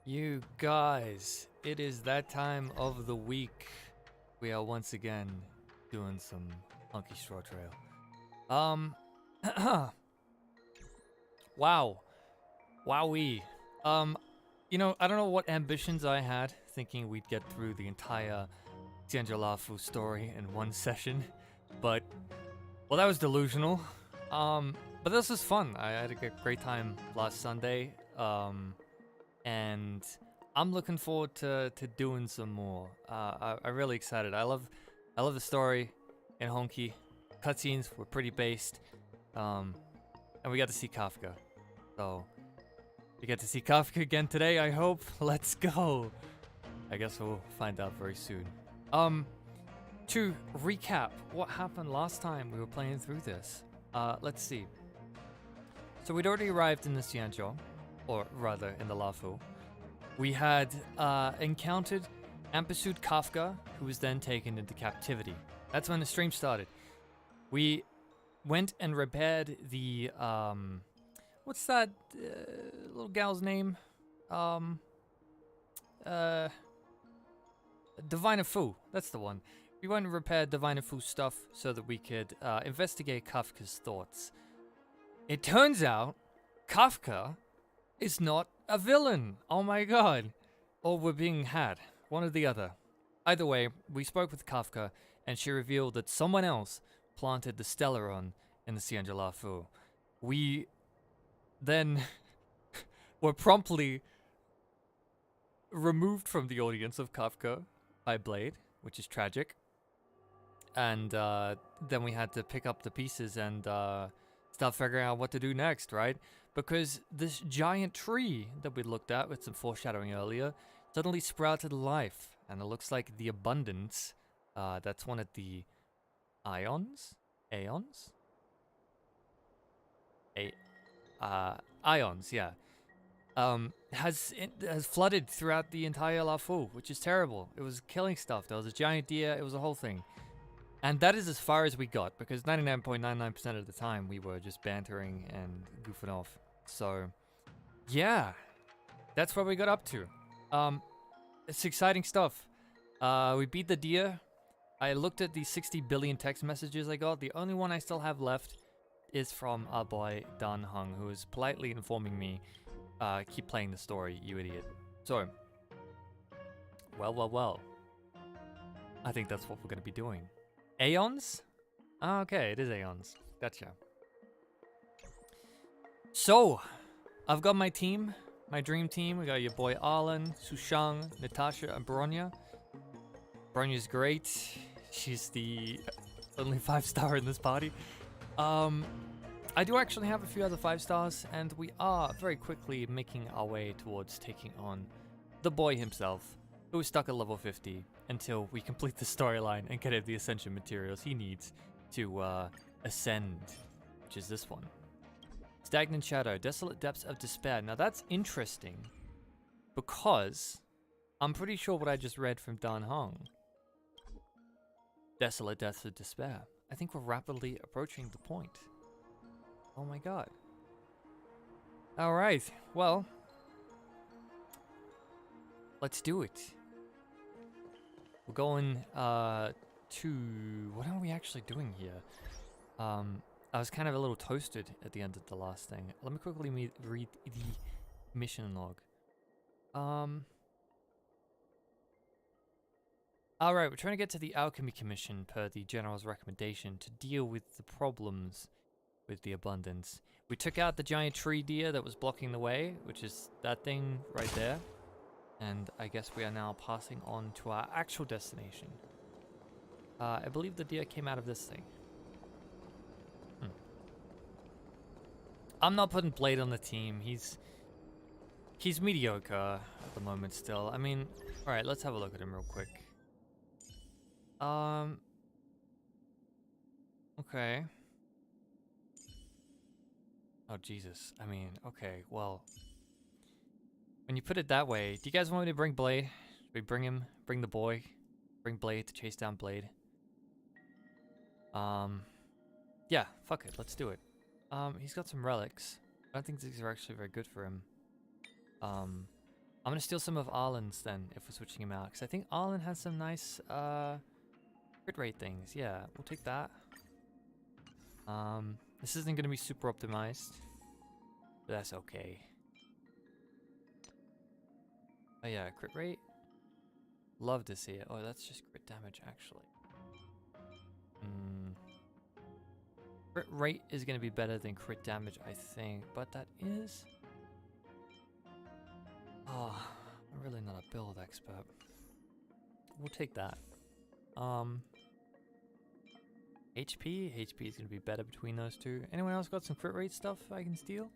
You guys, it is that time of the week. We are once again doing some Honky Straw Trail. Wow. Wowee. You know, I don't know what ambitions I had, thinking we'd get through the entire Xianzhou story in one session, but, well, that was delusional. But this was fun. I had a great time last Sunday, and I'm looking forward to doing some more. I'm really excited. I love the story in Honky. Cutscenes were pretty based, and we got to see Kafka. So we get to see Kafka again today, I hope. Let's go. I guess we'll find out very soon. To recap what happened last time we were playing through this. Let's see. So we'd already arrived in the Xianzhou, or rather in the Lafu. We had encountered and pursued Kafka, who was then taken into captivity. That's when the stream started. We went and repaired the what's that little gal's name? Diviner Fu. That's the one. We went and repaired Diviner Fu's stuff so that we could investigate Kafka's thoughts. It turns out Kafka is not a villain. Oh my god. Or we're being had. One or the other. Either way, we spoke with Kafka, and she revealed that someone else planted the Stellaron in the Xianzhou. We then were promptly removed from the audience of Kafka by Blade, which is tragic. And then we had to pick up the pieces and start figuring out what to do next, right? Because this giant tree that we looked at with some foreshadowing earlier suddenly sprouted life, and it looks like the abundance, that's one of the ions? Aeons? Ions, yeah. Has flooded throughout the entire Lafu, which is terrible. It was killing stuff. There was a giant deer, it was a whole thing. And that is as far as we got, because 99.99% of the time we were just bantering and goofing off. So, yeah, that's what we got up to. It's exciting stuff. We beat the deer. I looked at the 60 billion text messages I got. The only one I still have left is from our boy Dan Hung, who is politely informing me, keep playing the story, you idiot. So, well. I think that's what we're going to be doing. Aeons? Oh, okay, it is Aeons. Gotcha. So, I've got my team, my dream team. We got your boy Arlen, Sushang, Natasha, and Bronya. Bronya's great. She's the only 5-star in this party. I do actually have a few other 5-stars, and we are very quickly making our way towards taking on the boy himself, who is stuck at level 50 until we complete the storyline and get him the ascension materials he needs to ascend, which is this one. Stagnant Shadow, Desolate Depths of Despair. Now that's interesting, because I'm pretty sure what I just read from Dan Hong. Desolate Depths of Despair. I think we're rapidly approaching the point. Oh my god. Alright, well, let's do it. We're going to... What are we actually doing here? I was kind of a little toasted at the end of the last thing. Let me quickly read the mission log. Alright, we're trying to get to the Alchemy Commission per the General's recommendation to deal with the problems with the abundance. We took out the giant tree deer that was blocking the way, which is that thing right there. And I guess we are now passing on to our actual destination. I believe the deer came out of this thing. I'm not putting Blade on the team. He's mediocre at the moment still. I mean, alright, let's have a look at him real quick. Okay. Oh, Jesus. I mean, okay, well. When you put it that way, do you guys want me to bring Blade? Should we bring him? Bring the boy? Bring Blade to chase down Blade? Yeah, fuck it, let's do it. He's got some relics. I don't think these are actually very good for him. I'm gonna steal some of Arlen's then, if we're switching him out. Because I think Arlen has some nice crit rate things. Yeah, we'll take that. This isn't gonna be super optimized. But that's okay. Oh yeah, crit rate. Love to see it. Oh, that's just crit damage, actually. Crit rate is gonna be better than crit damage, I think. But that is... Oh, I'm really not a build expert. We'll take that. HP is gonna be better between those two. Anyone else got some crit rate stuff I can steal?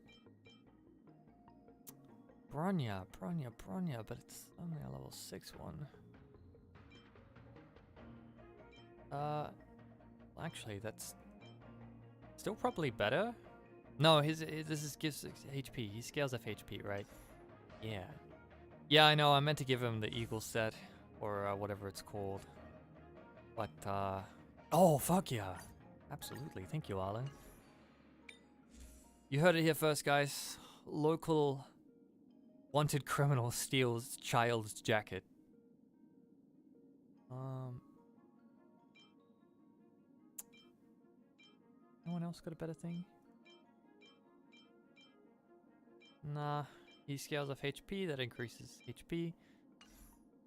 Bronya, but it's only a level 6 one. Actually, that's still probably better. No, this gives HP. He scales off HP, right? Yeah. Yeah, I know. I meant to give him the eagle set or whatever it's called. But oh fuck yeah, absolutely. Thank you, Arlen. You heard it here first, guys. Local wanted criminal steals child's jacket. No one else got a better thing? Nah, he scales off HP, that increases HP.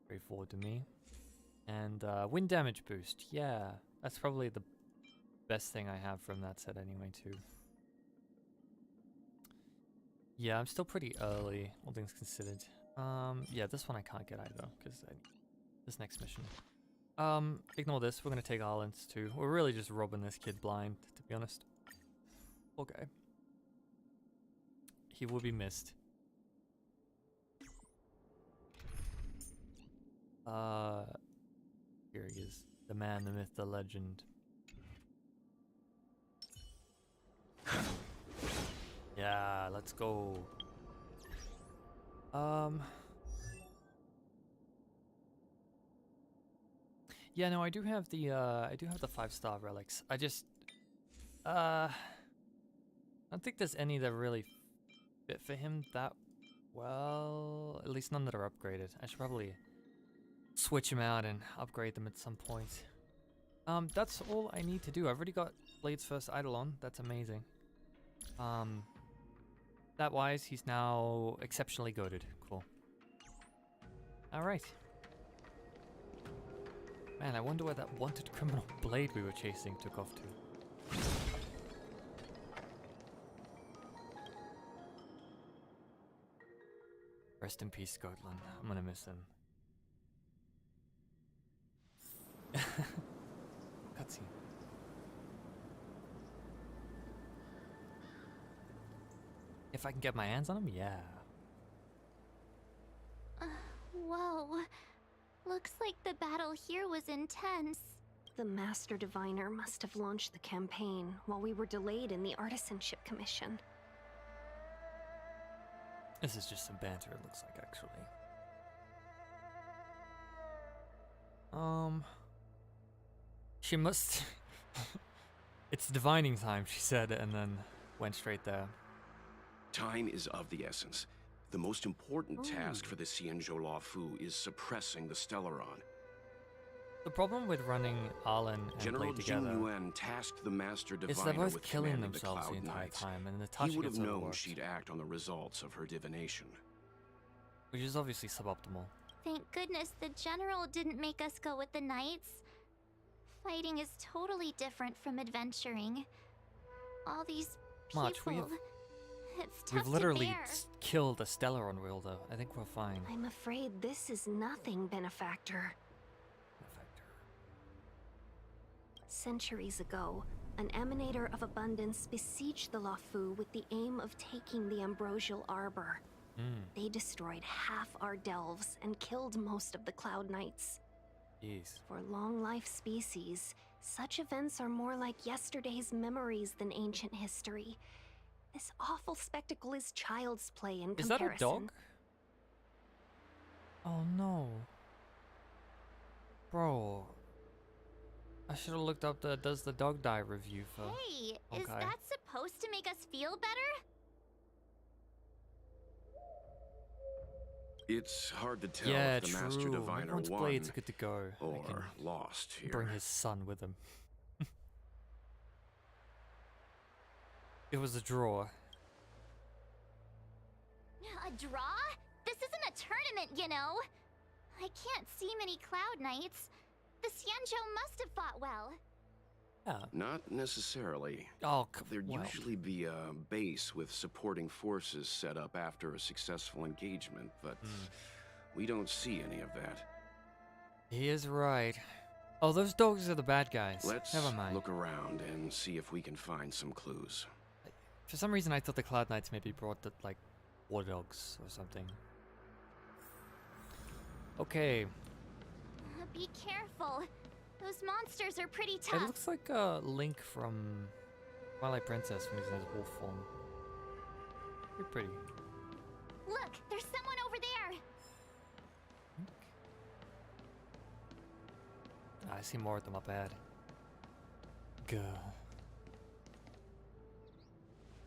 Straightforward to me. And wind damage boost, yeah. That's probably the best thing I have from that set anyway too. Yeah, I'm still pretty early, all things considered. Yeah, this one I can't get either, because this next mission. Ignore this, we're gonna take Arlen's too. We're really just robbing this kid blind, to be honest. Okay. He will be missed. Here he is. The man, the myth, the legend. Yeah, let's go. Yeah, no, I do have the 5-star relics. I just I don't think there's any that really fit for him that well. At least none that are upgraded. I should probably switch them out and upgrade them at some point. That's all I need to do. I've already got Blade's first Eidolon. That's amazing. That wise, he's now exceptionally goated. Cool. Alright. Man, I wonder where that wanted criminal Blade we were chasing took off to. Rest in peace, Scotland. I'm gonna miss him. Cutscene. If I can get my hands on him, yeah. Whoa. Looks like the battle here was intense. The Master Diviner must have launched the campaign while we were delayed in the Artisanship Commission. This is just some banter, it looks like, actually. She must... It's divining time, she said, and then went straight there. Time is of the essence. The most important task for the Xianzhou Lafu is suppressing the Stellaron. The problem with running Arlen and General Blade together Jing Yuan tasked the Master is they're Diviner both with killing commanding the themselves the Cloud entire Knights. time, and the He touch would have gets known overworked, she'd act on the results of her divination. which is obviously suboptimal. Thank goodness the General didn't make us go with the Knights. Fighting is totally different from adventuring. All these people... March, it's tough we've literally to bear. killed a Stellaron wielder. I think we're fine. I'm afraid this is nothing, Benefactor. Centuries ago, an emanator of abundance besieged the Lafu with the aim of taking the Ambrosial Arbor. They destroyed half our delves and killed most of the Cloud Knights. Jeez. For long-life species, such events are more like yesterday's memories than ancient history. This awful spectacle is child's play in comparison. Is that a dog? Oh no. Bro. I should have looked up the Does the Dog Die review for Hey, Honkai. is that supposed to make us feel better? It's hard to tell Yeah, if the Master true. Diviner Once won Blade's good to go. I or can lost here. bring his son with him. It was a draw. A draw? This isn't a tournament, you know. I can't see many Cloud Knights. The Xianzhou must have fought well. Yeah. Not necessarily. Oh, There'd well. usually be a base with supporting forces set up after a successful engagement, but we don't see any of that. He is right. Oh, those dogs are the bad guys. Let's Never mind. look around and see if we can find some clues. For some reason, I thought the Cloud Knights maybe brought the, like, war dogs or something. Okay. Be careful. Those monsters are pretty It tough. looks like Link from Twilight Princess when he's in his wolf form. Pretty pretty. Look, there's someone over there. I see more of them up ahead. Gah.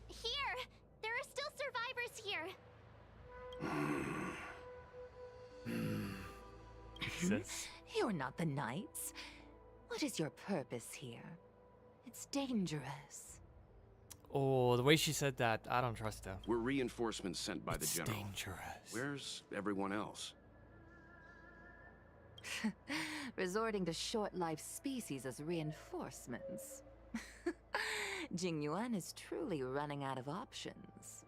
Here! There are still survivors here. Jesus. You're not the knights. What is your purpose here? It's dangerous. Oh, the way she said that, I don't trust her. We're reinforcements sent by It's the general. dangerous. Where's everyone else? Resorting to short-lived species as reinforcements. Jingyuan is truly running out of options.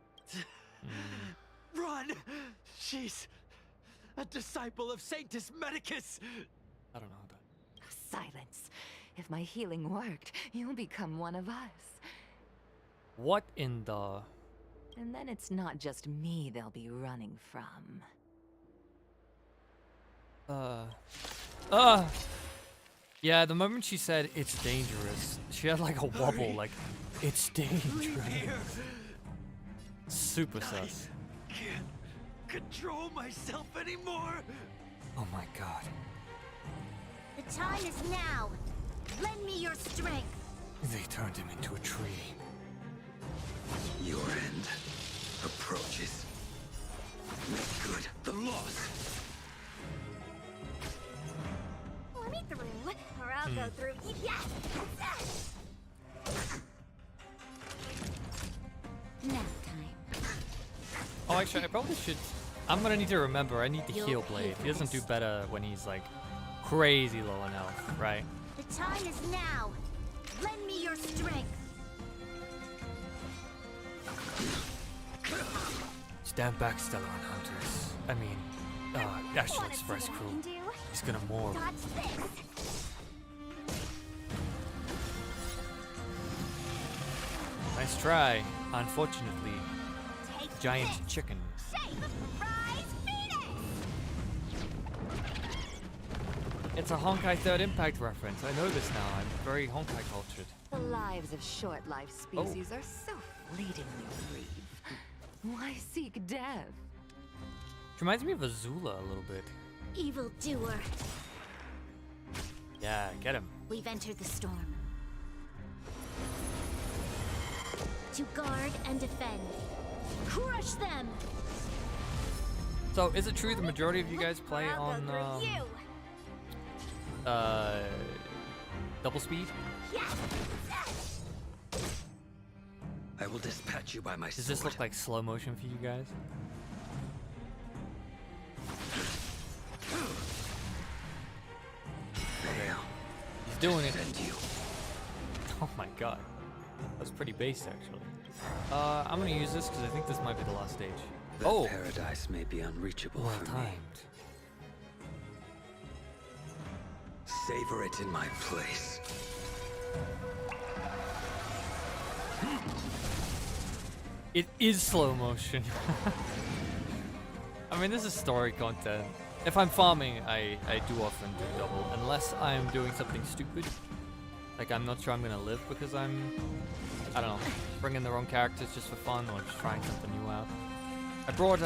Run! She's a disciple of Sanctus Medicus! I don't know that. Silence. If my healing worked, you'll become one of us. What in the... And then it's not just me they'll be running from. Yeah, the moment she said it's dangerous, she had like a wobble, like, it's dangerous. Super sus. Can't control myself anymore! Oh my god. The time is now. Lend me your strength. They turned him into a tree. Your end approaches. Make good the loss! Let me through, or I'll go through. Yes! Nap time. Oh, actually, I probably should... I'm gonna need to remember, I need to You'll heal Blade. hate He doesn't do this. better when he's like crazy low on health, right? The time is now. Lend me your strength. Stand back, Stellaron Hunters. I mean, National Wanna see Express what I crew. can do? He's gonna more. Dodge this. Nice try. Unfortunately, Take giant this. chicken. Shape. Rise, Phoenix. It's a Honkai Third Impact reference. I know this now. I'm very Honkai cultured. The lives of short-lived species are so fleetingly brief. Why seek death? She reminds me of Azula a little bit. Evil doer. Yeah, get him. We've entered the storm. To guard and defend. Crush them. So, is it true the majority of you guys play I'll on go through you. double speed? Yes. I will dispatch you by my Does this look like slow motion for you guys? Fail. He's doing it. Send you. Oh my god. That's pretty base actually. I'm gonna use this because I think this might be the last stage. That Oh! paradise may be unreachable Well for me. timed. Savor it in my place. It is slow motion. I mean, this is story content. If I'm farming, I do often do double, unless I'm doing something stupid. Like I'm not sure I'm gonna live because I don't know, bringing the wrong characters just for fun or just trying something new out. I brought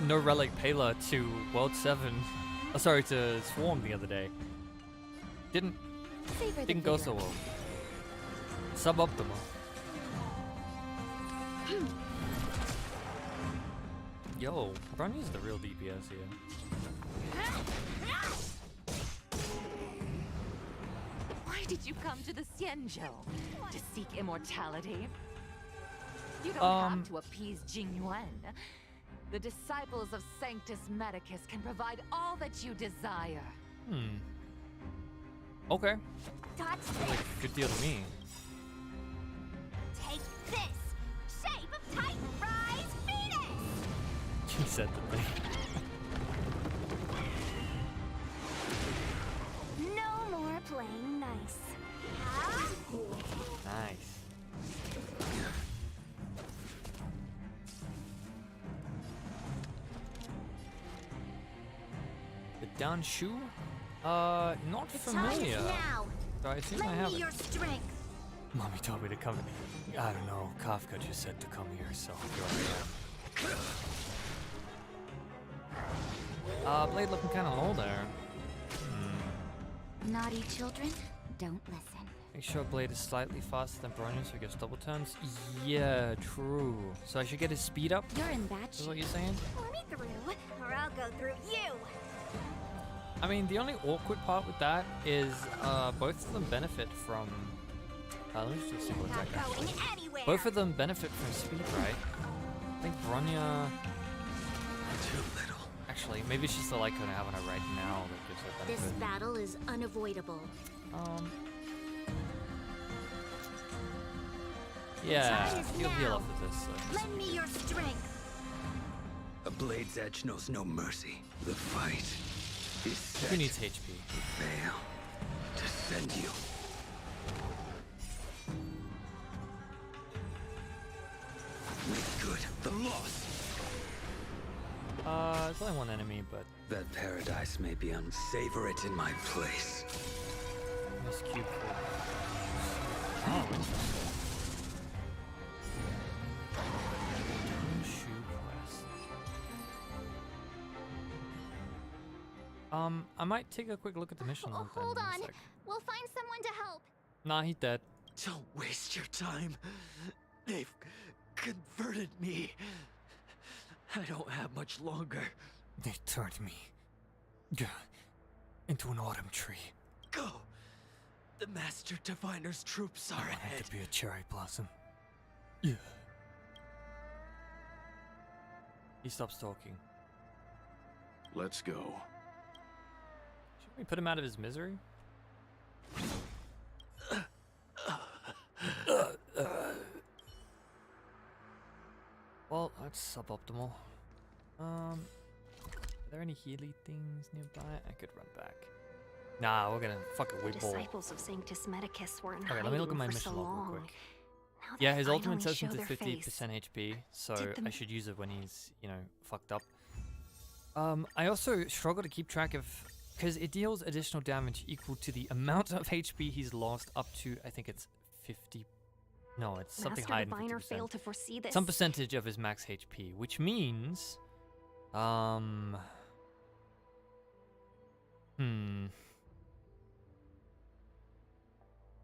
No Relic Pela to World 7, sorry, to Swarm the other day. Didn't go so well. Suboptimal. Yo, Bronya's the real DPS here. Why did you come to the Xianzhou? To seek immortality? You don't have to appease Jing Yuan. The disciples of Sanctus Medicus can provide all that you desire. Okay. Touch Like, this! good deal to me. Take this! Shape of Titan Rise Phoenix! She said the thing. No more playing nice. Huh? Nice. The Xianzhou? Not familiar. Now, So I assume I lend have me it. your strength. Mommy told me to come. I don't know. Kafka just said to come here, so here I am. Blade looking kind of low there. Naughty children, don't listen. Make sure Blade is slightly faster than Bronja so he gets double turns. Yeah, true. So I should get his speed up? You're in bad Is shape. what you're saying? Let me through, or I'll go through you. I mean, the only awkward part with that is both of them benefit from... let me just do a single attack. Not going Actually. anywhere. Both of them benefit from speed, right? I think Bronja... Too little. Actually, maybe it's just the like having it right now that gives it This benefit. battle is unavoidable. Yeah, Time is he'll heal now. off of this. So Lend me your strength. A blade's edge knows no mercy. The fight is set who needs HP? to fail. To send you. Make good the loss. It's only one enemy, but That paradise may be savor it in my place. this cube. Oh. Shoe quest. I might take a quick look at the mission log then Hold in a on. sec. We'll find someone to help. Nah, he's dead. Don't waste your time. They've converted me. I don't have much longer. They turned me into an autumn tree. Go. The Master Diviner's troops are I ahead. wanted to be a cherry blossom. Yeah. He stops talking. Let's go. Should we put him out of his misery? Well, that's suboptimal. Are there any Healy things nearby? I could run back. Nah, we're gonna fucking The whip ball. disciples of Sanctus Medicus were in Okay, let me look at my hiding for mission so log real long. quick. Now they Yeah, his ultimate finally says him show to their 50% face. HP, so Did the I should use it when he's, you know, fucked up. I also struggle to keep track of, because it deals additional damage equal to the amount of HP he's lost up to, I think it's 50. No, it's something Master higher than Diviner 50%. failed to foresee this. Some percentage of his max HP, which means,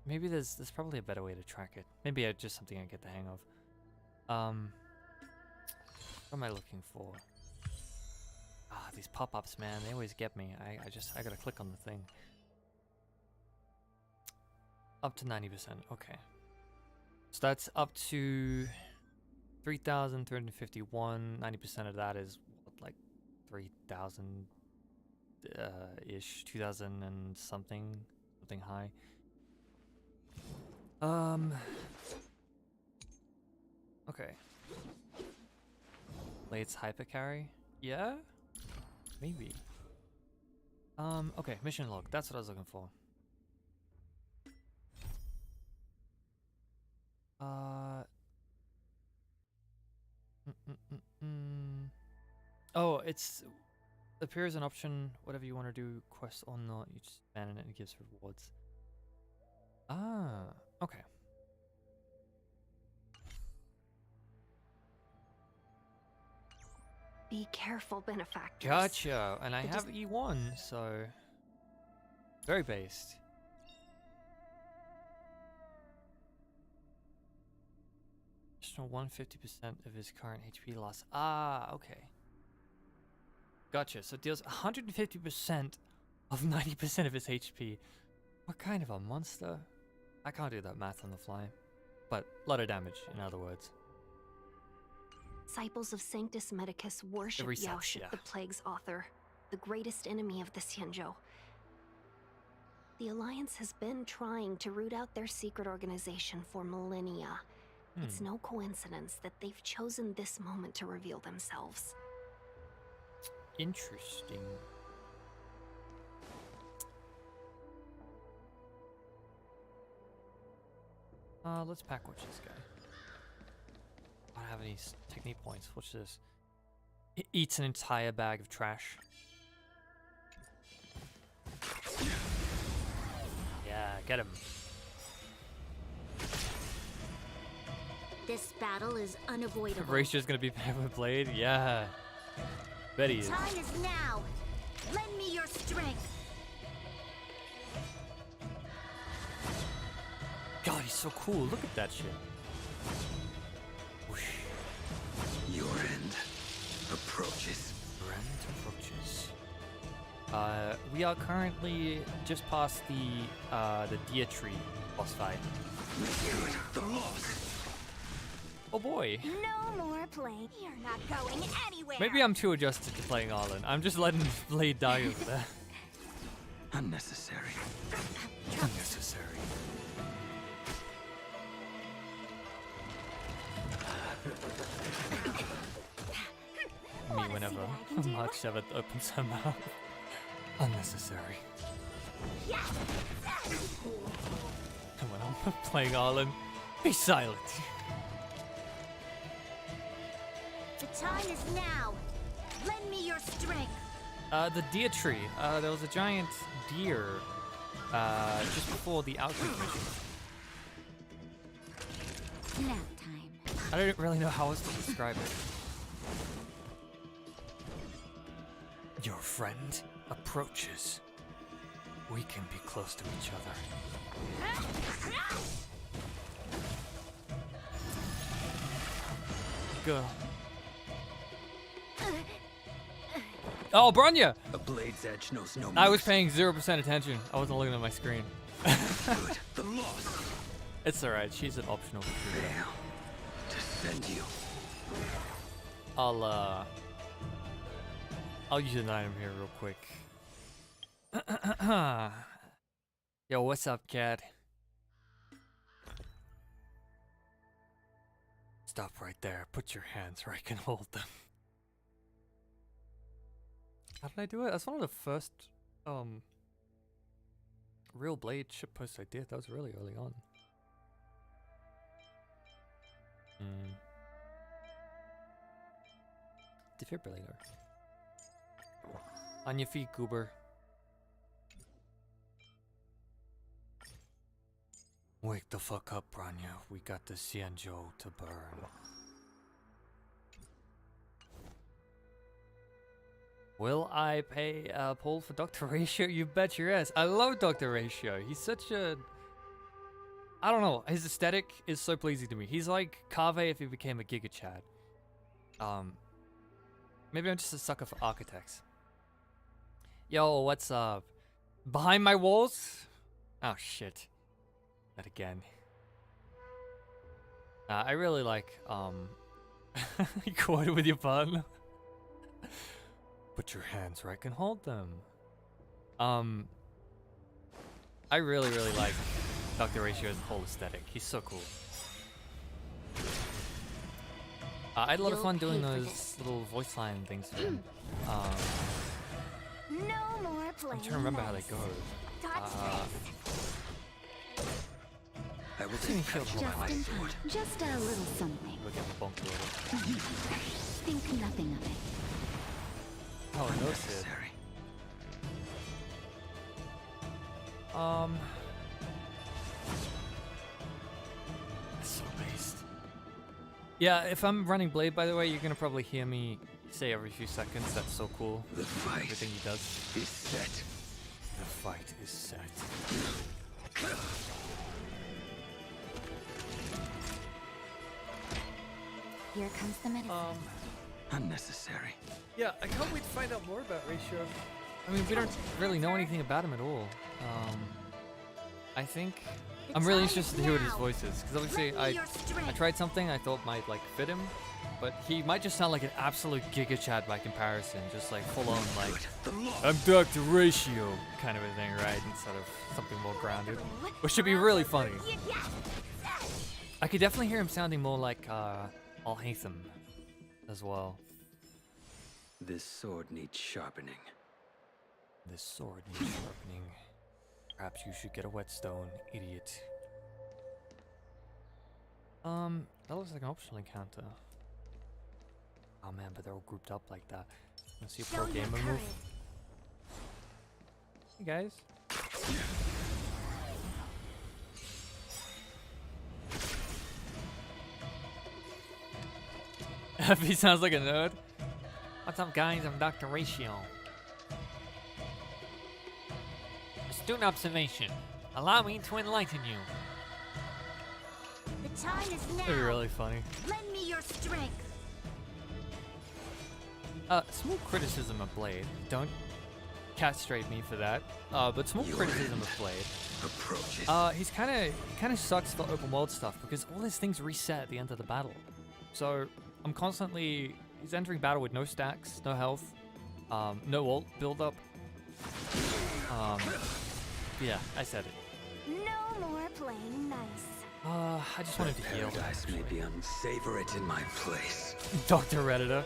maybe there's probably a better way to track it. Maybe just something I get the hang of. What am I looking for? Ah, these pop-ups, man, they always get me. I gotta click on the thing. Up to 90%, okay. So that's up to 3,351. 90% of that is what, like 3,000 ish, 2,000 and something high. Okay. Blade's hyper carry? Yeah? Maybe. Okay, mission log. That's what I was looking for. Oh, it's appears an option, whatever you want to do, quest or not, you just abandon it and it gives rewards. Ah, okay. Be careful, benefactors. Gotcha, and I It have E1, so very based. Additional 150% of his current HP loss. Ah, okay. Gotcha. So it deals 150% of 90% of his HP. What kind of a monster? I can't do that math on the fly. But a lot of damage, in other words. Disciples of Sanctus Medicus worship It resets, Yaoship, yeah. the Plague's author, the greatest enemy of the Xianzhou. The Alliance has been trying to root out their secret organization for millennia. It's no coincidence that they've chosen this moment to reveal themselves. Interesting. Let's pack watch this guy. I don't have any technique points. Watch this. It eats an entire bag of trash. Yeah, get him. This battle is unavoidable. Horatia's gonna be paired with Blade? Yeah. Bet he is. Time is now. Lend me your strength. God, he's so cool. Look at that shit. Whoosh. Your end approaches. Brand approaches. We are currently just past the Dietry boss fight. Good. The loss. Oh boy. No more playing. You're not going anywhere. Maybe I'm too adjusted to playing Arlen. I'm just letting Blade die over there. Unnecessary. Unnecessary. Me whenever March 7th opens her mouth. Unnecessary. And when I'm playing Arlen, be silent. The time is now. Lend me your strength. The deer tree. There was a giant deer just before the outbreak mission. Nap time. I don't really know how else to describe it. Your friend approaches. We can be close to each other. Go. Oh, Bronya! A blade's edge knows no I was mercy. paying 0% attention. I wasn't looking at my screen. Good. The loss. It's alright, she's an optional computer. Fail. To send you. I'll use an item here real quick. Yo, what's up, cat? Stop right there. Put your hands where I can hold them. How did I do it? That's one of the first real Blade ship posts I did. That was really early on. Defibrillator. On your feet, goober. Wake the fuck up, Bronya. We got the Xianzhou to burn. Will I pay a poll for Dr. Ratio? You bet your ass. I love Dr. Ratio. He's such a... I don't know. His aesthetic is so pleasing to me. He's like Kave if he became a Giga Chad. Maybe I'm just a sucker for architects. Yo, what's up? Behind my walls? Oh, shit. Not again. I really like, you quoted with your partner. Put your hands where I can hold them. I really like Dr. Ratio's whole aesthetic. He's so cool. I had a lot of fun doing those little voice line things for him. No more playing. I'm trying to remember how they go. I will Just gonna take kill back him. my sword. Just a little something. We'll get bonked a little. Think nothing of it. Oh, no shit. Unnecessary. So based. Yeah, if I'm running Blade, by the way, you're gonna probably hear me say every few seconds. That's so cool. The fight Everything he does. is set. The fight is set. Here comes the medicine. Unnecessary. Yeah, I can't wait to find out more about Ratio. I mean, we don't really know anything about him at all. I think I'm really interested to hear what his voice is, because obviously I tried something I thought might like fit him, but he might just sound like an absolute Giga Chad by comparison, just like full on like I'm Dr. Ratio kind of a thing, right? Instead of something more grounded, which should be really funny. I could definitely hear him sounding more like Al-Haytham as well. This sword needs sharpening. This sword needs sharpening. Perhaps you should get a whetstone, idiot. That looks like an optional encounter. Oh man, but they're all grouped up like that. Let's see a pro gamer move. Hey guys. He sounds like a nerd. What's up guys, I'm Dr. Ratio. Astute observation. Allow me to enlighten you. The time is now. That'd be really funny. Lend me your strength. Small criticism of Blade. Don't castrate me for that. But small criticism of Blade. He kind of sucks for open world stuff because all his things reset at the end of the battle. So I'm constantly. He's entering battle with no stacks, no health, no ult build up. Yeah, I said it. No more playing nice. I just wanted to heal. Paradise may be unsavour it in my place. Dr. Redditor.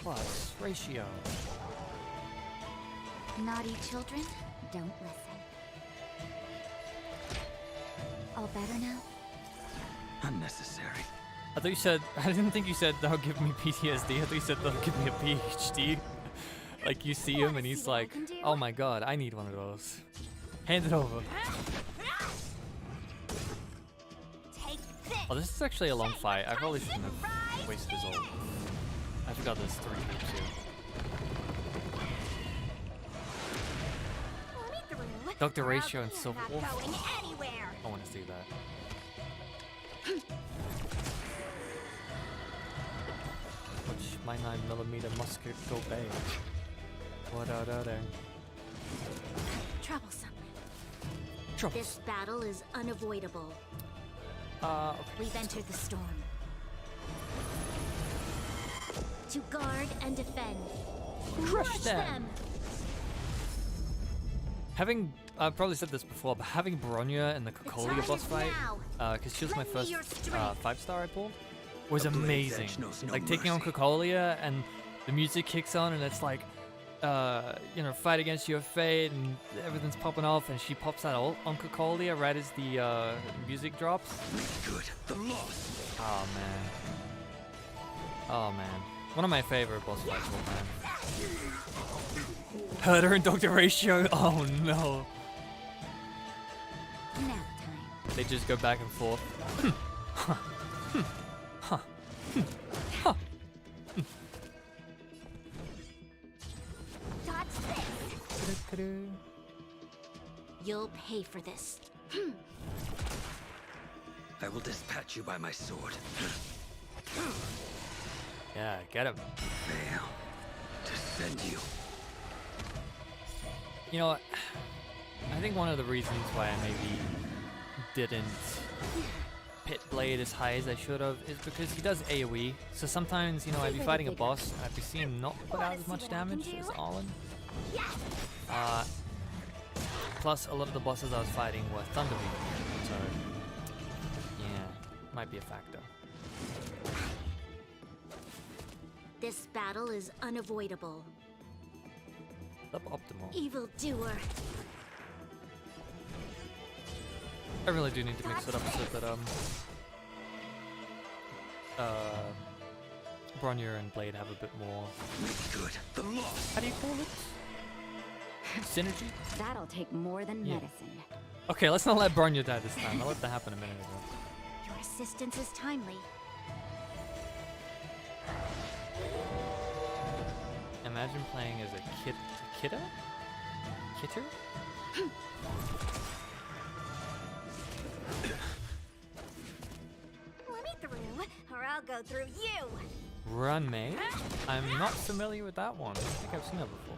Plus Ratio. Naughty children, don't listen. All better now? Unnecessary. I thought you said, I didn't think you said they'll give me PTSD. I thought you said they'll give me a PhD. Like you see him and he's like, oh my god, I need one of those. Hand it over. Oh, this is actually a long fight. I probably shouldn't have wasted his ult. I forgot there's 3 groups here. Dr. Ratio and Silver Wolf. I want to see that. Watch my 9mm musket go bang. What are there? Troublesome. Trouble. This battle is unavoidable. Okay. We've entered the storm. To guard and defend. Crush them! Having, I've probably said this before, but having Bronya in the Kokolia boss fight, because she was my first 5-star I pulled, was amazing. Like taking on Kokolia and the music kicks on and it's like, you know, fight against your fate and everything's popping off and she pops that ult on Kokolia right as the music drops. Good. The loss. Oh man. Oh man. One of my favorite boss fights of all time. Herder and Dr. Ratio. Oh no. Nap time. They just go back and forth. You'll pay for this. I will dispatch you by my sword. Yeah, get him. Fail to send you. You know what? I think one of the reasons why I maybe didn't pit Blade as high as I should have is because he does AoE. So sometimes, you know, I'd be fighting a boss and I'd be seeing him not put out as much damage as Arlen. Plus, a lot of the bosses I was fighting were Thunderbeam. So, yeah, might be a factor. This battle is unavoidable. Suboptimal. Evildoer. I really do need to mix it up so that Bronya and Blade have a bit more. Good. The loss. How do you call it? Synergy? That'll take more than medicine. Okay, let's not let Bronya die this time. I let that happen a minute ago. Your assistance is timely. Imagine playing as a kidder? Let me through, or I'll go through you. Run, mate. I'm not familiar with that one. I think I've seen that before.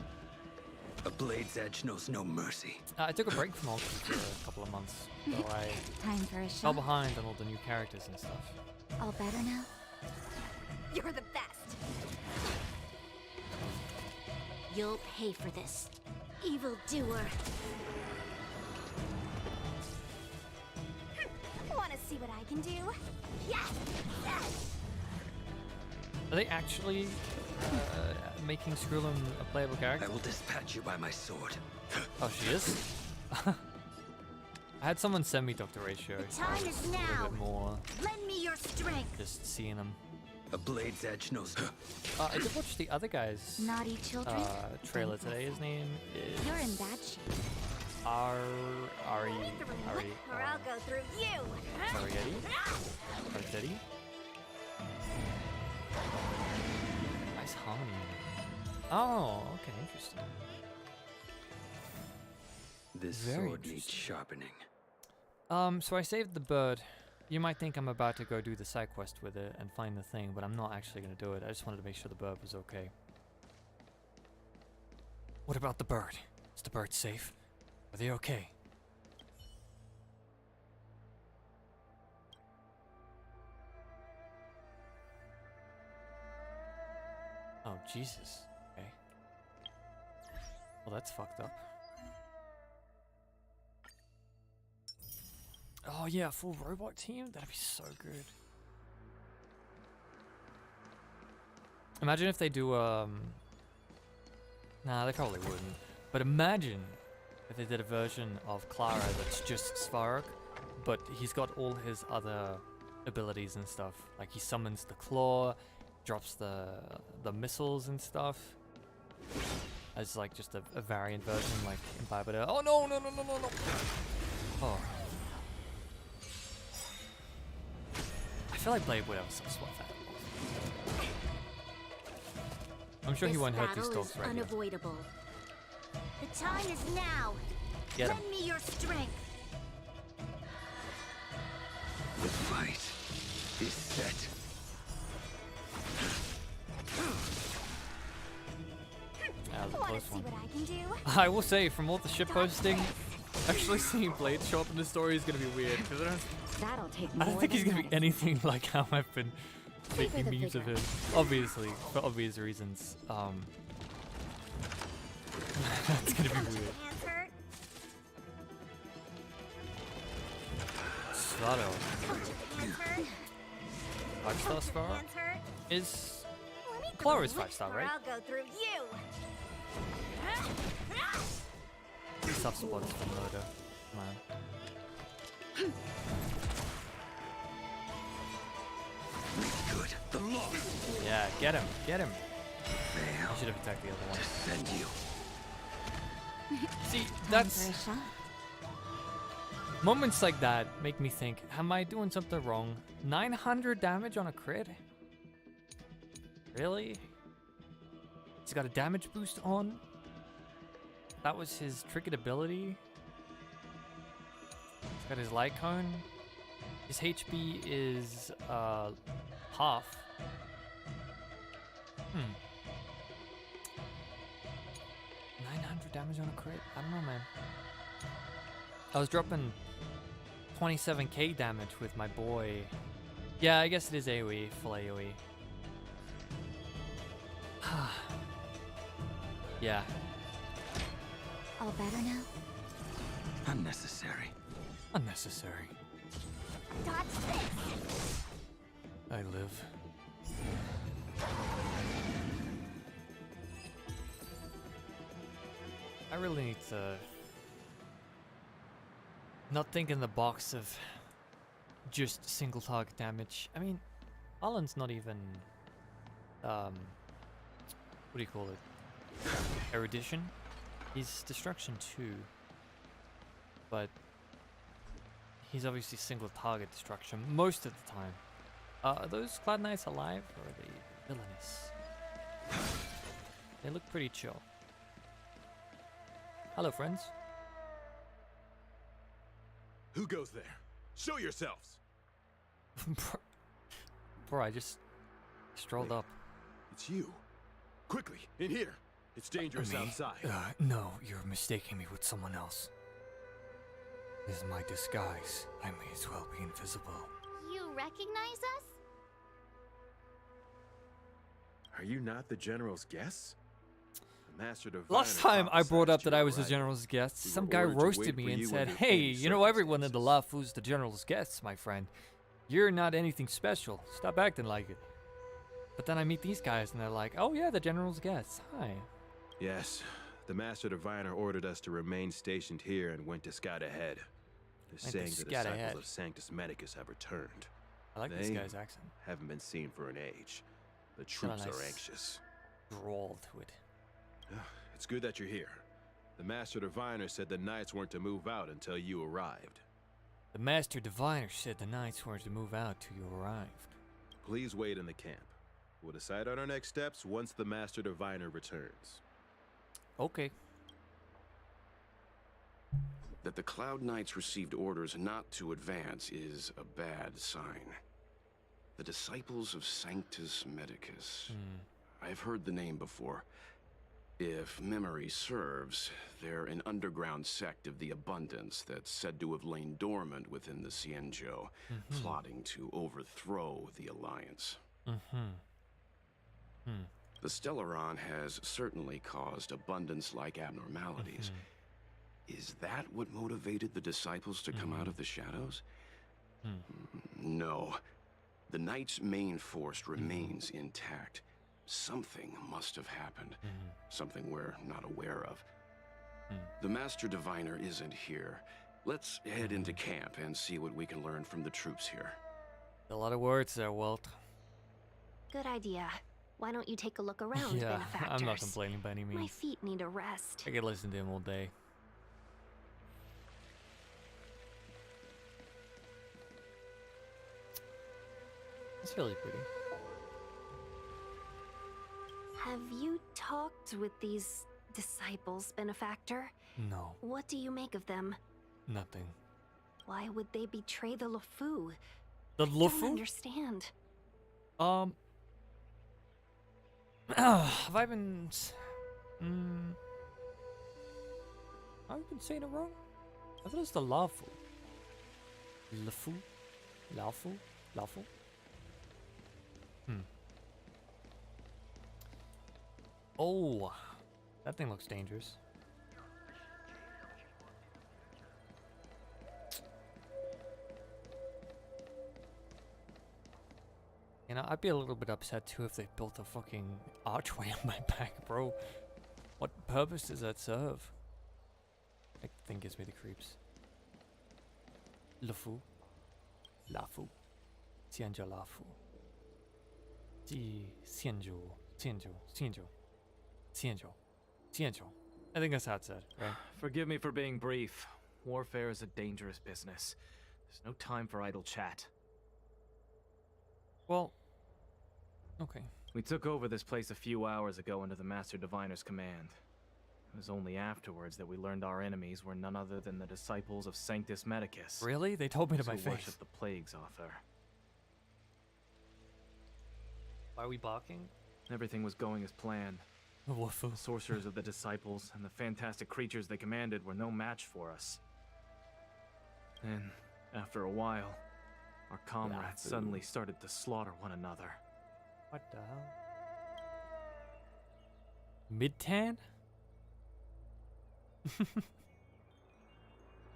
A blade's edge knows no mercy. I took a break from Honky for a couple of months, so I Time for a fell shot. behind on all the new characters and stuff. All better now? You're the best. You'll pay for this. Evildoer. Wanna see what I can do? Yeah! Are they actually making Skrullum a playable I character? will dispatch you by my sword. Oh, she is? I had someone send me Dr. Ratio. The time is A little now. bit more Lend me your strength. just seeing them. A blade's edge knows. I did watch the other guy's Naughty children? trailer today. His name is You're in bad shape. Ari. Let me through, or I'll go through you. Arietti? Nice harmony. Oh, okay, interesting. This Very sword needs interesting. sharpening. So I saved the bird. You might think I'm about to go do the side quest with it and find the thing, but I'm not actually going to do it. I just wanted to make sure the bird was okay. What about the bird? Is the bird safe? Are they okay? Oh, Jesus. Okay. Well, that's fucked up. Oh yeah, full robot team? That'd be so good. Imagine if they do, nah, they probably wouldn't. But imagine if they did a version of Clara that's just Svarog, but he's got all his other abilities and stuff. Like he summons the claw, drops the missiles and stuff. As like just a variant version, like Imbibitor. Oh no, no, no, no, no, no! Oh. I feel like Blade would have some spot that. I'm sure he won't hurt these dogs right here. Unavoidable. The time is now. Get him. Lend me your strength. The fight is set. That was a Wanna close see one. what I can do? I will say, from all the shitposting, actually seeing Blade show up in the story is gonna be weird because That'll take I don't think he's gonna be anything like how I've been making the memes of vigor. him. Obviously, for obvious reasons. It's gonna be weird. Hands hurt? Svaro. Hands hurt? 5-star Svaro Hands hurt? is Let me Clara's through, 5-star, or right? I'll go through you. soft spots for murder, man. Good. The law. Yeah, get him, get him. Fail. I should have attacked the other one. Defend you. See, Very that's shot. moments like that make me think, am I doing something wrong? 900 damage on a crit? Really? He's got a damage boost on? That was his triggered ability? He's got his light cone. His HP is half. 900 damage on a crit? I don't know, man. I was dropping 27k damage with my boy. Yeah, I guess it is AoE, full AoE. Yeah. All better now? Unnecessary. Unnecessary. Dodge this. I live. I really need to not think in the box of just single target damage. I mean, Alan's not even what do you call it? Erudition? He's destruction 2. But he's obviously single target destruction most of the time. Are those Cloud Knights alive or are they villainous? They look pretty chill. Hello, friends. Who goes there? Show yourselves! Bro, I just strolled up. It's you. Quickly, in here. It's dangerous Me? outside. No, you're mistaking me with someone else. This is my disguise. I may as well be invisible. You recognize us? Are you not the General's guests? The Master Diviner Last time I brought up prophesied that I your was the arrival. General's guest, We some were guy ordered to roasted wait me for and you said, under hey, any you know everyone in the circumstances." LaFu's the General's guests, my friend. You're not anything special. Stop acting like it. But then I meet these guys and they're like, oh yeah, the General's guests. Hi. Yes, the Master Diviner ordered us to remain stationed here and went to scout ahead. They're Went to saying the scout disciples ahead. of Sanctus Medicus have returned. I like this They guy's accent. haven't been seen for an age. The Got a troops nice are anxious. drawl to it. It's good that you're here. The Master Diviner said the Knights weren't to move out until you arrived. The Master Diviner said the Knights were to move out till you arrived. Please wait in the camp. We'll decide on our next steps once the Master Diviner returns. Okay. That the Cloud Knights received orders not to advance is a bad sign. The Disciples of Sanctus Medicus. I've heard the name before. If memory serves, they're an underground sect of the Abundance that's said to have lain dormant within the Xianzhou, plotting to overthrow the Alliance. The Stellaron has certainly caused Abundance-like abnormalities. Is that what motivated the Disciples to come out of the shadows? No. The Knight's main force remains intact. Something must have happened. Something we're not aware of. The Master Diviner isn't here. Let's head into camp and see what we can learn from the troops here. A lot of words there, Walt. Good idea. Why don't you take a look around, Yeah, benefactors? I'm not complaining by any My means. feet need a rest. I could listen to him all day. It's really pretty. Have you talked with these disciples, benefactor? No, What do you make of them? nothing. Why would they betray the LaFu? The I don't LaFu? understand. Have I been... have I been saying it wrong? I thought it was the LaFu. LaFu? LaFu? LaFu? Oh, that thing looks dangerous. You know, I'd be a little bit upset too if they built a fucking archway on my back, bro. What purpose does that serve? That thing gives me the creeps. LaFu. LaFu. Xianzhou LaFu. Xianzhou. I think that's how it's said, right? Forgive me for being brief. Warfare is a dangerous business. There's no time for idle chat. Well, okay. We took over this place a few hours ago under the Master Diviner's command. It was only afterwards that we learned our enemies were none other than the disciples of Sanctus Medicus. Really? They told me to who my face. worship the plague's author. Why are we barking? Everything was going as planned. Wafu. The sorcerers of the disciples and the fantastic creatures they commanded were no match for us. Then, after a while, our comrades Lafu. suddenly started to slaughter one another. What the hell? Mid-tan?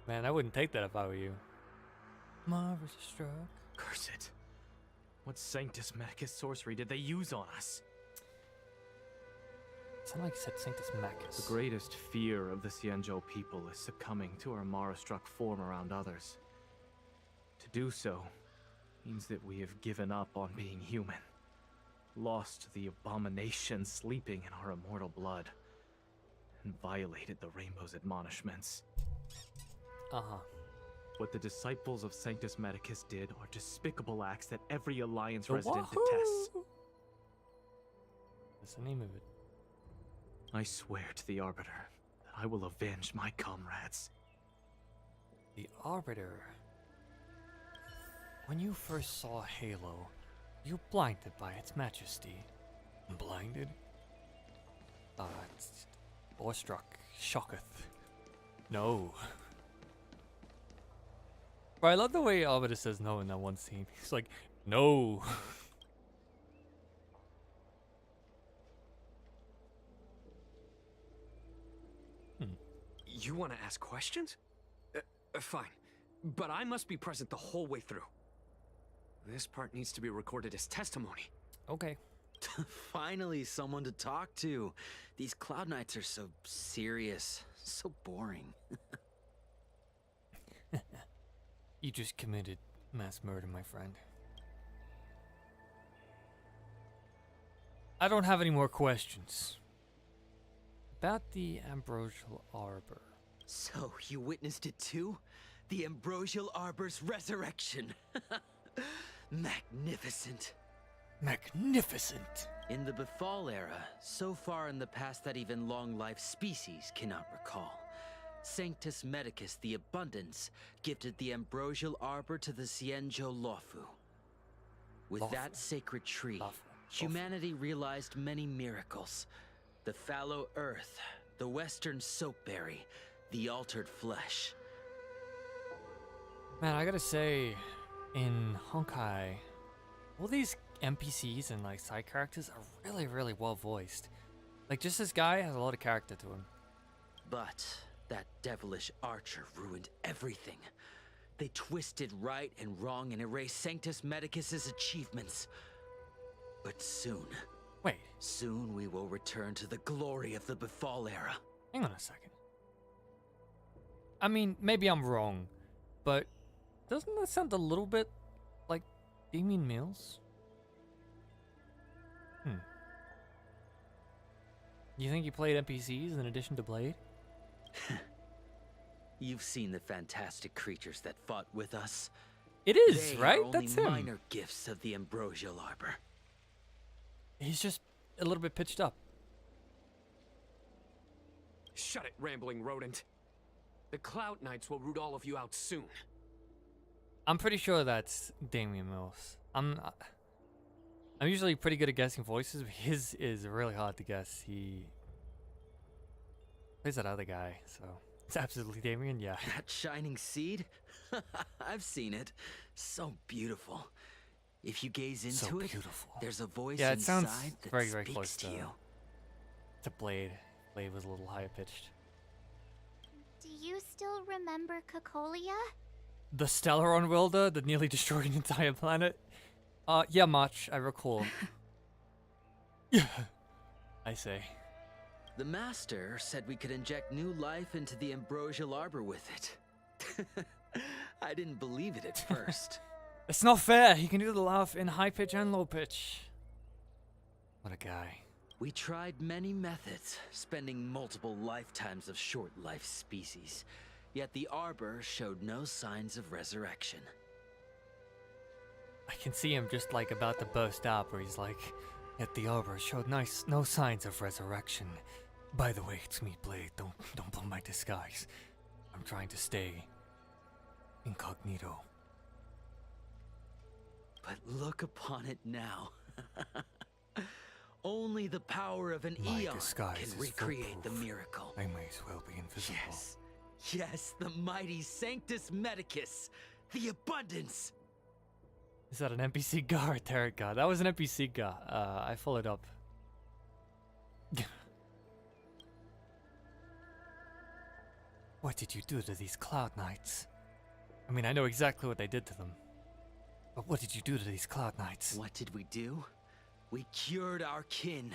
Man, I wouldn't take that if I were you. Marvelous struck. Curse it. What Sanctus Medicus sorcery did they use on us? Sound like it said Sanctus Macus. The greatest fear of the Xianzhou people is succumbing to our Mara-struck form around others. To do so means that we have given up on being human, lost the abomination sleeping in our immortal blood, and violated the Rainbow's admonishments. Uh-huh. What the disciples of Sanctus Medicus did are despicable acts that every Alliance The resident Wahoo! detests. That's the name of it. I swear to the Arbiter that I will avenge my comrades. The Arbiter. When you first saw Halo, you were blinded by its majesty. Blinded? Awestruck, shocketh. No. But I love the way Albert says no in that one scene. He's like, no. You want to ask questions? Fine. But I must be present the whole way through. This part needs to be recorded as testimony. Okay. Finally, someone to talk to. These Cloud Knights are so serious, so boring. You just committed mass murder, my friend. I don't have any more questions. About the Ambrosial Arbor. So, you witnessed it too? The Ambrosial Arbor's resurrection. Magnificent. Magnificent! In the Befall era, so far in the past that even long-life species cannot recall, Sanctus Medicus the Abundance gifted the Ambrosial Arbor to the Xianzhou Luofu. With that sacred tree, humanity realized many miracles. The fallow earth, the western soapberry, the altered flesh. Man, I gotta say, in Honkai, all these NPCs and like side characters are really, really well voiced. Like, just this guy has a lot of character to him. But that devilish archer ruined everything. They twisted right and wrong and erased Sanctus Medicus's achievements. But soon... Wait. Soon we will return to the glory of the Befall era. Hang on a second. I mean, maybe I'm wrong, but doesn't that sound a little bit like Damien Mills? You think you played NPCs in addition to Blade? You've seen the fantastic creatures that fought with us. It is, they right? Are only That's him. Minor gifts of the Ambrosial Arbor. He's just a little bit pitched up. Shut it, rambling rodent. The Cloud Knights will root all of you out soon. I'm pretty sure that's Damien Mills. I'm usually pretty good at guessing voices, but his is really hard to guess. He plays that other guy, so it's absolutely Damien, yeah. That shining seed? I've seen it. So beautiful. If you gaze into So it, beautiful. there's a voice Yeah, it sounds inside that very, very speaks close to to you. Blade. Blade was a little higher pitched. Do you still remember Cocolia? The Stellaron welder that nearly destroyed an entire planet? Yeah, much, I recall. Yeah, I say. The Master said we could inject new life into the Ambrosial Arbor with it. I didn't believe it at first. It's not fair. He can do the laugh in high pitch and low pitch. What a guy. We tried many methods, spending multiple lifetimes of short-life species. Yet the Arbor showed no signs of resurrection. I can see him just like about to burst out where he's like, yet the Arbor showed no signs of resurrection. By the way, it's me, Blade. Don't blow my disguise. I'm trying to stay incognito. But look upon it now. Only the power of an My eon disguise can is recreate the foolproof. miracle. I may as well be invisible. Yes. Yes, the mighty Sanctus Medicus. The abundance. Is that an NPC guy or Tarot guy? That was an NPC guy. I followed up. What did you do to these Cloud Knights? I mean, I know exactly what they did to them. But what did you do to these Cloud Knights? What did we do? We cured our kin.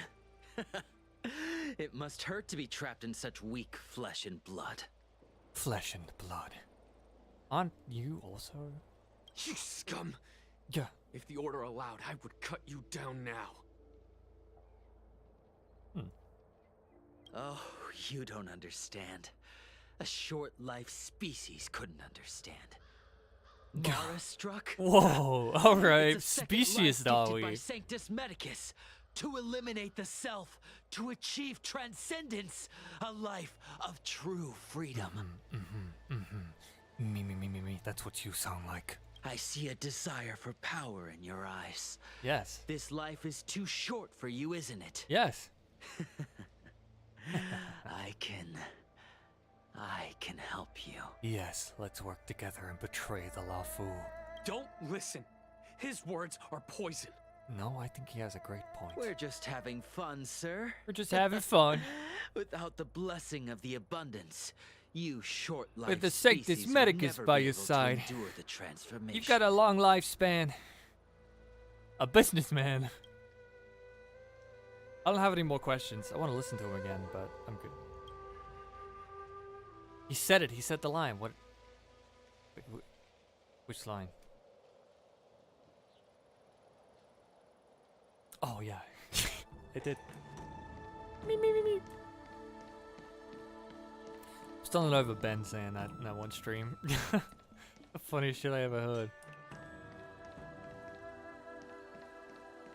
It must hurt to be trapped in such weak flesh and blood. Flesh and blood. Aren't you also? You scum! Yeah. If the order allowed, I would cut you down now. Oh, you don't understand. A short-life species couldn't understand. Mara struck? Whoa, alright. It's a second Specious, life are gifted by we? Sanctus Medicus. To eliminate the self, to achieve transcendence, a life of true freedom. Me. That's what you sound like. I see a desire for power in your eyes. Yes. This life is too short for you, isn't it? Yes. I can help you. Yes, let's work together and betray the Lafu. Don't listen. His words are poison. No, I think he has a great point. We're just having fun, sir. We're just having fun. Without the blessing of the abundance, you short-lived With the Sanctus species will Medicus never by be your able to side. endure the transformation. You've got a long lifespan. A businessman. I don't have any more questions. I want to listen to him again, but I'm good. He said it. He said the line. What? Wait, which line? Oh, yeah. It did. Me. Still not over Ben saying that in that one stream. The funniest shit I ever heard.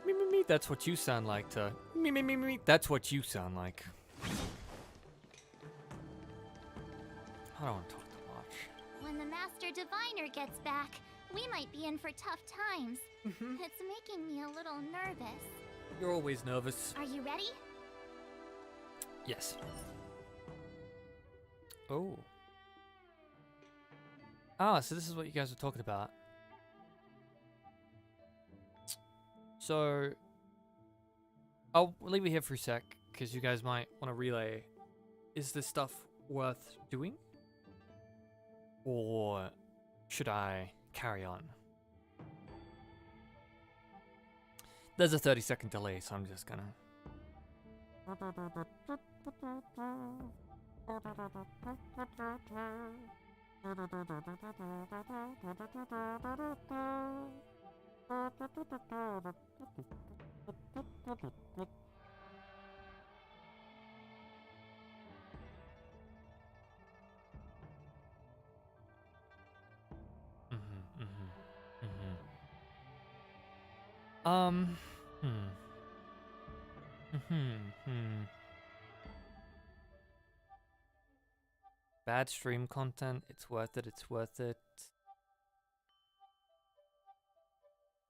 Me. That's what you sound like to. Me. That's what you sound like. I don't want to talk too much. When the Master Diviner gets back, we might be in for tough times. It's making me a little nervous. You're always nervous. Are you ready? Yes. Oh. Ah, so this is what you guys were talking about. So, I'll leave it here for a sec, because you guys might want to relay. Is this stuff worth doing? Or should I carry on? There's a 30-second delay, so I'm just gonna... Bad stream content, it's worth it, it's worth it.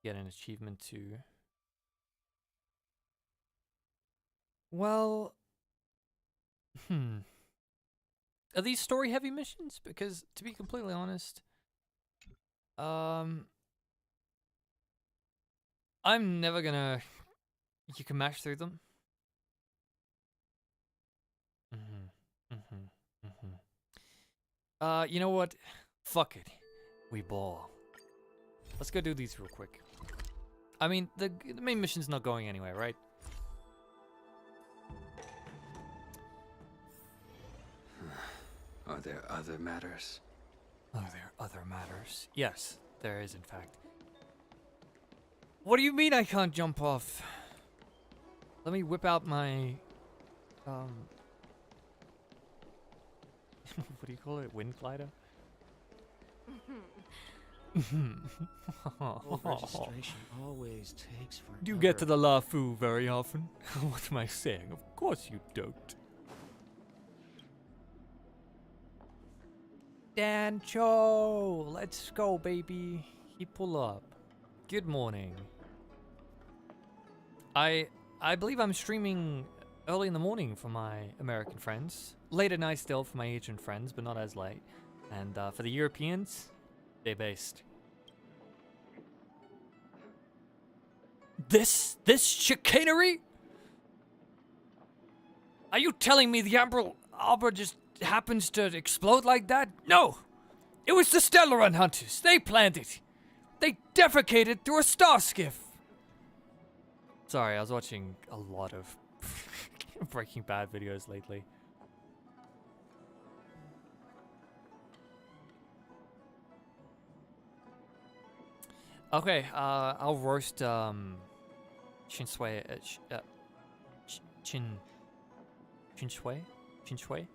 Get an achievement too. Well, are these story heavy missions? Because to be completely honest, I'm never gonna. You can mash through them. You know what? Fuck it. We ball. Let's go do these real quick. I mean, the main mission's not going anywhere, right? Are there other matters? Are there other matters? Yes, there is, in fact. What do you mean I can't jump off? Let me whip out my... what do you call it? Wind glider? Registration always takes forever. Do you get to the Lafu very often? What am I saying? Of course you don't. Dancho! Let's go, baby. He pull up. Good morning. I believe I'm streaming early in the morning for my American friends. Late at night still for my Asian friends, but not as late. And for the Europeans, day-based. This chicanery? Are you telling me the Arbor just happens to explode like that? No! It was the Stellar Run Hunters. They planned it. They defecated through a star skiff. Sorry, I was watching a lot of Breaking Bad videos lately. Okay, I'll roast Chinshui. Chinshui.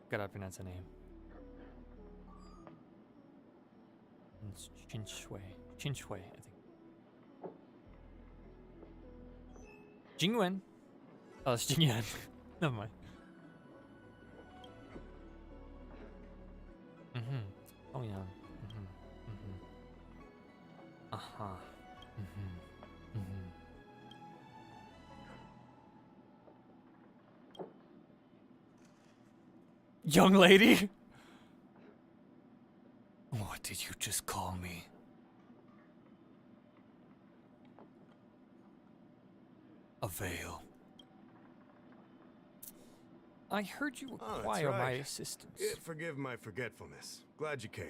Gotta pronounce her name. It's Chinshui, I think. Jingyuan. Oh, it's Jingyuan. Never mind. Oh yeah. Uh-huh. Young lady? What did you just call me? A veil. I heard you require my assistance. Forgive my forgetfulness. Glad you came.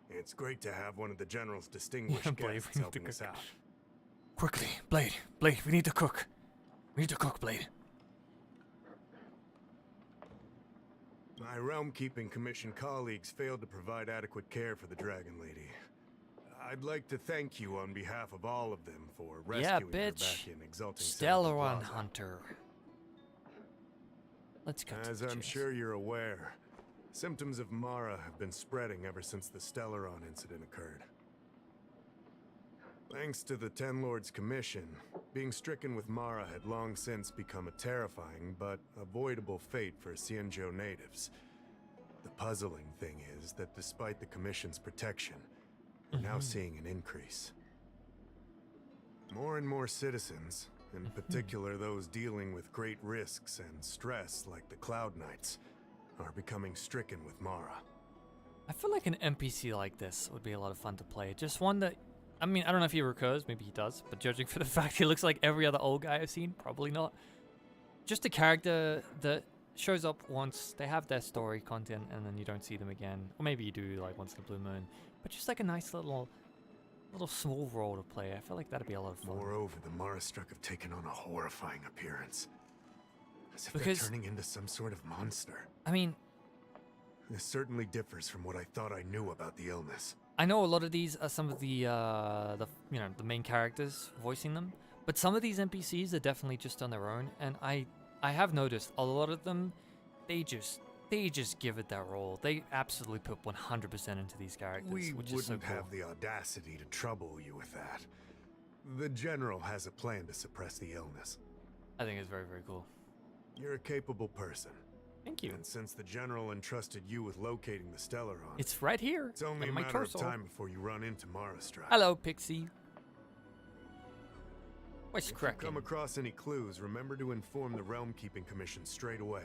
It's great to have one of the General's distinguished guests helping us out. Quickly, Blade, we need to cook. We need to cook, Blade. My Realm-Keeping Commission colleagues failed to provide adequate care for the Dragon Lady. I'd like to thank you on behalf of all of them for rescuing her back in Exalting Stellaron Hunter. Let's go. As I'm sure you're aware, symptoms of Mara have been spreading ever since the Stellaron incident occurred. Thanks to the Ten Lords Commission, being stricken with Mara had long since become a terrifying but avoidable fate for Xianzhou natives. The puzzling thing is that despite the Commission's protection, we're now seeing an increase. More and more citizens, in particular those dealing with great risks and stress like the Cloud Knights, are becoming stricken with Mara. I feel like an NPC like this would be a lot of fun to play. Just one that, I mean, I don't know if he recurs, maybe he does, but judging for the fact he looks like every other old guy I've seen, probably not. Just a character that shows up once, they have their story content, and then you don't see them again. Or maybe you do, like, once in a blue moon. But just like a nice little small role to play. I feel like that'd be a lot of fun. Moreover, the Marastruck have taken on a horrifying appearance. As if they're turning into some sort of monster. I mean, this certainly differs from what I thought I knew about the illness. I know a lot of these are some of the the main characters voicing them, but some of these NPCs are definitely just on their own, and I have noticed a lot of them, they just give it their all. They absolutely put 100% into these characters, which is so cool. We wouldn't have the audacity to trouble you with that. The General has a plan to suppress the illness. I think it's very, very cool. You're a capable person. Thank you. And since the General entrusted you with locating the Stellaron, it's right here. It's only a matter of time before you run into Marastruck. Hello, Pixie. What's cracking? If you come across any clues, remember to inform the Realm-Keeping Commission straight away.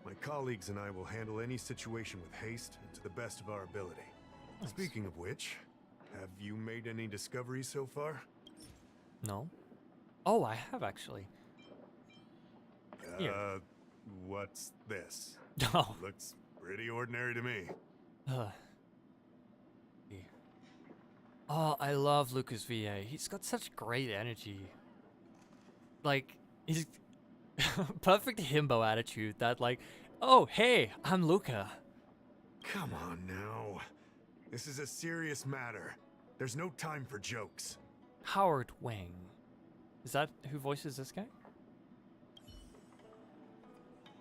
My colleagues and I will handle any situation with haste and to the best of our ability. Nice. Speaking of which, have you made any discoveries so far? No. Oh, I have actually. Here. What's this? Oh. Looks pretty ordinary to me. Oh, I love Lucas VA. He's got such great energy. Like, he's perfect himbo attitude that like, oh, hey, I'm Luca. Come on now. This is a serious matter. There's no time for jokes. Howard Wang. Is that who voices this guy?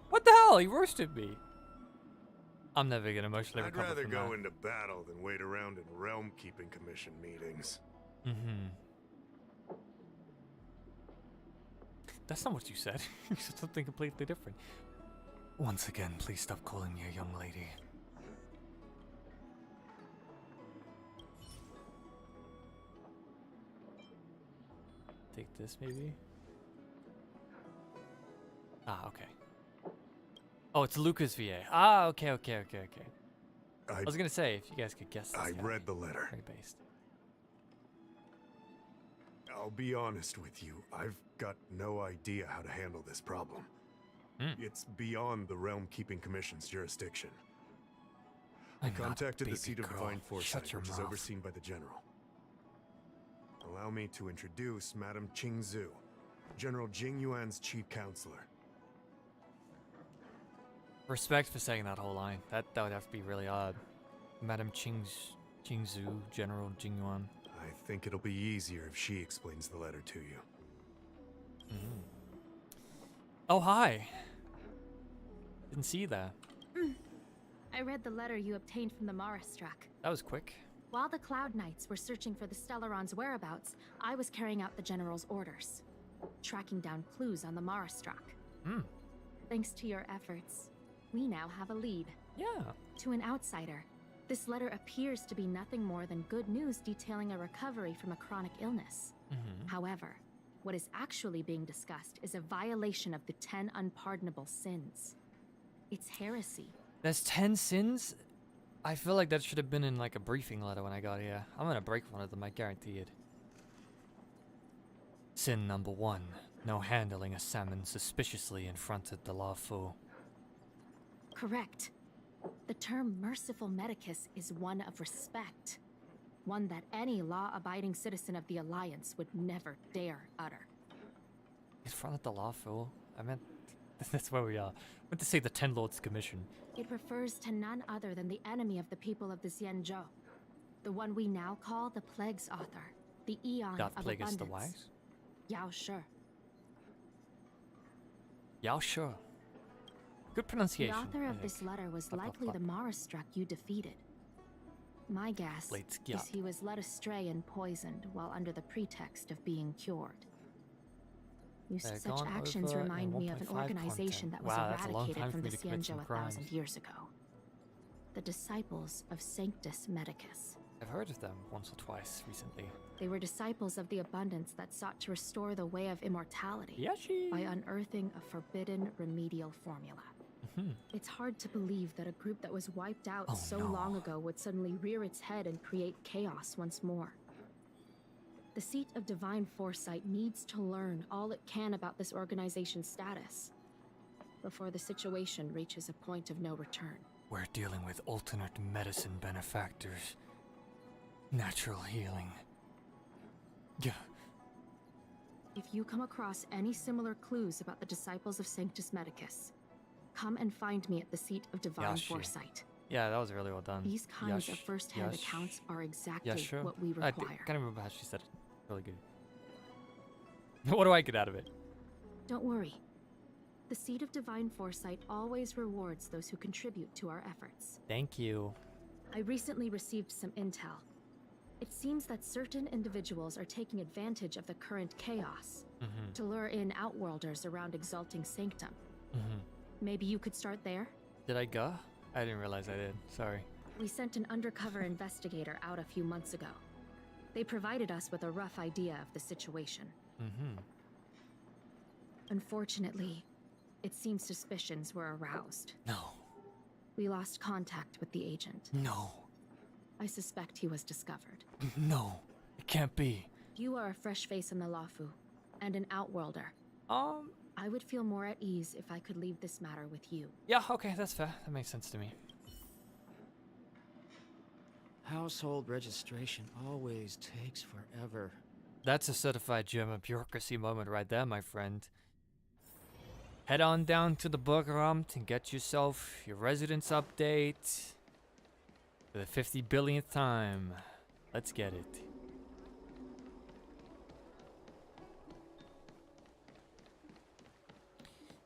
What the hell? He roasted me. I'm never gonna emotionally recover I'd rather from go that. into battle than wait around in Realm-Keeping Commission meetings. That's not what you said. You said something completely different. Once again, please stop calling me a young lady. Take this, maybe? Ah, okay. Oh, it's Lucas VA. Ah, okay. I was gonna say, if you guys could guess this I guy. read the letter. Very based. I'll be honest with you, I've got no idea how to handle this problem. It's beyond the Realm-Keeping Commission's jurisdiction. I contacted the seat of Divine Foresight, which is overseen by the General. Allow me to introduce Madame Xianzhou, General Jing Yuan's chief counselor. Respect for saying that whole line. That would have to be really odd. Madame Xianzhou, General Jing Yuan. I think it'll be easier if she explains the letter to you. Oh, hi. Didn't see you there. I read the letter you obtained from the Marastruck. That was quick. While the Cloud Knights were searching for the Stellaron's whereabouts, I was carrying out the General's orders, tracking down clues on the Marastruck. Thanks to your efforts, we now have a lead. Yeah. To an outsider, This letter appears to be nothing more than good news detailing a recovery from a chronic illness. However, what is actually being discussed is a violation of the 10 unpardonable sins. It's heresy. There's 10 sins? I feel like that should have been in like a briefing letter when I got here. I'm gonna break one of them, I guarantee it. Sin number 1. No handling a salmon suspiciously in front of the lawful. Correct. The term merciful medicus is one of respect. One that any law-abiding citizen of the Alliance would never dare utter. In front of the lawful? I meant, that's where we are. I meant to say the Ten Lords Commission. It refers to none other than the enemy of the people of the Xianzhou. The one we now call the Plague's author. The Eon Darth of Plague is Abundance. the wise? Yao Shi. Yao Shi. Good pronunciation. The author of this letter was likely the Marastruck you defeated. My guess is he was led astray and poisoned while under the pretext of being cured. Such actions remind me of an organization that was eradicated from the Xianzhou 1,000 years ago. The Disciples of Sanctus Medicus. I've heard of them once or twice recently. They were disciples of the Abundance that sought to restore the way of immortality by unearthing a forbidden remedial formula. It's hard to believe that a group that was wiped out long ago would suddenly rear its head and create chaos once more. The seat of divine foresight needs to learn all it can about this organization's status before the situation reaches a point of no return. We're dealing with alternate medicine benefactors. Natural healing. Yeah. If you come across any similar clues about the Disciples of Sanctus Medicus, come and find me at the seat of divine foresight. Yeah, that was really well done. These kinds of first-hand accounts are exactly what we require. I can't remember how she said it. Really good. What do I get out of it? Don't worry. The seat of divine foresight always rewards those who contribute to our efforts. Thank you. I recently received some intel. It seems that certain individuals are taking advantage of the current chaos to lure in outworlders around Exalting Sanctum. Maybe you could start there? Did I go? I didn't realize I did. Sorry. We sent an undercover investigator out a few months ago. They provided us with a rough idea of the situation. Unfortunately, it seems suspicions were aroused. No. We lost contact with the agent. No. I suspect he was discovered. No. It can't be. You are a fresh face in the Lafu, and an outworlder. I would feel more at ease if I could leave this matter with you. Yeah, okay, that's fair. That makes sense to me. Household registration always takes forever. That's a certified German bureaucracy moment right there, my friend. Head on down to the Bürgeramt and get yourself your residence update for the 50 billionth time. Let's get it.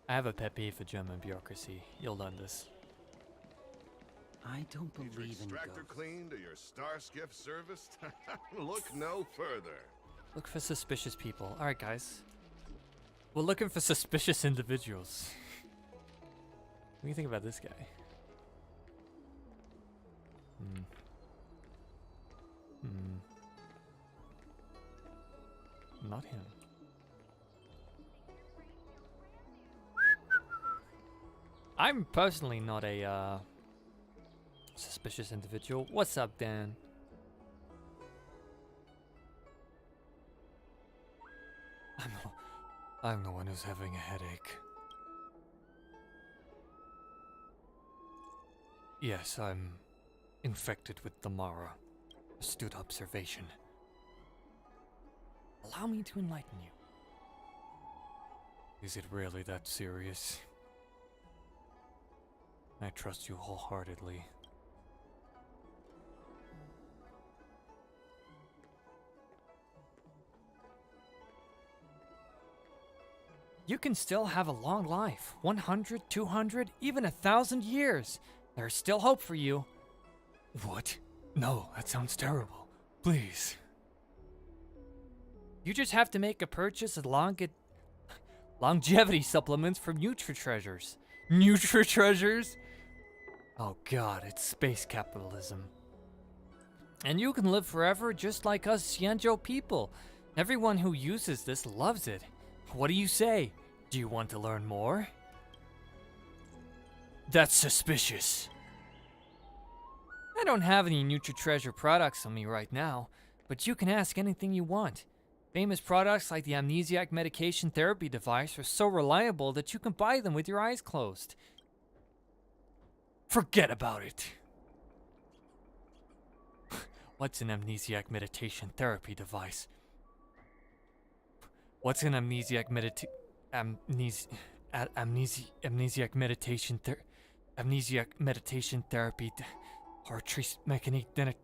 I have a pet peeve for German bureaucracy. You'll learn this. I don't believe in extractor ghosts. cleaned or your star skiff serviced? Look no further. Look for suspicious people. Alright, guys. We're looking for suspicious individuals. What do you think about this guy? Not him. I'm personally not a suspicious individual. What's up, Dan? I'm the one who's having a headache. Yes, I'm infected with the Mara. Astute observation. Allow me to enlighten you. Is it really that serious? I trust you wholeheartedly. You can still have a long life. 100, 200, even 1,000 years. There's still hope for you. What? No, that sounds terrible. Please. You just have to make a purchase of longevity supplements from NutriTreasures. NutriTreasures? Oh god, it's space capitalism. And you can live forever just like us Xianzhou people. Everyone who uses this loves it. What do you say? Do you want to learn more? That's suspicious. I don't have any NutriTreasure products on me right now, but you can ask anything you want. Famous products like the amnesiac medication therapy device are so reliable that you can buy them with your eyes closed. Forget about it. What's an amnesiac meditation therapy device? What's an amnesiac meditation therapy or trace mechanic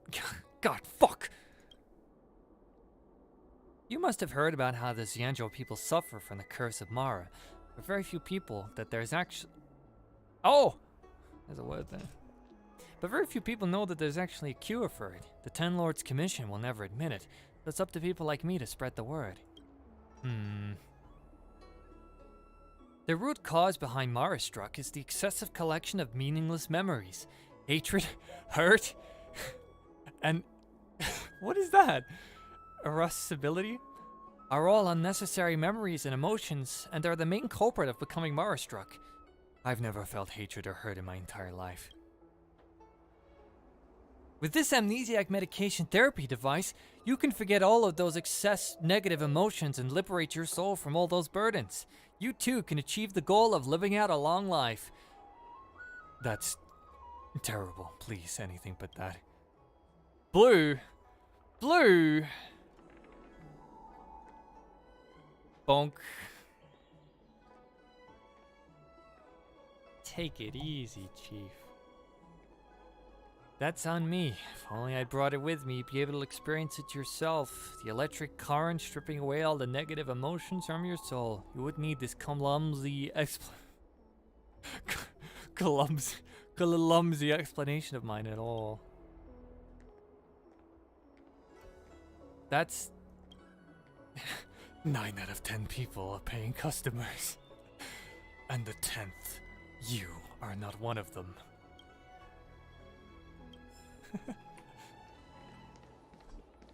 God, fuck! You must have heard about how the Xianzhou people suffer from the curse of Mara, but very few people that there's actually... Oh! There's a word there. But very few people know that there's actually a cure for it. The Ten Lords Commission will never admit it, so it's up to people like me to spread the word. The root cause behind Mara Struck is the excessive collection of meaningless memories. Hatred, hurt, and... what is that? Irascibility? Are all unnecessary memories and emotions, and are the main culprit of becoming Mara Struck. I've never felt hatred or hurt in my entire life. With this amnesiac medication therapy device, you can forget all of those excess negative emotions and liberate your soul from all those burdens. You too can achieve the goal of living out a long life. That's terrible. Please, anything but that. Blue. Blue. Bonk. Take it easy, Chief. That's on me. If only I brought it with me, you'd be able to experience it yourself. The electric current stripping away all the negative emotions from your soul. You wouldn't need this clumsy clumsy explanation of mine at all. That's 9 out of 10 people are paying customers. And the 10th, you are not one of them.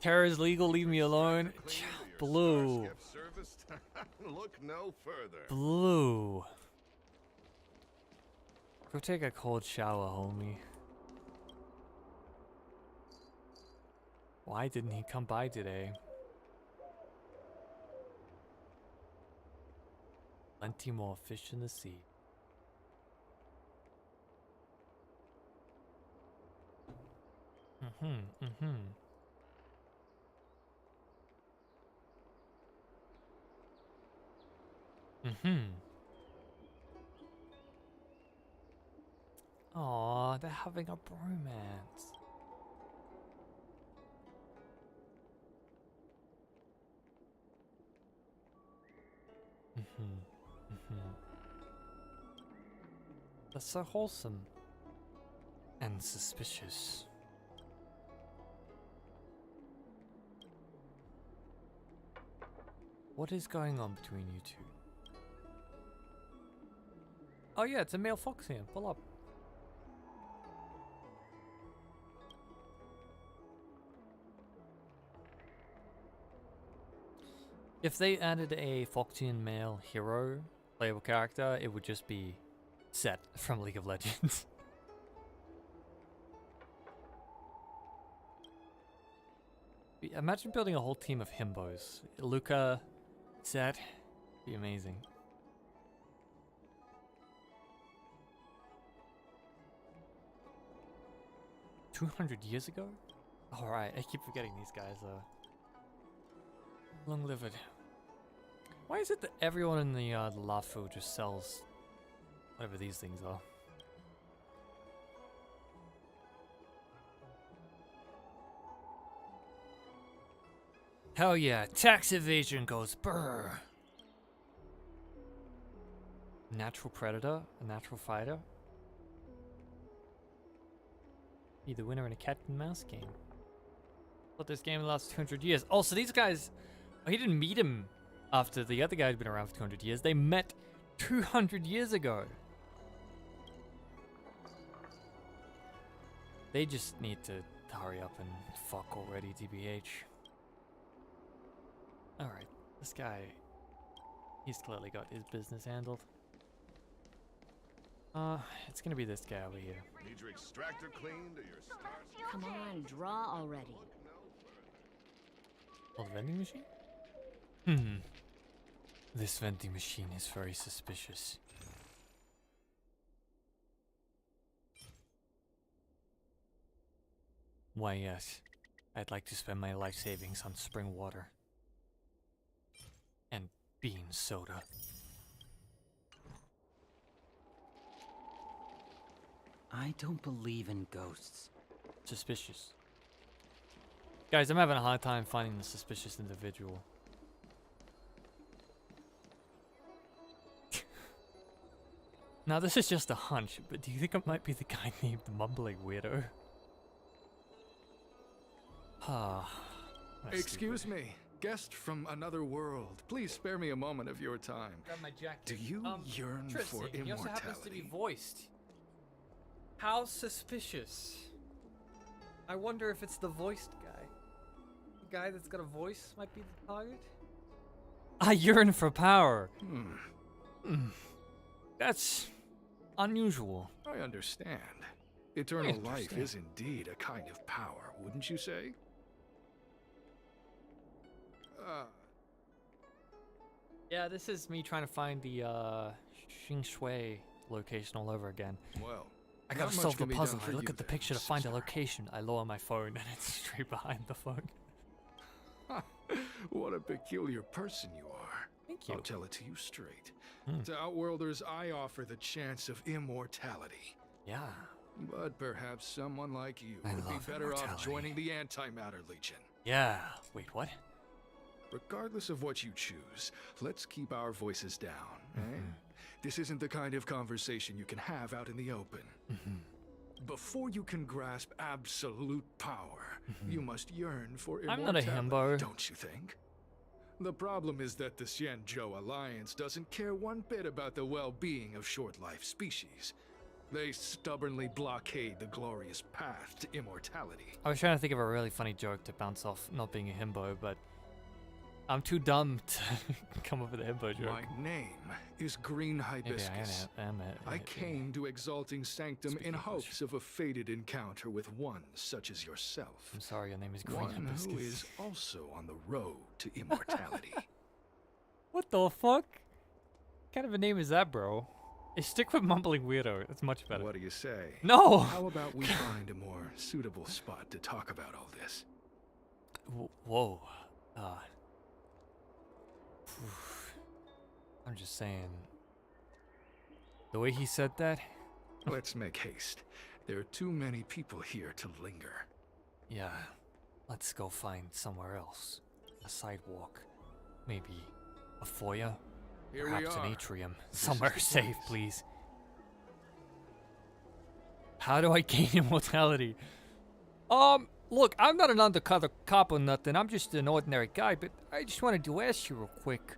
Terror is legal, leave me alone. Blue. Look no further. Blue. Go take a cold shower, homie. Why didn't he come by today? Plenty more fish in the sea. Aw, they're having a bromance. That's so wholesome. And suspicious. What is going on between you two? Oh yeah, it's a male Foxian. Pull up. If they added a Foxian male hero playable character, it would just be Set from League of Legends. Imagine building a whole team of himbos. Luca, Set, be amazing. $200 years ago? Alright, I keep forgetting these guys though. Long lived. Why is it that everyone in the Lafu just sells whatever these things are? Hell yeah, tax evasion goes brr. Natural predator, a natural fighter. Be the winner in a cat and mouse game. But this game lasts 200 years. Oh, so these guys, he didn't meet him after the other guy had been around for 200 years. They met 200 years ago. They just need to hurry up and fuck already, TBH. Alright, this guy, he's clearly got his business handled. It's gonna be this guy over here. Need your extractor cleaned or your stars? Come on, draw already. Oh, the vending machine? This vending machine is very suspicious. Why, yes. I'd like to spend my life savings on spring water. And bean soda. I don't believe in ghosts. Suspicious. Guys, I'm having a hard time finding the suspicious individual. Now, this is just a hunch, but do you think it might be the guy named Mumbling Weirdo? Excuse me, guest from another world. Please spare me a moment of your time. Grab my jacket. Do you yearn Tristan, for immortality? He also happens to be voiced. How suspicious. I wonder if it's the voiced guy. The guy that's got a voice might be the target? I yearn for power. That's unusual. I understand. Eternal life is indeed a kind of power, wouldn't you say? Yeah, this is me trying to find the Xianzhou location all over again. Well, I gotta solve the puzzle. I look at the picture to find a location. I lower my phone and it's straight behind the phone. What a peculiar person you are. Thank you. I'll tell it to you straight. To Outworlders, I offer the chance of immortality. Yeah. But perhaps someone like you would be better off joining the Antimatter Legion. Yeah. Wait, what? Regardless of what you choose, let's keep our voices down, eh? This isn't the kind of conversation you can have out in the open. Before you can grasp absolute power, you must yearn for immortality. I'm not a himbo. Don't you think? The problem is that the Xianzhou Alliance doesn't care one bit about the well-being of short-life species. They stubbornly blockade the glorious path to immortality. I was trying to think of a really funny joke to bounce off not being a himbo, but I'm too dumb to come up with a himbo joke. My name is Green Hibiscus. I came to Exalting Sanctum in hopes of a fated encounter with one such as yourself. I'm sorry, your name is Green One Hibiscus. who is also on the road to immortality. What the fuck? What kind of a name is that, bro? Stick with Mumbling Weirdo. That's much better. What do you say? No! How about we find a more suitable spot to talk about all this? Whoa. I'm just saying. The way he said that? Let's make haste. There are too many people here to linger. Yeah. Let's go find somewhere else. A sidewalk. Maybe a foyer? Here Perhaps we are. an atrium. Somewhere safe, please. How do I gain immortality? Look, I'm not an undercover cop or nothing. I'm just an ordinary guy, but I just wanted to ask you real quick.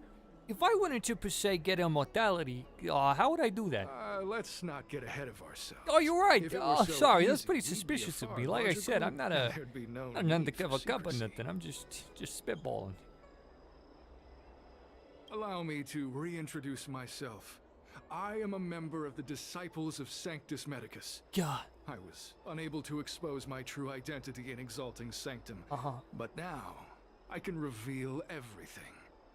If I wanted to, per se, get immortality, how would I do that? Let's not get ahead of ourselves. Oh, you're right. If it were Oh, so sorry. That's easy, pretty you'd be a suspicious of far me. Like I larger said, I'm group, not and there'd be no not an need undercover for cop or secrecy. nothing. I'm just spitballing. Allow me to reintroduce myself. I am a member of the Disciples of Sanctus Medicus. Yeah. I was unable to expose my true identity in Exalting Sanctum. But now, I can reveal everything.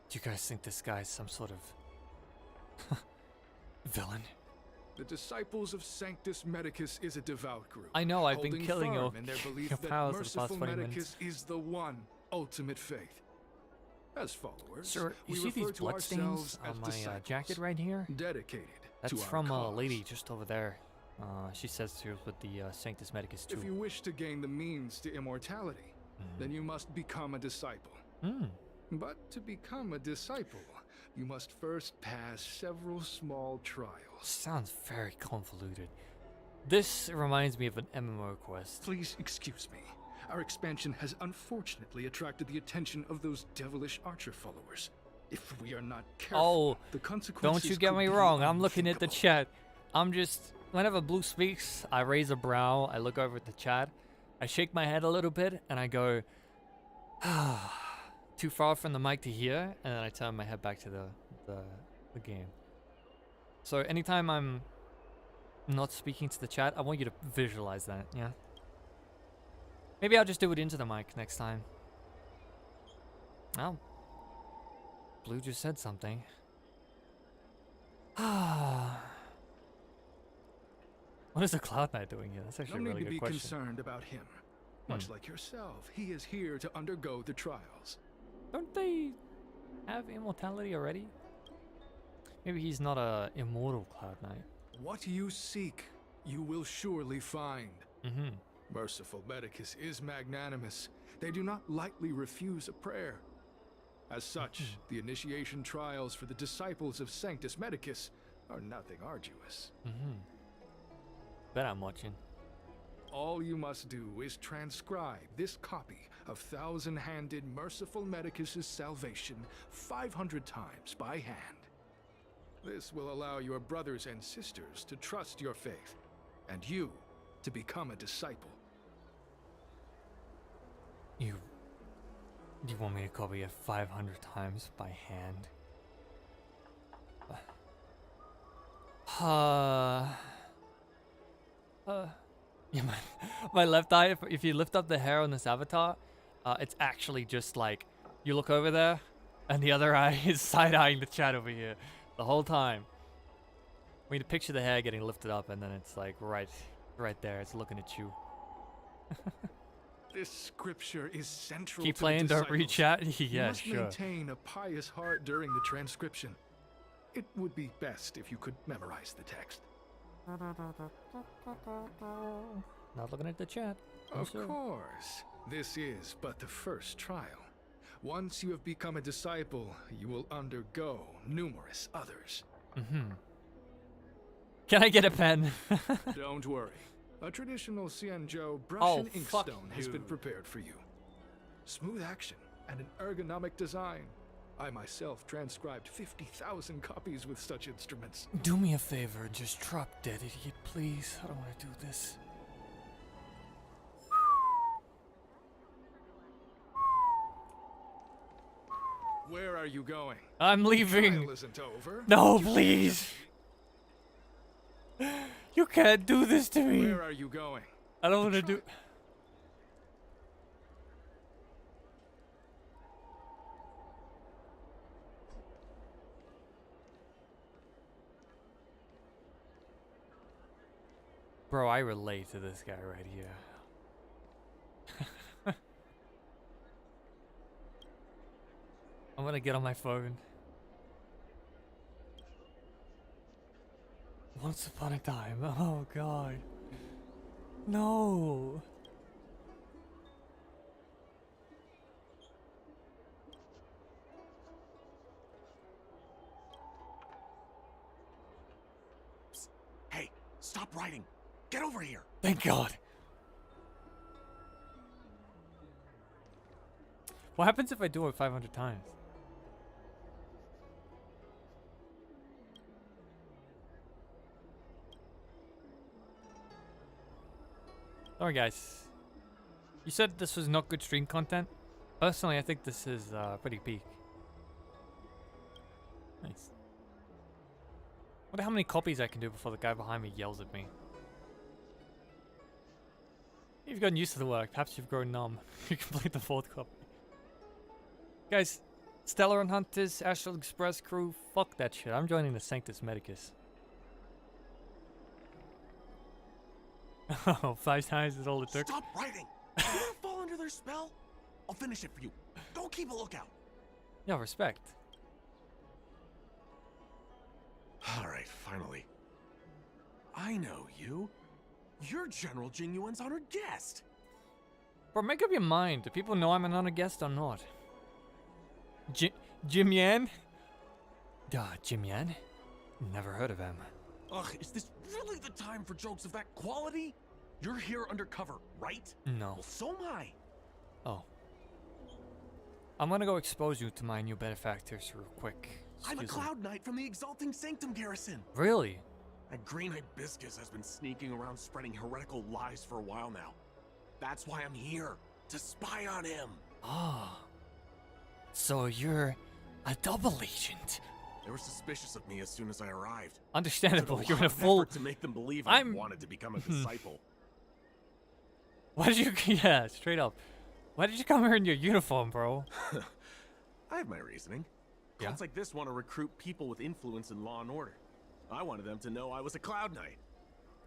Do you guys think this guy's some sort of villain? The Disciples of Sanctus Medicus is a devout group. I know, I've been holding killing firm your- in their belief your that pals for the past merciful 20 Medicus minutes. is the one ultimate faith. As followers, Sir, you we see refer these to bloodstains ourselves as on my disciples, jacket right here? dedicated That's to our from a cause. lady just over there. She says she was with the Sanctus Medicus too. If you wish to gain the means to immortality, then you must become a disciple. But to become a disciple, you must first pass several small trials. Sounds very convoluted. This reminds me of an MMO quest. Please excuse me. Our expansion has unfortunately attracted the attention of those devilish archer followers. If we are not careful, the consequences don't you get could me be wrong. I'm looking at the chat. I'm just whenever Blue speaks, I raise a brow, I look over at the chat, I shake my head a little bit, and I go, too far from the mic to hear, and then I turn my head back to the game. So anytime I'm not speaking to the chat, I want you to visualize that, yeah? Maybe I'll just do it into the mic next time. Oh. Blue just said something. What is the Cloud Knight doing here? That's actually a really good question. No need to be concerned about him. Much like yourself, he is here to undergo the trials. Don't they have immortality already? Maybe he's not a immortal Cloud Knight. What you seek, you will surely find. Merciful Medicus is magnanimous. They do not lightly refuse a prayer. As such, the initiation trials for the disciples of Sanctus Medicus are nothing arduous. Bet I'm watching. All you must do is transcribe this copy of thousand-handed Merciful Medicus's salvation 500 times by hand. This will allow your brothers and sisters to trust your faith, and you to become a disciple. You want me to copy it 500 times by hand? Yeah, my left eye, if you lift up the hair on this avatar, it's actually just like, you look over there, and the other eye is side-eyeing the chat over here the whole time. We need to picture the hair getting lifted up, and then it's like right there, it's looking at you. This scripture is central Keep to playing, the don't read chat? You Yeah, must sure. maintain a pious heart during the transcription. It would be best if you could memorize the text. Not looking at the chat. Of course. This is but the first trial. Once you have become a disciple, you will undergo numerous others. Can I get a pen? Don't worry. A traditional Xianzhou brush Oh, and fuck inkstone has been prepared for you. Smooth action and an ergonomic design. I myself transcribed 50,000 copies with such instruments. Do me a favor and just drop dead, idiot, please. I don't want to do this. Where are you going? I'm The leaving. trial isn't over. No, please. You can't do this to me. Where are you going? I don't want to do. Bro, I relate to this guy right here. I'm gonna get on my phone. Once upon a time. Oh god. No. Hey, stop writing. Get over here. Thank God. What happens if I do it 500 times? Alright guys, you said this was not good stream content. Personally, I think this is pretty peak. Nice. Wonder how many copies I can do before the guy behind me yells at me. You've gotten used to the work, perhaps you've grown numb. You complete the 4th copy. Guys, Stellar and Hunters, Astral Express crew, fuck that shit. I'm joining the Sanctus Medicus. Oh, 5 times is all it took. Stop writing. If you don't fall under their spell, I'll finish it for you. Don't keep a lookout. Yeah, respect. Alright, finally. I know you. You're General Jinyuan's honored guest. Bro, make up your mind. Do people know I'm an honored guest or not? Jim Yan? Jim Yan? Never heard of him. Ugh, is this really the time for jokes of that quality? You're here undercover, right? No. Well, so am I. Oh. I'm gonna go expose you to my new benefactors real quick. I'm a Excuse me. Cloud Knight from the Exalting Sanctum Garrison. Really? That green hibiscus has been sneaking around spreading heretical lies for a while now. That's why I'm here, to spy on him. Oh. So you're a double agent. They were suspicious of me as soon as I arrived. Understandable. You're in a in a full... to make them believe I wanted to become a disciple. Why did you... Yeah, straight up. Why did you come here in your uniform, bro? I have my reasoning. Cults like this want to recruit people with influence in law and order. I wanted them to know I was a Cloud Knight.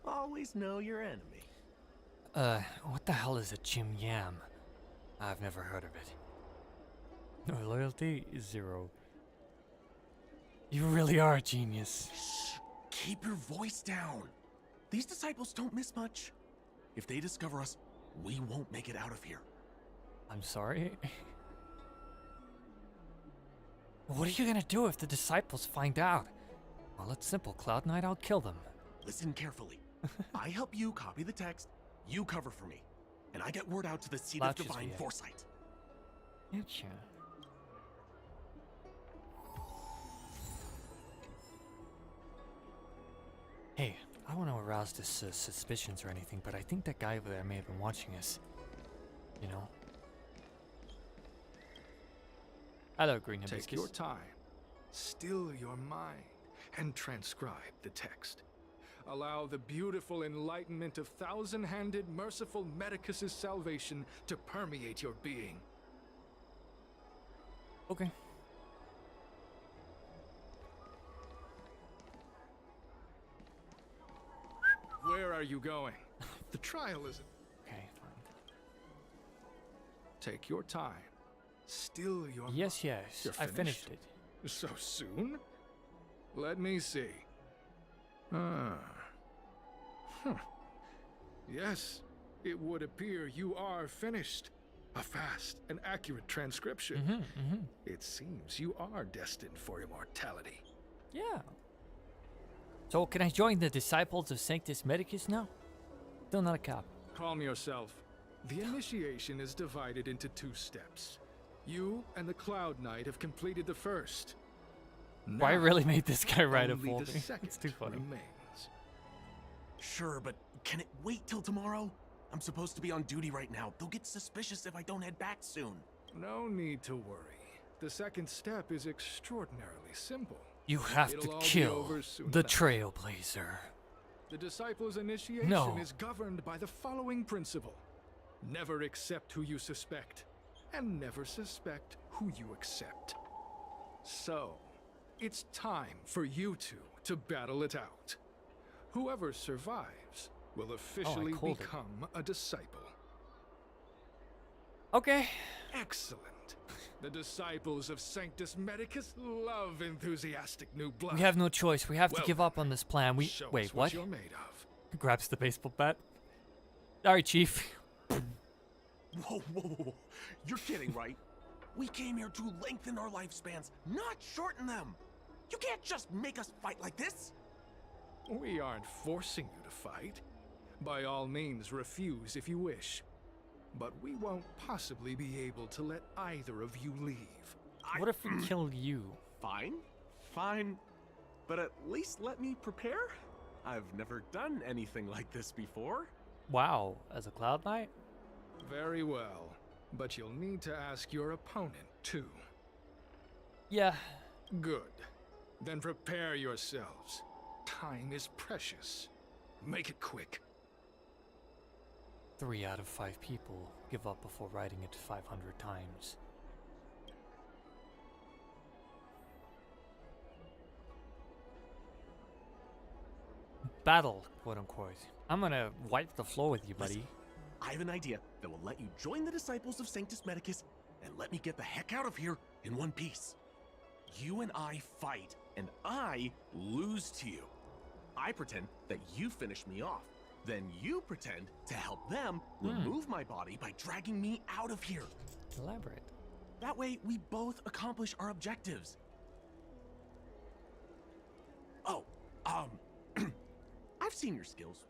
Always know your enemy. What the hell is a Jim Yam? I've never heard of it. No loyalty is 0. You really are a genius. Shh! Keep your voice down. These disciples don't miss much. If they discover us, we won't make it out of here. I'm sorry? What are you gonna do if the disciples find out? Well, it's simple, Cloud Knight. I'll kill them. Listen carefully. I help you copy the text, you cover for me, and I get word out to the seat of divine foresight. Gotcha. Hey, I don't want to arouse this suspicions or anything, but I think that guy over there may have been watching us. You know? Hello, Green Hibiscus. Take your time, still your mind, and transcribe the text. Allow the beautiful enlightenment of thousand-handed, merciful Medicus's salvation to permeate your being. Okay. Where are you going? The trial isn't... Okay, fine. Take your time. Still your mind. Yes. You're I finished it. So soon? Let me see. Yes, it would appear you are finished. A fast and accurate transcription. It seems you are destined for immortality. Yeah. So can I join the disciples of Sanctus Medicus now? Still not a cop. Calm yourself. The initiation is divided into 2 steps. You and the Cloud Knight have completed the first. Why really made this guy write a full the thing? second It's too funny. remains. Sure, but can it wait till tomorrow? I'm supposed to be on duty right now. They'll get suspicious if I don't head back soon. No need to worry. The second step is extraordinarily simple. You have It'll to all be kill over soon the enough. Trailblazer. The disciples' initiation No. is governed by the following principle. Never accept who you suspect, and never suspect who you accept. So, it's time for you two to battle it out. Whoever survives will officially called it. become a disciple. Okay. Excellent. The disciples of Sanctus Medicus love enthusiastic new blood. We have no choice. We have to Well, give up on this plan. We show wait. us What? you're made of. Grabs the baseball bat. Sorry, Chief. Whoa. You're kidding, right? We came here to lengthen our lifespans, not shorten them. You can't just make us fight like this. We aren't forcing you to fight. By all means, refuse if you wish. But we won't possibly be able to let either of you leave. What if we kill you? Fine. But at least let me prepare. I've never done anything like this before. Wow, as a Cloud Knight? Very well. But you'll need to ask your opponent, too. Yeah. Good. Then prepare yourselves. Time is precious. Make it quick. 3 out of 5 people give up before writing it 500 times. Battle, quote unquote. I'm gonna wipe the floor with you, buddy. Listen, I have an idea that will let you join the disciples of Sanctus Medicus and let me get the heck out of here in one piece. You and I fight, and I lose to you. I pretend that you finish me off. Then you pretend to help them remove my body by dragging me out of here. Elaborate. That way, we both accomplish our objectives. Oh, I've seen your skills.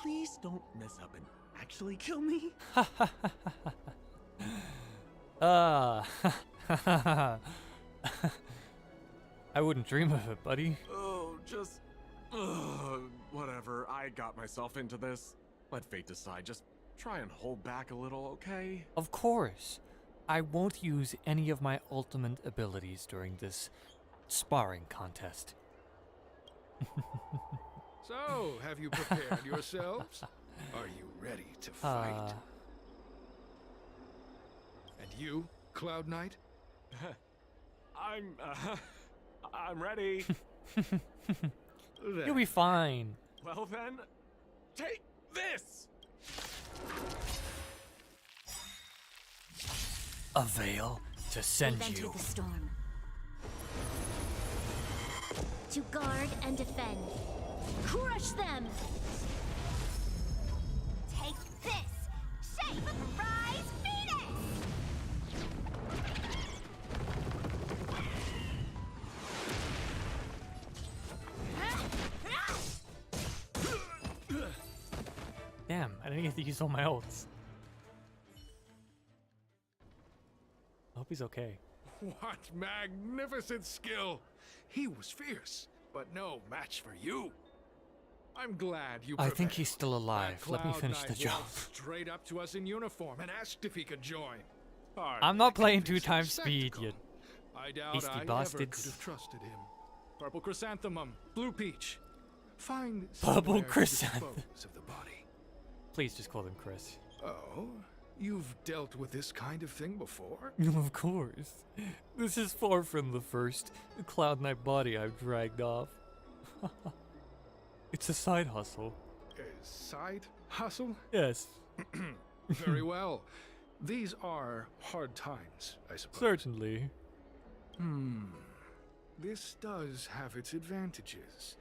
Please don't mess up and actually kill me. I wouldn't dream of it, buddy. Oh, just Whatever, I got myself into this. Let fate decide, just try and hold back a little, okay? Of course. I won't use any of my ultimate abilities during this sparring contest. So, have you prepared yourselves? Are you ready to fight? And you, Cloud Knight? I'm ready. You'll be fine. Well then, take this! A veil to send We've you. entered the storm. To guard and defend. Crush them! Take this! Shape of Rise Venus! Damn, I didn't get to use all my ults. I hope he's okay. What magnificent skill! He was fierce, but no match for you. I'm glad you I think prevailed. he's still alive. That Let me Cloud finish the Knight job. walked straight up to us in uniform and asked if he could join. I'm not playing 2 times speed, you I doubt hasty I ever could bastards. have trusted him. Purple chrysanthemum, blue peach. Find Purple somewhere to chrysanthemum. dispose of the body. Please just call him Chris. Oh, you've dealt with this kind of thing before? Of course. This is far from the first Cloud Knight body I've dragged off. It's a side hustle. A side hustle? Yes. Very well. These are hard times, I suppose. Certainly. This does have its advantages.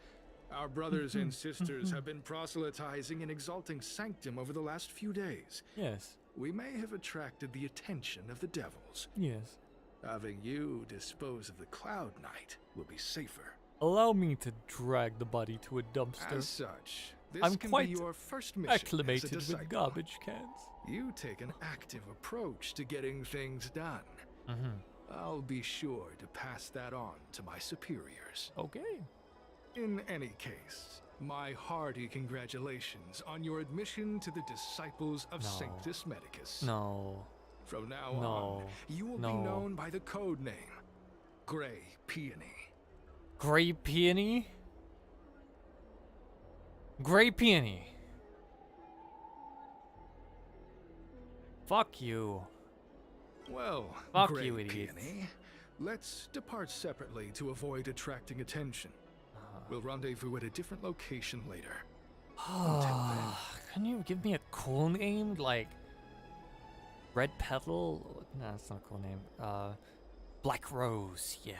Our brothers and sisters have been proselytizing and exalting sanctum over the last few days. Yes. We may have attracted the attention of the devils. Yes. Having you dispose of the Cloud Knight will be safer. Allow me to drag the body to a dumpster. As such, this I'm can quite be your first mission acclimated as a disciple. with garbage cans. You take an active approach to getting things done. I'll be sure to pass that on to my superiors. Okay. In any case, my hearty congratulations on your admission to the Disciples of Sanctus Medicus. No. From now on, you will be known by the code name, Grey Peony. Grey Peony? Grey Peony. Fuck you. Well, Fuck Grey you, idiot. Peony, let's depart separately to avoid attracting attention. We'll rendezvous at a different location later. Can you give me a cool name? Like Red Petal? No, that's not a cool name. Black Rose, yeah.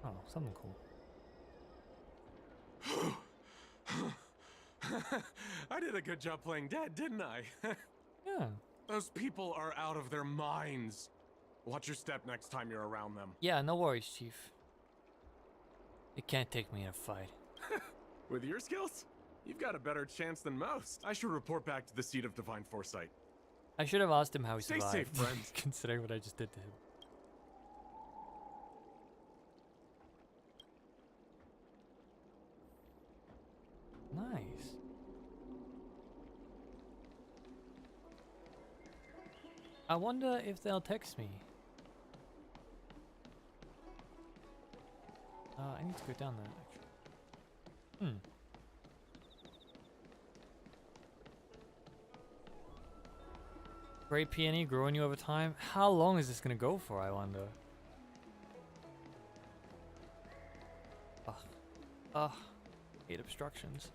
Oh, something cool. I did a good job playing dead, didn't I? Yeah. Those people are out of their minds. Watch your step next time you're around them. Yeah, no worries, Chief. You can't take me in a fight. With your skills, you've got a better chance than most. I should report back to the seat of divine foresight. I should have asked him how he Stay survived, safe, friend. considering what I just did to him. Nice. I wonder if they'll text me. I need to go down there, actually. Grey peony growing you over time? How long is this gonna go for, I wonder? Ugh. 8 obstructions.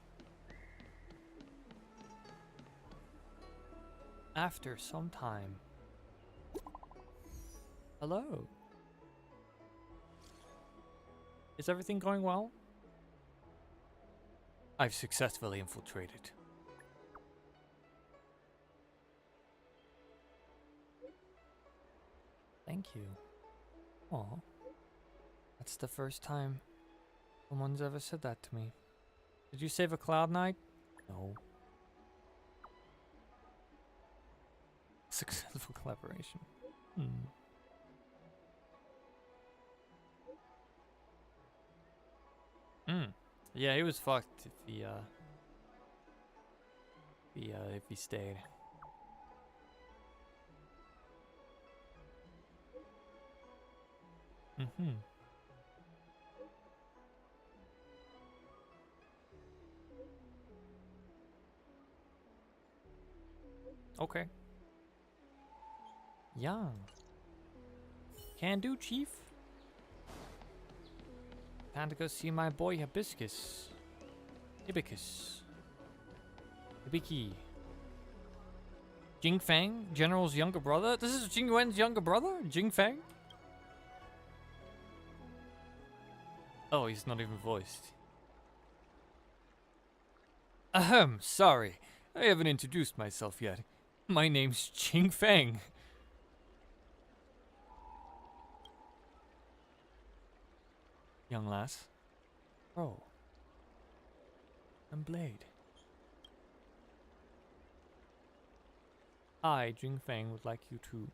After some time. Hello. Is everything going well? I've successfully infiltrated. Thank you. Aw. That's the first time someone's ever said that to me. Did you save a Cloud Knight? No. Successful collaboration. Yeah, he was fucked if he stayed. Okay. Young. Can do, Chief. Time to go see my boy Hibiscus. Hibiscus. Hibiki. Jing Fang, General's younger brother? This is Jing Yuan's younger brother? Jing Fang? Oh, he's not even voiced. Ahem, sorry. I haven't introduced myself yet. My name's Jing Fang. Young lass. Oh. And Blade. I, Jing Fang, would like you to...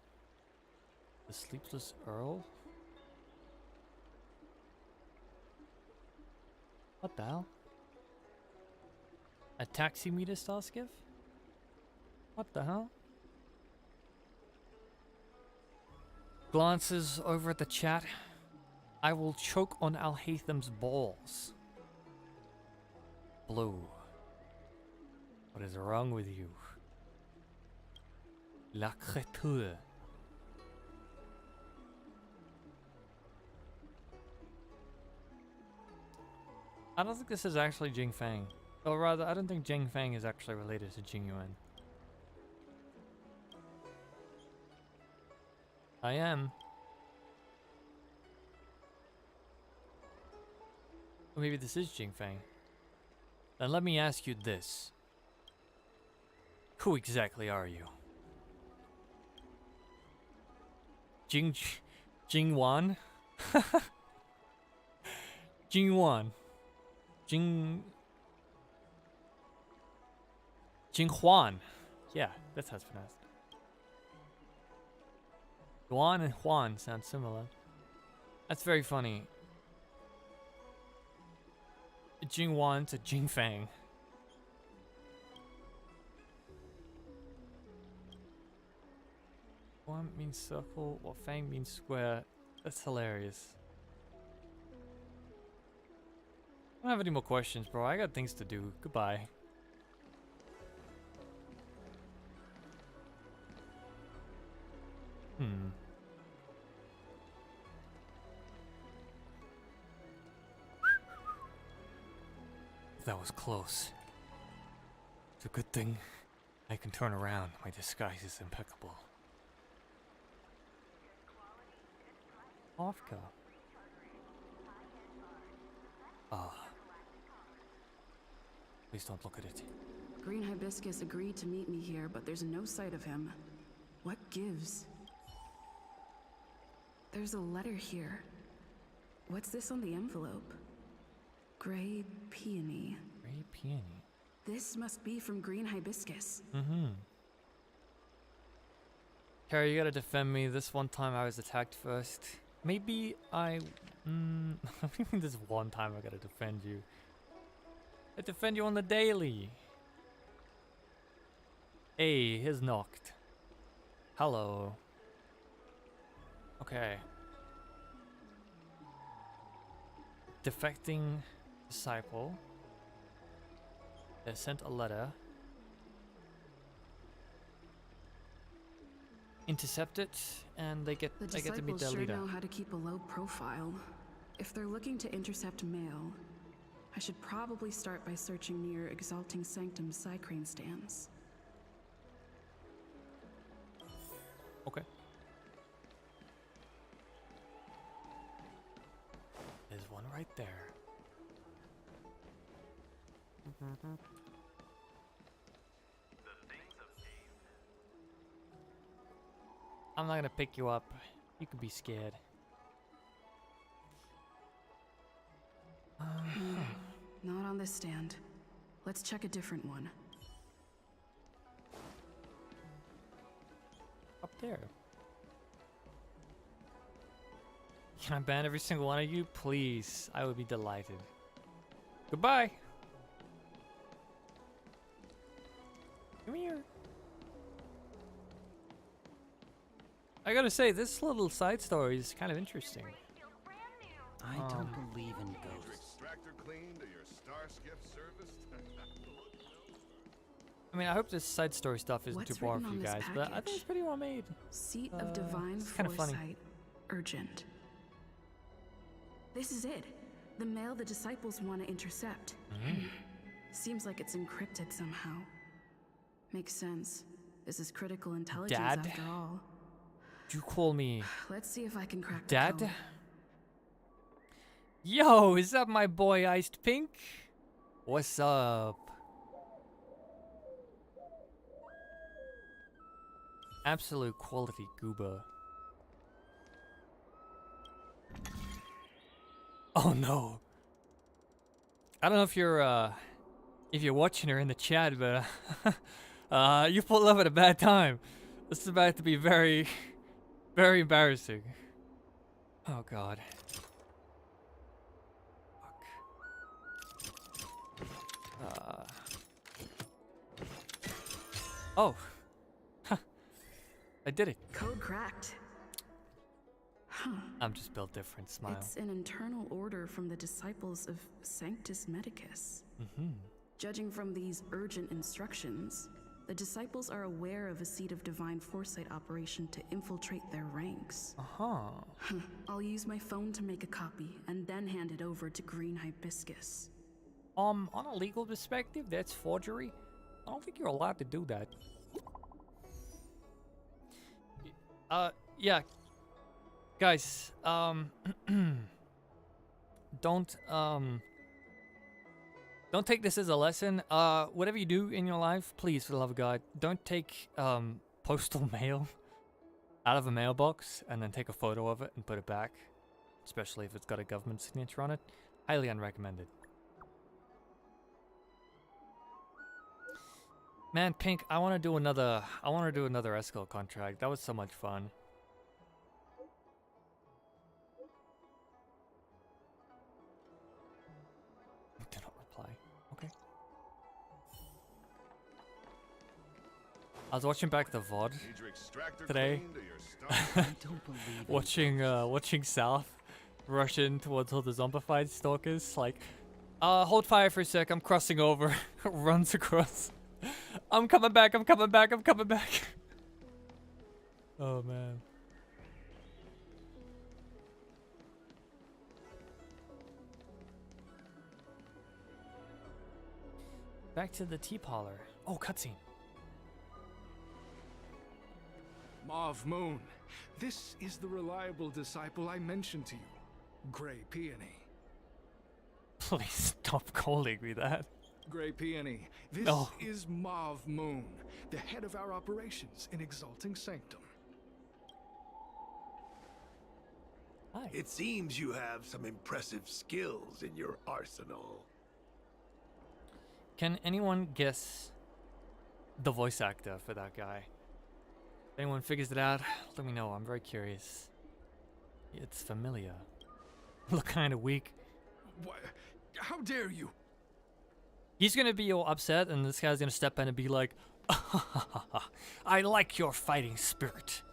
The Sleepless Earl? What the hell? A taximeter Starskiff? What the hell? Glances over at the chat. I will choke on Al-Haytham's balls. Blue. What is wrong with you? La créature. I don't think this is actually Jing Fang. Or rather, I don't think Jing Fang is actually related to Jing Yuan. I am. Or maybe this is Jing Fang. Then let me ask you this. Who exactly are you? Jing Wan? Jing Wan. Jing Huan. Yeah, that's how it's pronounced. Yuan and Huan sound similar. That's very funny. Jing Wan to Jing Fang. Huan means circle, while Fang means square. That's hilarious. I don't have any more questions, bro. I got things to do. Goodbye. That was close. It's a good thing I can turn around. My disguise is impeccable. Ofka. Please don't look at it. Green Hibiscus agreed to meet me here, but there's no sight of him. What gives? There's a letter here. What's this on the envelope? Gray peony. Gray peony. This must be from Green Hibiscus. Carrie, you gotta defend me. This one time I was attacked first. Maybe I... I mean, this one time I gotta defend you. I defend you on the daily. Hey, he's knocked. Hello. Okay. Defecting disciple. They sent a letter. Intercept it, and they get to meet their The disciples leader. sure know how to keep a low profile. If they're looking to intercept mail, I should probably start by searching near Exalting Sanctum's Psycrane stands. Okay. There's one right there. I'm not gonna pick you up. You could be scared. Not on this stand. Let's check a different one. Up there. Can I ban every single one of you? Please. I would be delighted. Goodbye. Come here. I gotta say, this little side story is kind of interesting. I don't believe in ghosts. Extractor cleaned or your star skiff serviced? I mean, I hope this side story stuff isn't What's too boring for written you on guys, this but I think package? it's pretty well made. Seat of divine it's kinda funny. foresight. Urgent. This is it. The mail the disciples want to intercept. Seems like it's encrypted somehow. Makes sense. This is critical intelligence Dad? after all. Do you call me Let's see if I can crack the Dad? code. Yo, is that my boy Iced Pink? What's up? Absolute quality goober. Oh no. I don't know if you're watching her in the chat, but you pulled up at a bad time. This is about to be very, very embarrassing. Oh god. Fuck. Oh. I did it. Code cracked. Huh. I'm just built different. Smile. It's an internal order from the disciples of Sanctus Medicus. Judging from these urgent instructions, the disciples are aware of a seed of divine foresight operation to infiltrate their ranks. I'll use my phone to make a copy and then hand it over to Green Hibiscus. On a legal perspective, that's forgery. I don't think you're allowed to do that. Yeah. Guys, don't take this as a lesson. Whatever you do in your life, please, for the love of God, don't take postal mail out of a mailbox and then take a photo of it and put it back, especially if it's got a government signature on it. Highly unrecommended. Man, Pink, I want to do another Esco contract. That was so much fun. Did not reply. Okay. I was watching back the VOD today. watching South rush in towards all the zombified stalkers. Like, hold fire for a sec. I'm crossing over. Runs across. I'm coming back. I'm coming back. I'm coming back. Oh man. Back to the tea parlor. Oh, cutscene. Mauve Moon, this is the reliable disciple I mentioned to you, Grey Peony. Please stop calling me that. Grey Peony, this is Mauve Moon, the head of our operations in Exalting Sanctum. Hi. It seems you have some impressive skills in your arsenal. Can anyone guess the voice actor for that guy? If anyone figures it out, let me know. I'm very curious. It's familiar. Look kind of weak. What? How dare you? He's gonna be all upset, and this guy's gonna step in and be like, I like your fighting spirit.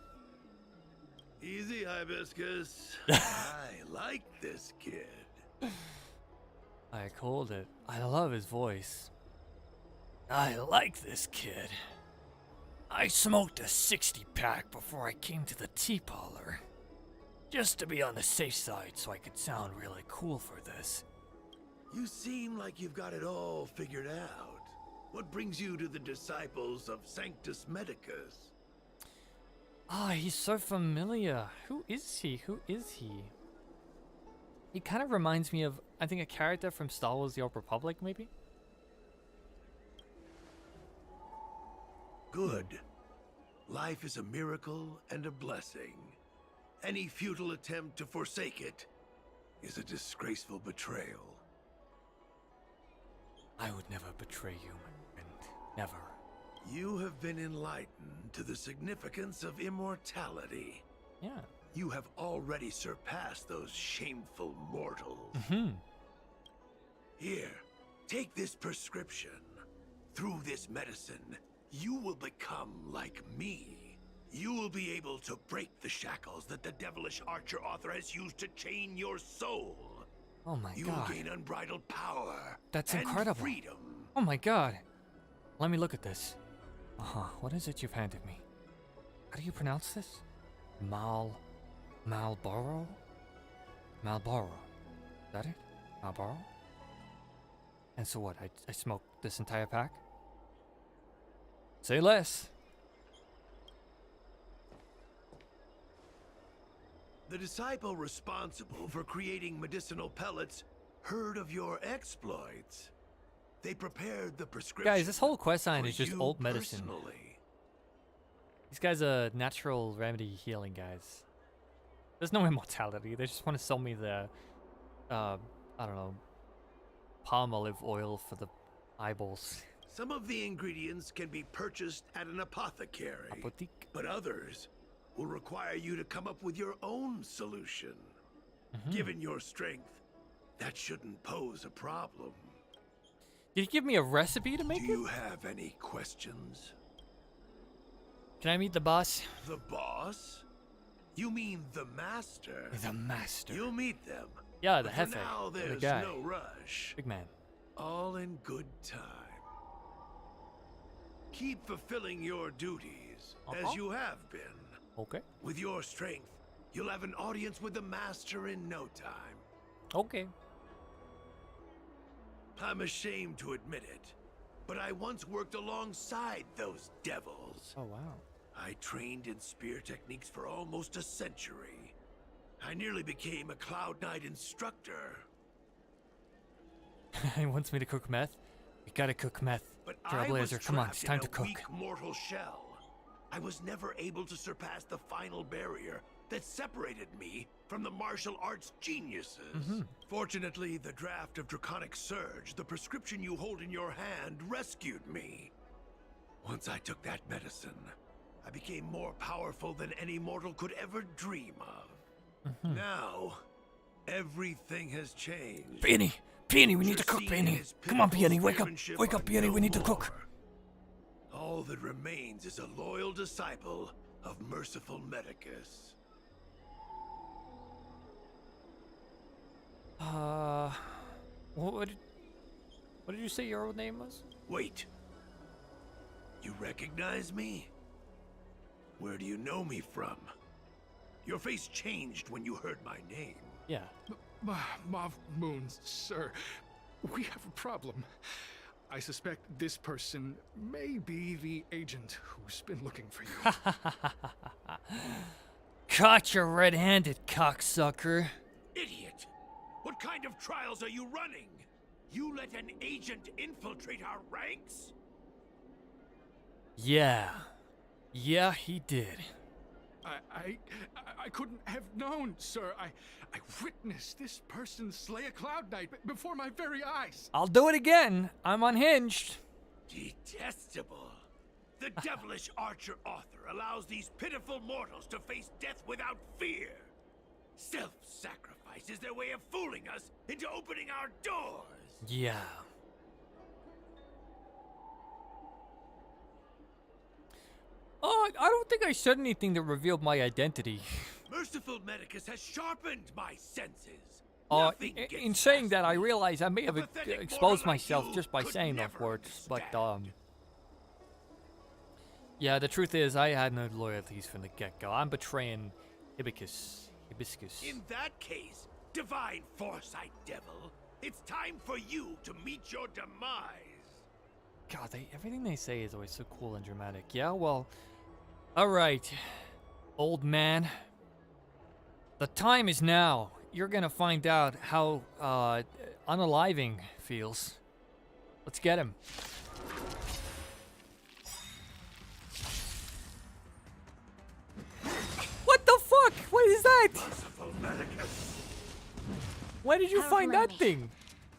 Easy, Hibiscus. I like this kid. I called it. I love his voice. I like this kid. I smoked a 60-pack before I came to the tea parlor. Just to be on the safe side so I could sound really cool for this. You seem like you've got it all figured out. What brings you to the disciples of Sanctus Medicus? Ah, he's so familiar. Who is he? Who is he? He kind of reminds me of, I think, a character from Star Wars: The Old Republic, maybe? Good. Life is a miracle and a blessing. Any futile attempt to forsake it is a disgraceful betrayal. I would never betray you, my friend. Never. You have been enlightened to the significance of immortality. Yeah. You have already surpassed those shameful mortals. Mm-hmm. Here, Take this prescription. Through this medicine, you will become like me. You will be able to break the shackles that the devilish archer author has used to chain your soul. Oh my you god. will gain unbridled power. That's and incredible. Freedom. Oh my god. Let me look at this. What is it you've handed me? How do you pronounce this? Marlboro? Marlboro. Is that it? Marlboro? And so what? I smoked this entire pack? Say less. The disciple responsible for creating medicinal pellets heard of your exploits. They prepared the prescription. Guys, this whole quest line is just old medicine. Personally. These guys are natural remedy healing guys. There's no immortality. They just want to sell me the, I don't know, palm olive oil for the eyeballs. Some of the ingredients can be purchased at an apothecary, but others will require you to come up with your own solution. Given your strength, that shouldn't pose a problem. Did you give me a recipe to make it? Do you have any questions? Can I meet the boss? The boss? You mean the master? The master. You'll meet them. Yeah, the But for jefe. now, The there's guy. no rush. Big man. All in good time. Keep fulfilling your duties, as you have been. Okay. With your strength, you'll have an audience with the master in no time. Okay. I'm ashamed to admit it, but I once worked alongside those devils. Oh, wow. I trained in spear techniques for almost a century. I nearly became a Cloud Knight instructor. He wants me to cook meth? We gotta cook meth. But Trailblazer, come on, it's time to cook. Weak mortal shell. I was never able to surpass the final barrier that separated me from the martial arts geniuses. Fortunately, the draft of Draconic Surge, the prescription you hold in your hand, rescued me. Once I took that medicine, I became more powerful than any mortal could ever dream of. Now, everything has changed. Peony! Peony, we need to cook, Peony! Come on, Peony, wake up! Wake up, Peony, we need to cook! All that remains is a loyal disciple of merciful Medicus. What did you say your old name was? Wait. You recognize me? Where do you know me from? Your face changed when you heard my name. Yeah. Mav Moons, sir. We have a problem. I suspect this person may be the agent who's been looking for you. Caught you red-handed, cocksucker. Idiot! What kind of trials are you running? You let an agent infiltrate our ranks? Yeah. Yeah, he did. I couldn't have known, sir. I witnessed this person slay a Cloud Knight before my very eyes. I'll do it again. I'm unhinged. Detestable. The devilish archer author allows these pitiful mortals to face death without fear. Self-sacrifice is their way of fooling us into opening our doors. Yeah. Oh, I don't think I said anything that revealed my identity. Merciful Medicus has sharpened my senses. In saying that, I realize I may have exposed myself just by saying those words, but, yeah, the truth is, I had no loyalties from the get-go. I'm betraying Hibiscus. In that case, divine foresight, devil, it's time for you to meet your demise. God, everything they say is always so cool and dramatic. Yeah, well, alright, old man. The time is now. You're gonna find out how unaliving feels. Let's get him. What the fuck? What is that? Where did you find that thing?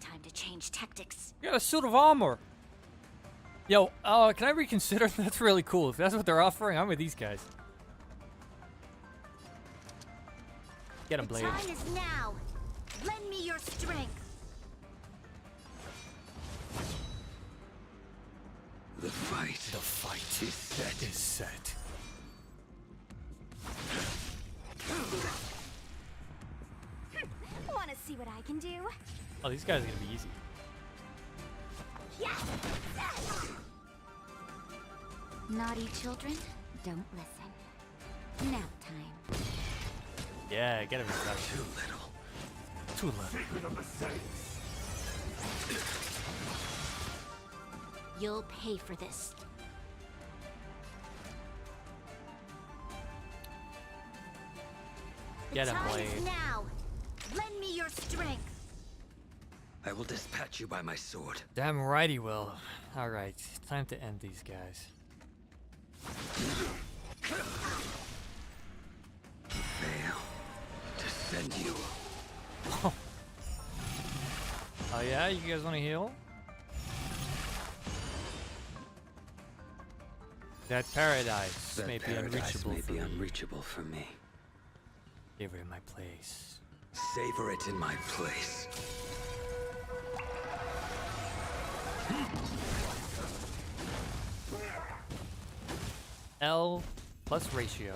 Time to change tactics. You got a suit of armor. Yo, can I reconsider? That's really cool. If that's what they're offering, I'm with these guys. Get him, Blade. The time is now. Lend me your strength. The fight is set. Want to see what I can do? Oh, these guys are gonna be easy. Naughty children, don't listen. Nap time. Yeah, get him. Too little. You'll pay for this. Get him, Time Blade. is now. Lend me your strength. I will dispatch you by my sword. Damn right he will. All right, time to end these guys. Fail to send you. Oh yeah, you guys want to heal? That paradise may be unreachable for me. Savor in my place. Savor it in my place. L plus ratio.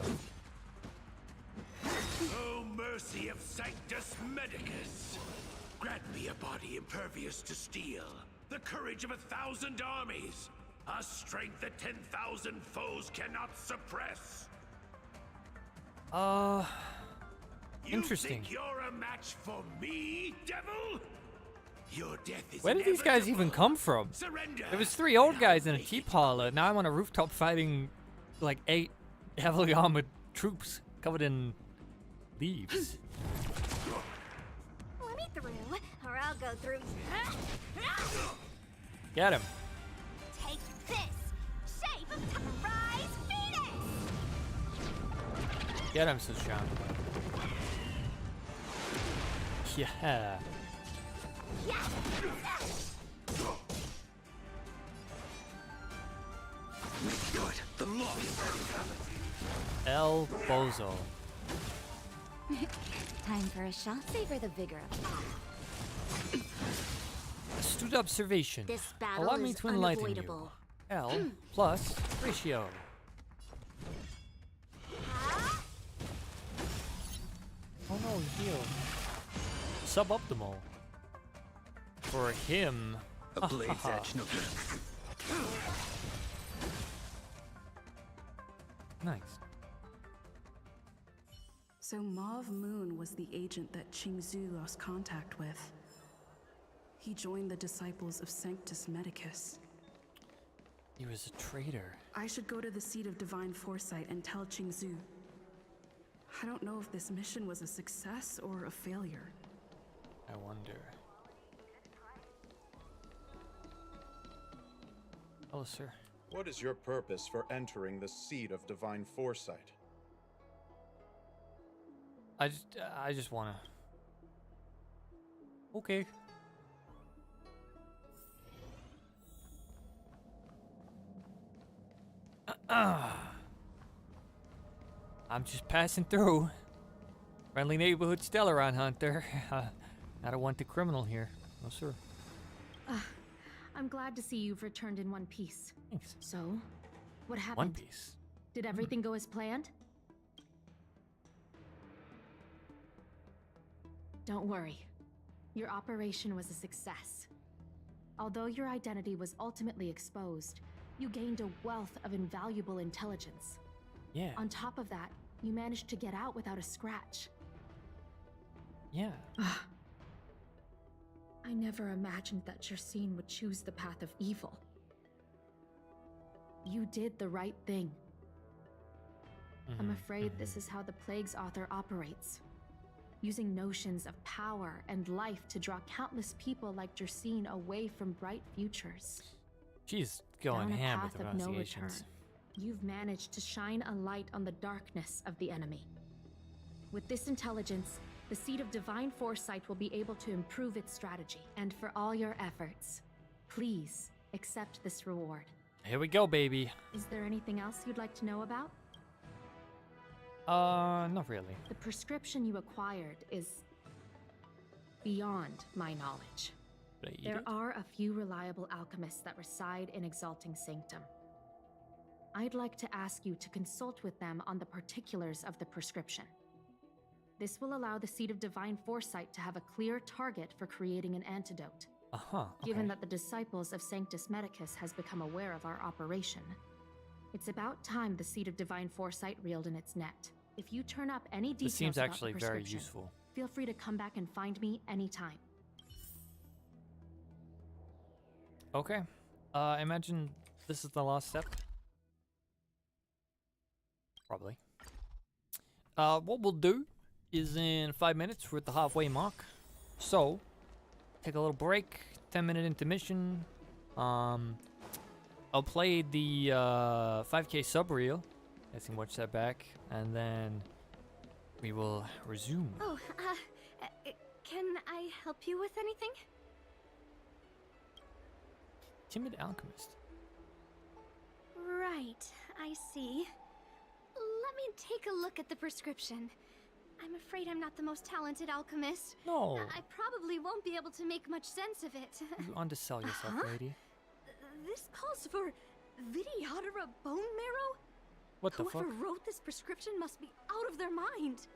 Oh, mercy of Sanctus Medicus! Grant me a body impervious to steel, the courage of 1,000 armies, a strength that 10,000 foes cannot suppress. Interesting. You think you're a match for me, devil? Your death is Where did these guys even come from? Surrender. There was 3 old guys in a tea parlor. Now I'm on a rooftop fighting like 8 heavily armored troops covered in leaves. Let me through, or I'll go through. Get him. Take this, shape of Rise Phoenix. Get him, Sushan. Yeah. Good. The loss. El Bozo. Time for a shot. Savor the vigor of Astute observation. This battle Allow me is to enlighten you. unavoidable. L plus ratio. Oh no, heal. Suboptimal. For him. A blade's edge, no good. Nice. So Mauve Moon was the agent that Xianzhou lost contact with. He joined the disciples of Sanctus Medicus. He was a traitor. I should go to the seat of divine foresight and tell Xianzhou. I don't know if this mission was a success or a failure. I wonder. Hello, sir. What is your purpose for entering the seat of divine foresight? I just wanna. Okay. I'm just passing through. Friendly neighborhood Stellaron hunter. Not a wanted criminal here. No, sir. I'm glad to see you've returned in one piece. Thanks. So, what happened? One Piece. Did everything go as planned? Don't worry. Your operation was a success. Although your identity was ultimately exposed, you gained a wealth of invaluable intelligence. Yeah. On top of that, you managed to get out without a scratch. Yeah. I never imagined that Jersine would choose the path of evil. You did the right thing. I'm afraid this is how the Plague's author operates. Using notions of power and life to draw countless people like Jersine away from bright futures. She's going Down a ham path with of no pronunciations. return. You've managed to shine a light on the darkness of the enemy. With this intelligence, the Seat of Divine Foresight will be able to improve its strategy. And for all your efforts, please accept this reward. Here we go, baby. Is there anything else you'd like to know about? Not really. The prescription you acquired is beyond my knowledge. Should I eat There it? are a few reliable alchemists that reside in Exalting Sanctum. I'd like to ask you to consult with them on the particulars of the prescription. This will allow the Seed of Divine Foresight to have a clear target for creating an antidote. Given that the disciples of Sanctus Medicus has become aware of our operation, it's about time the Seed of Divine Foresight reeled in its net. If you turn up any details This seems about actually the very prescription, useful. feel free to come back and find me anytime. Okay. I imagine this is the last step. Probably. What we'll do is in 5 minutes, we're at the halfway mark. So, take a little break, 10-minute intermission. I'll play the 5K sub-reel. I can watch that back, and then we will resume. Oh, can I help you with anything? Timid alchemist. Right, I see. Let me take a look at the prescription. I'm afraid I'm not the most talented alchemist. No. I probably won't be able to make much sense of it. You undersell yourself, lady. This calls for Vidyadhara bone marrow? What the fuck? Whoever wrote this prescription must be out of their mind.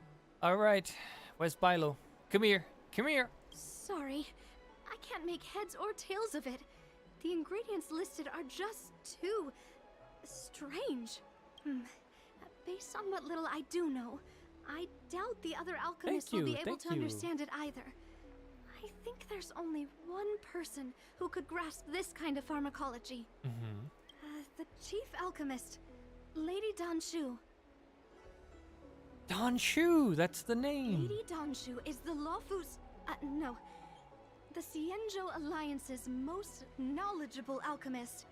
Alright, where's Bilo? Come here, come here. Sorry, I can't make heads or tails of it. The ingredients listed are just too strange. Based on what little I do know, I doubt the other alchemists will be able to understand it either. I think there's only one person who could grasp this kind of pharmacology. The chief alchemist, Lady Danshu. Danshu, that's the name. Lady Danshu is the Lawfu's, no, the Xianzhou Alliance's most knowledgeable alchemist.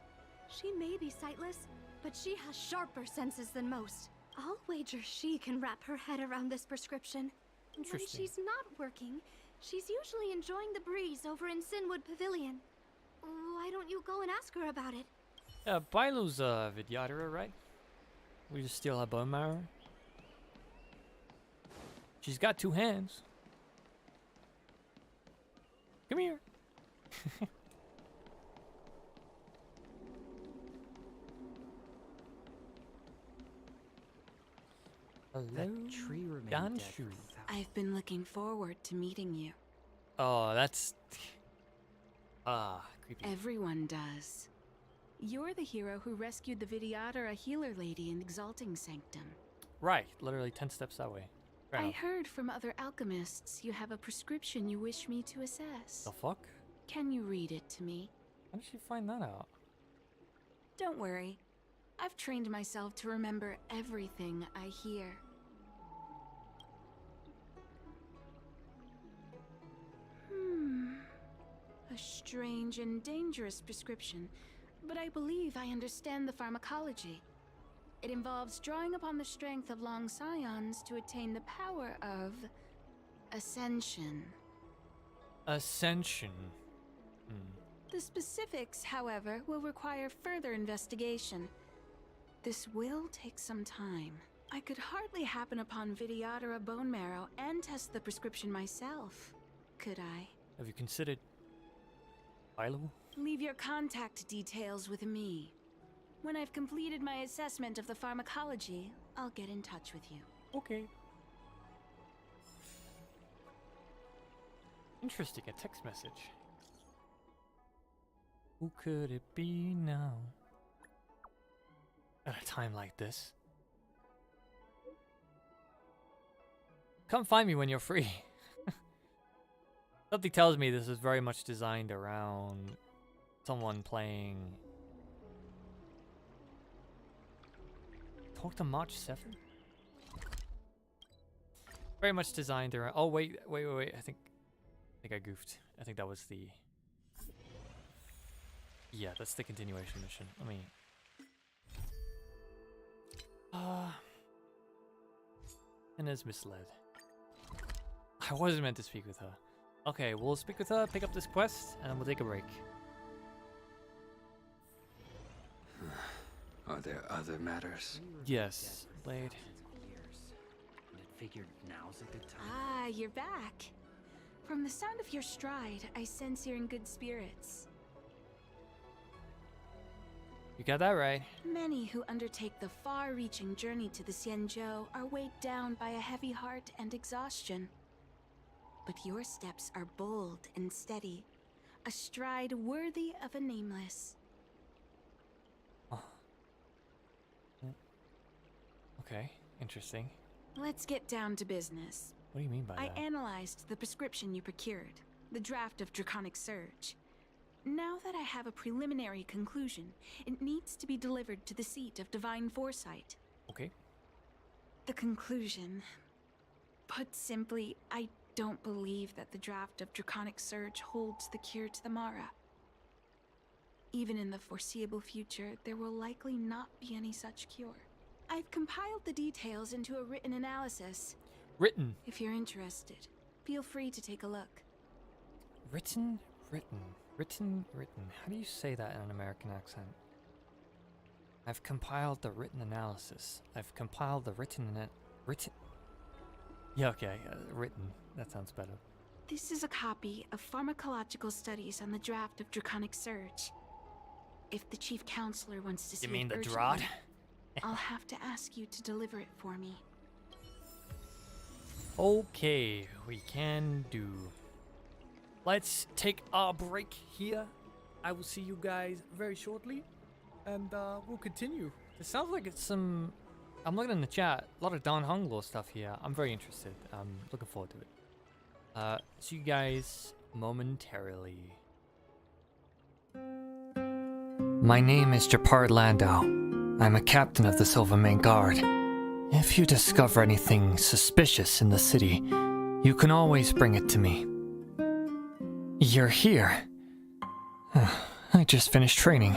She may be sightless, but she has sharper senses than most. I'll wager she can wrap her head around this prescription. When she's not working, she's usually enjoying the breeze over in Sinwood Pavilion. Why don't you go and ask her about it? Bilo's Vidyadhara, right? We just steal her bone marrow. She's got 2 hands. Come here. Hello, that tree remained Danshu. I've been looking forward to meeting you. Oh, that's... creepy. Everyone does. You're the hero who rescued the Vidyadhara healer lady in Exalting Sanctum. Right, literally 10 steps that way. Fair I enough. heard from other alchemists you have a prescription you wish me to assess. The fuck? Can you read it to me? How did she find that out? Don't worry. I've trained myself to remember everything I hear. A strange and dangerous prescription, but I believe I understand the pharmacology. It involves drawing upon the strength of long scions to attain the power of ascension. Ascension. The specifics, however, will require further investigation. This will take some time. I could hardly happen upon Vidyadhara bone marrow and test the prescription myself, could I? Have you considered Bilo? Leave your contact details with me. When I've completed my assessment of the pharmacology, I'll get in touch with you. Okay. Interesting, a text message. Who could it be now? At a time like this. Come find me when you're free. Something tells me this is very much designed around someone playing... Talk to March 7th? Very much designed around... Oh, wait. I think I goofed. I think that was the... Yeah, that's the continuation mission. Let me... And is misled. I wasn't meant to speak with her. Okay, we'll speak with her, pick up this quest, and then we'll take a break. Are there other matters? Yes, Blade. Figured now's a good time. Ah, you're back. From the sound of your stride, I sense you're in good spirits. You got that right. Many who undertake the far-reaching journey to the Xianzhou are weighed down by a heavy heart and exhaustion. But your steps are bold and steady, a stride worthy of a nameless. Okay, interesting. Let's get down to business. What do you mean by I that? analyzed the prescription you procured, the draft of Draconic Surge. Now that I have a preliminary conclusion, it needs to be delivered to the seat of Divine Foresight. Okay. The conclusion. Put simply, I don't believe that the draft of Draconic Surge holds the cure to the Mara. Even in the foreseeable future, there will likely not be any such cure. I've compiled the details into a written analysis. Written? If you're interested, feel free to take a look. Written? Written. How do you say that in an American accent? I've compiled the written analysis. I've compiled the written. Yeah, okay, written. That sounds better. This is a copy of pharmacological studies on the draft of Draconic Surge. If the Chief Counselor wants to see You mean it the draught? urgently, I'll have to ask you to deliver it for me. Okay, we can do. Let's take our break here. I will see you guys very shortly, and we'll continue. It sounds like it's some. I'm looking in the chat. A lot of Don Honglo stuff here. I'm very interested. I'm looking forward to it. See you guys momentarily. My name is Japard Landau. I'm a captain of the Silvermane Guard. If you discover anything suspicious in the city, you can always bring it to me. You're here. I just finished training.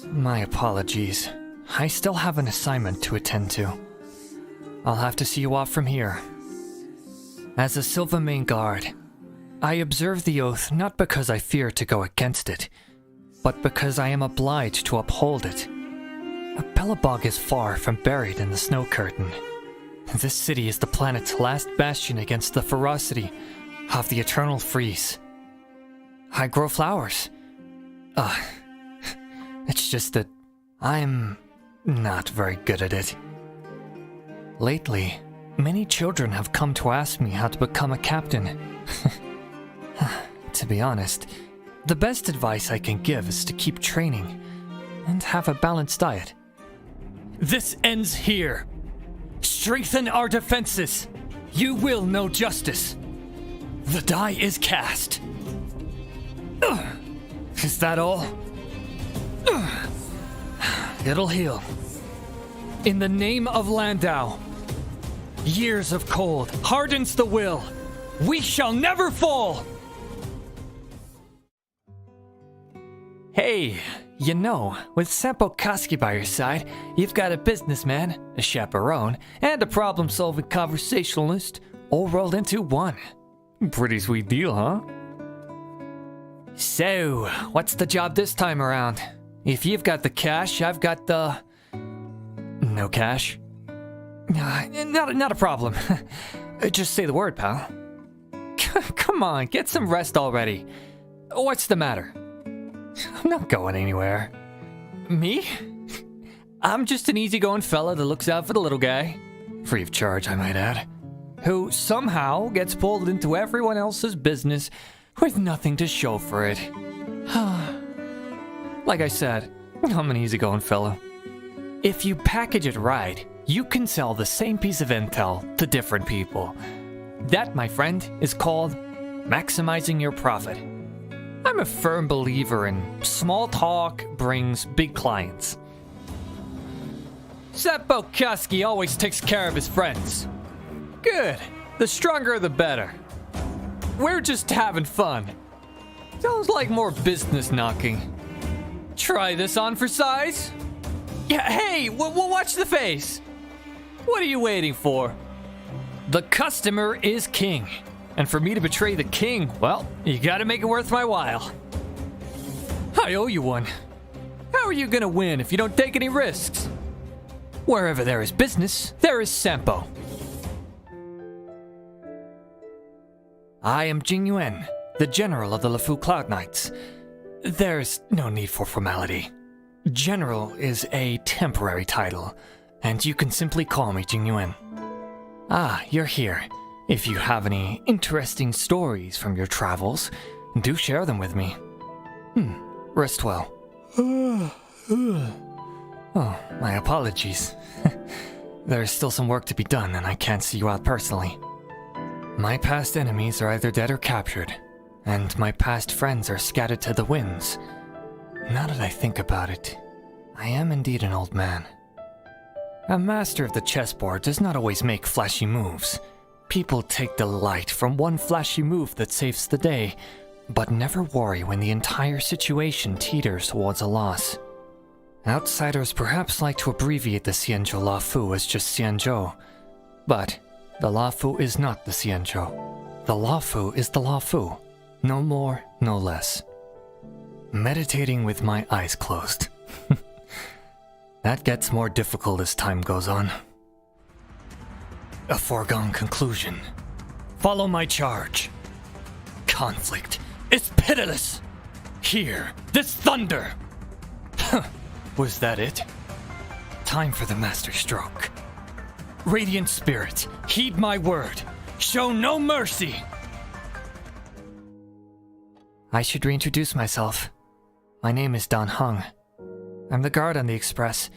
My apologies. I still have an assignment to attend to. I'll have to see you off from here. As a Silvermane Guard, I observe the oath not because I fear to go against it, but because I am obliged to uphold it. Belobog is far from buried in the snow curtain. This city is the planet's last bastion against the ferocity of the eternal freeze. I grow flowers. It's just that I'm not very good at it. Lately, many children have come to ask me how to become a captain. To be honest, the best advice I can give is to keep training and have a balanced diet. This ends here. Strengthen our defenses. You will know justice. The die is cast. Is that all? It'll heal. In the name of Landau, years of cold hardens the will. We shall never fall. Hey, you know, with Sampo Koski by your side, you've got a businessman, a chaperone, and a problem-solving conversationalist all rolled into one. Pretty sweet deal, huh? So, what's the job this time around? If you've got the cash, I've got the... No cash? Not a problem. Just say the word, pal. Come on, get some rest already. What's the matter? I'm not going anywhere. Me? I'm just an easygoing fella that looks out for the little guy. Free of charge, I might add. Who somehow gets pulled into everyone else's business with nothing to show for it. Like I said, I'm an easygoing fella. If you package it right, you can sell the same piece of intel to different people. That, my friend, is called maximizing your profit. I'm a firm believer in small talk brings big clients. Sampo Koski always takes care of his friends. Good. The stronger the better. We're just having fun. Sounds like more business knocking. Try this on for size? Yeah, hey, watch the face. What are you waiting for? The customer is king. And for me to betray the king, well, you gotta make it worth my while. I owe you one. How are you gonna win if you don't take any risks? Wherever there is business, there is Sampo. I am Jing Yuan, the general of the LeFou Cloud Knights. There's no need for formality. General is a temporary title, and you can simply call me Jingyuan. Ah, you're here. If you have any interesting stories from your travels, do share them with me. Rest well. Oh, my apologies. There's still some work to be done, and I can't see you out personally. My past enemies are either dead or captured, and my past friends are scattered to the winds. Now that I think about it, I am indeed an old man. A master of the chessboard does not always make flashy moves. People take delight from one flashy move that saves the day, but never worry when the entire situation teeters towards a loss. Outsiders perhaps like to abbreviate the Xianzhou Lafu as just Xianzhou, but the Lafu is not the Xianzhou. The Lafu is the Lafu, no more, no less. Meditating with my eyes closed. That gets more difficult as time goes on. A foregone conclusion. Follow my charge. Conflict is pitiless. Hear this thunder. Was that it? Time for the master stroke. Radiant spirit, heed my word. Show no mercy. I should reintroduce myself. My name is Don Hung. I'm the guard on the express.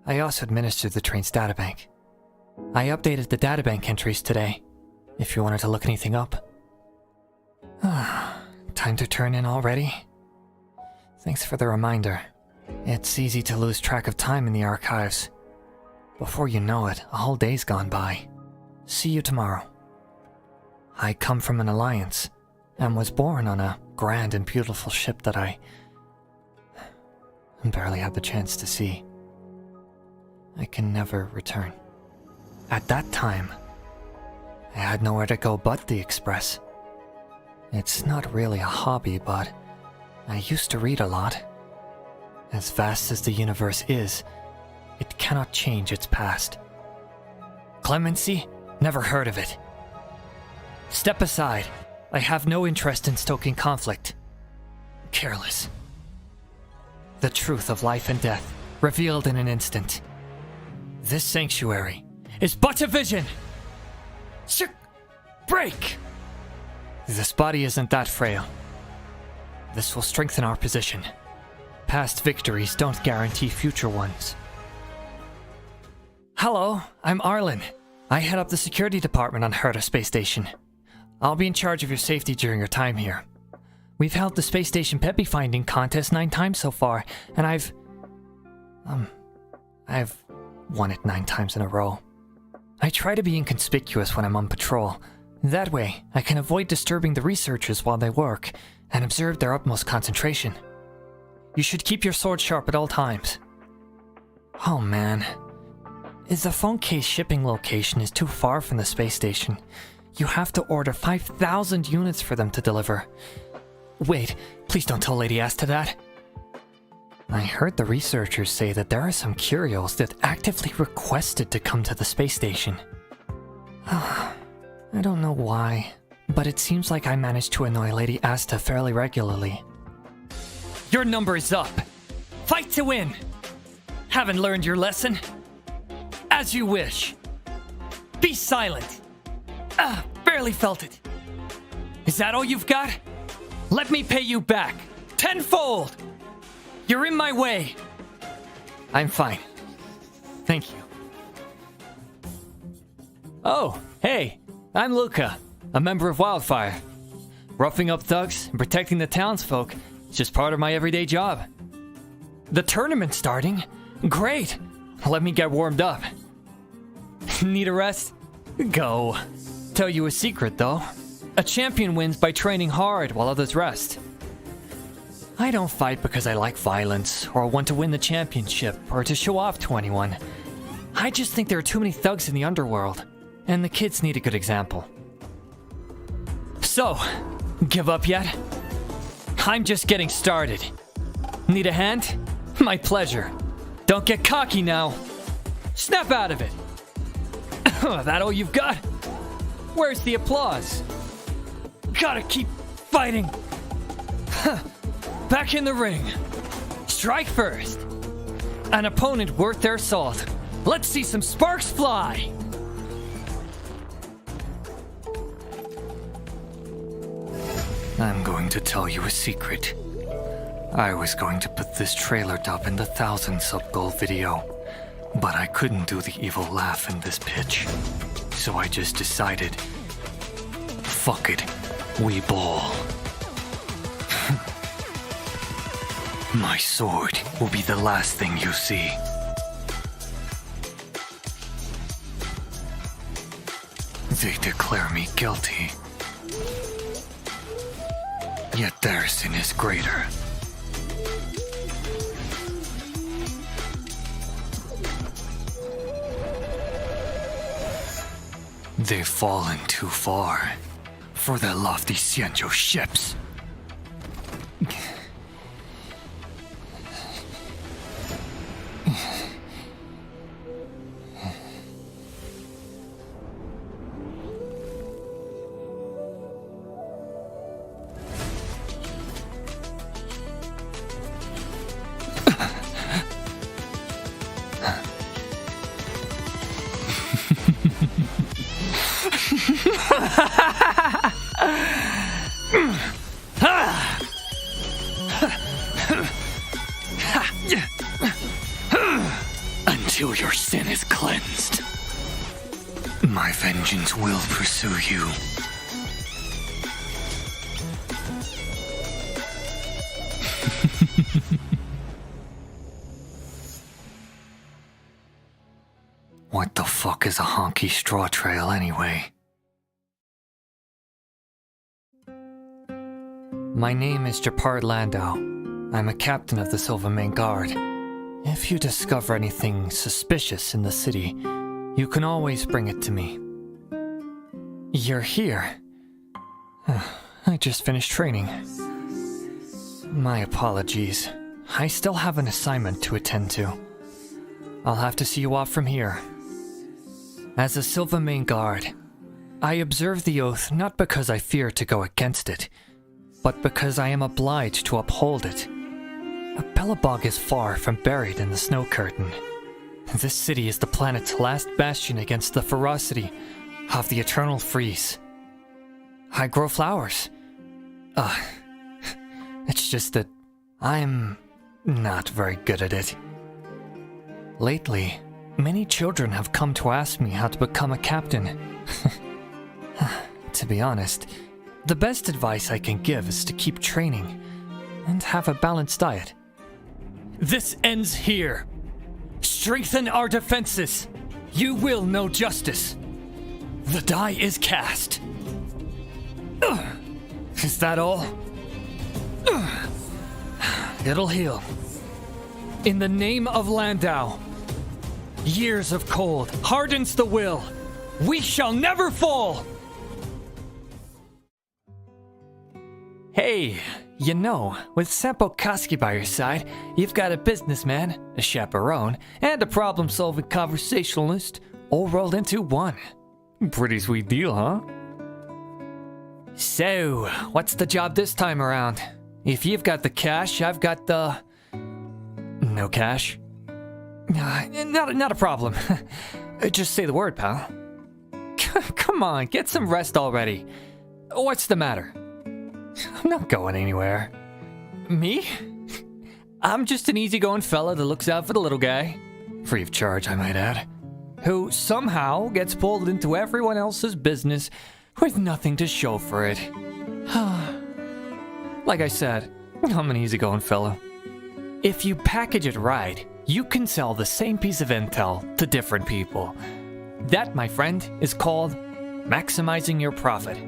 I also administer the train's databank. I updated the databank entries today, if you wanted to look anything up. Time to turn in already? Thanks for the reminder. It's easy to lose track of time in the archives. Before you know it, a whole day's gone by. See you tomorrow. I come from an alliance, and was born on a grand and beautiful ship that I barely had the chance to see. I can never return. At that time, I had nowhere to go but the Express. It's not really a hobby, but I used to read a lot. As vast as the universe is, it cannot change its past. Clemency? Never heard of it. Step aside. I have no interest in stoking conflict. Careless. The truth of life and death, revealed in an instant. This sanctuary is but a vision! Break! This body isn't that frail. This will strengthen our position. Past victories don't guarantee future ones. Hello, I'm Arlen. I head up the security department on Herta Space Station. I'll be in charge of your safety during your time here. We've held the Space Station Peppy finding contest 9 times so far, and I've won it 9 times in a row. I try to be inconspicuous when I'm on patrol. That way, I can avoid disturbing the researchers while they work, and observe their utmost concentration. You should keep your sword sharp at all times. Oh man. The phone case shipping location is too far from the space station. You have to order 5,000 units for them to deliver. Wait, please don't tell Lady Asta that. I heard the researchers say that there are some curios that actively requested to come to the space station. I don't know why, but it seems like I managed to annoy Lady Asta fairly regularly. Your number is up. Fight to win. Haven't learned your lesson? As you wish. Be silent. Barely felt it. Is that all you've got? Let me pay you back. 10-fold. You're in my way. I'm fine. Thank you. Oh, hey. I'm Luca, a member of Wildfire. Roughing up thugs and protecting the townsfolk is just part of my everyday job. The tournament's starting? Great! Let me get warmed up. Need a rest? Go. Tell you a secret, though. A champion wins by training hard while others rest. I don't fight because I like violence, or want to win the championship, or to show off to anyone. I just think there are too many thugs in the underworld, and the kids need a good example. So, give up yet? I'm just getting started. Need a hand? My pleasure. Don't get cocky now. Snap out of it. That all you've got? Where's the applause? Gotta keep fighting. Back in the ring. Strike first! An opponent worth their salt. Let's see some sparks fly! I'm going to tell you a secret. I was going to put this trailer dub in the 1,000 sub goal video, but I couldn't do the evil laugh in this pitch. So I just decided, fuck it, we ball. My sword will be the last thing you see. They declare me guilty. Yet their sin is greater. They've fallen too far for their lofty Xianzhou ships. Until your sin is cleansed, my vengeance will pursue you. What the fuck is a honky straw trail anyway? My name is Japard Landau. I'm a captain of the Silvermane Guard. If you discover anything suspicious in the city, you can always bring it to me. You're here. I just finished training. My apologies. I still have an assignment to attend to. I'll have to see you off from here. As a Silvermane Guard, I observe the oath not because I fear to go against it, but because I am obliged to uphold it. Belobog is far from buried in the snow curtain. This city is the planet's last bastion against the ferocity of the eternal freeze. I grow flowers. It's just that I'm not very good at it. Lately, many children have come to ask me how to become a captain. To be honest, the best advice I can give is to keep training and have a balanced diet. This ends here. Strengthen our defenses. You will know justice. The die is cast. Is that all? It'll heal. In the name of Landau, years of cold hardens the will. We shall never fall. Hey, you know, with Senpo Koski by your side, you've got a businessman, a chaperone, and a problem-solving conversationalist all rolled into one. Pretty sweet deal, huh? So, what's the job this time around? If you've got the cash, I've got the... No cash? Not a problem. Just say the word, pal. Come on, get some rest already. What's the matter? I'm not going anywhere. Me? I'm just an easygoing fella that looks out for the little guy. Free of charge, I might add. Who somehow gets pulled into everyone else's business with nothing to show for it. Like I said, I'm an easygoing fellow. If you package it right, you can sell the same piece of intel to different people. That, my friend, is called maximizing your profit.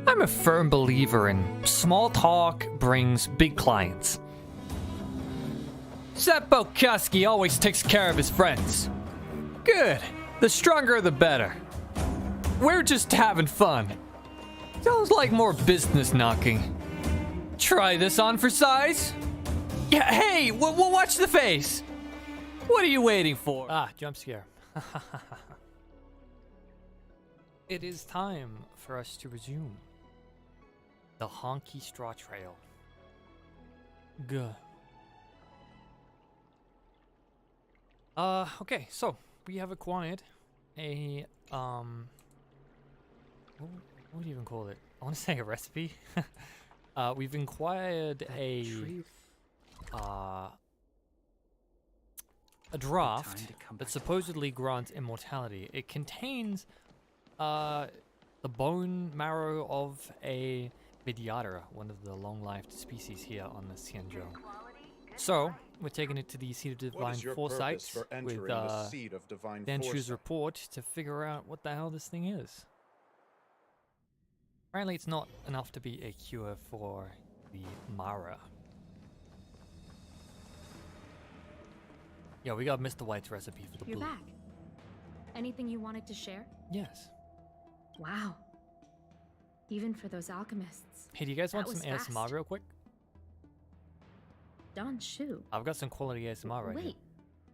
I'm a firm believer in small talk brings big clients. Senpo Koski always takes care of his friends. Good. The stronger the better. We're just having fun. Sounds like more business knocking. Try this on for size? Yeah, hey, watch the face. What are you waiting for? Ah, jump scare. It is time for us to resume the Honky Straw Trail. Good. Okay, so we have acquired a what would you even call it? I want to say a recipe. We've acquired a draft that supposedly grants immortality. It contains the bone marrow of a Vidyadhara, one of the long-lived species here on the Xianzhou. So, we're taking it to the Seat of Divine Foresight with Danshu's report to figure out what the hell this thing is. Apparently it's not enough to be a cure for the Mara. Yeah, we got Mr. White's recipe for the blue. You're back. Anything you wanted to share? Yes. Wow. Even for those alchemists. Hey, do you guys want that some was ASMR fast. real quick? Danshu. I've got some quality ASMR right here. Wait,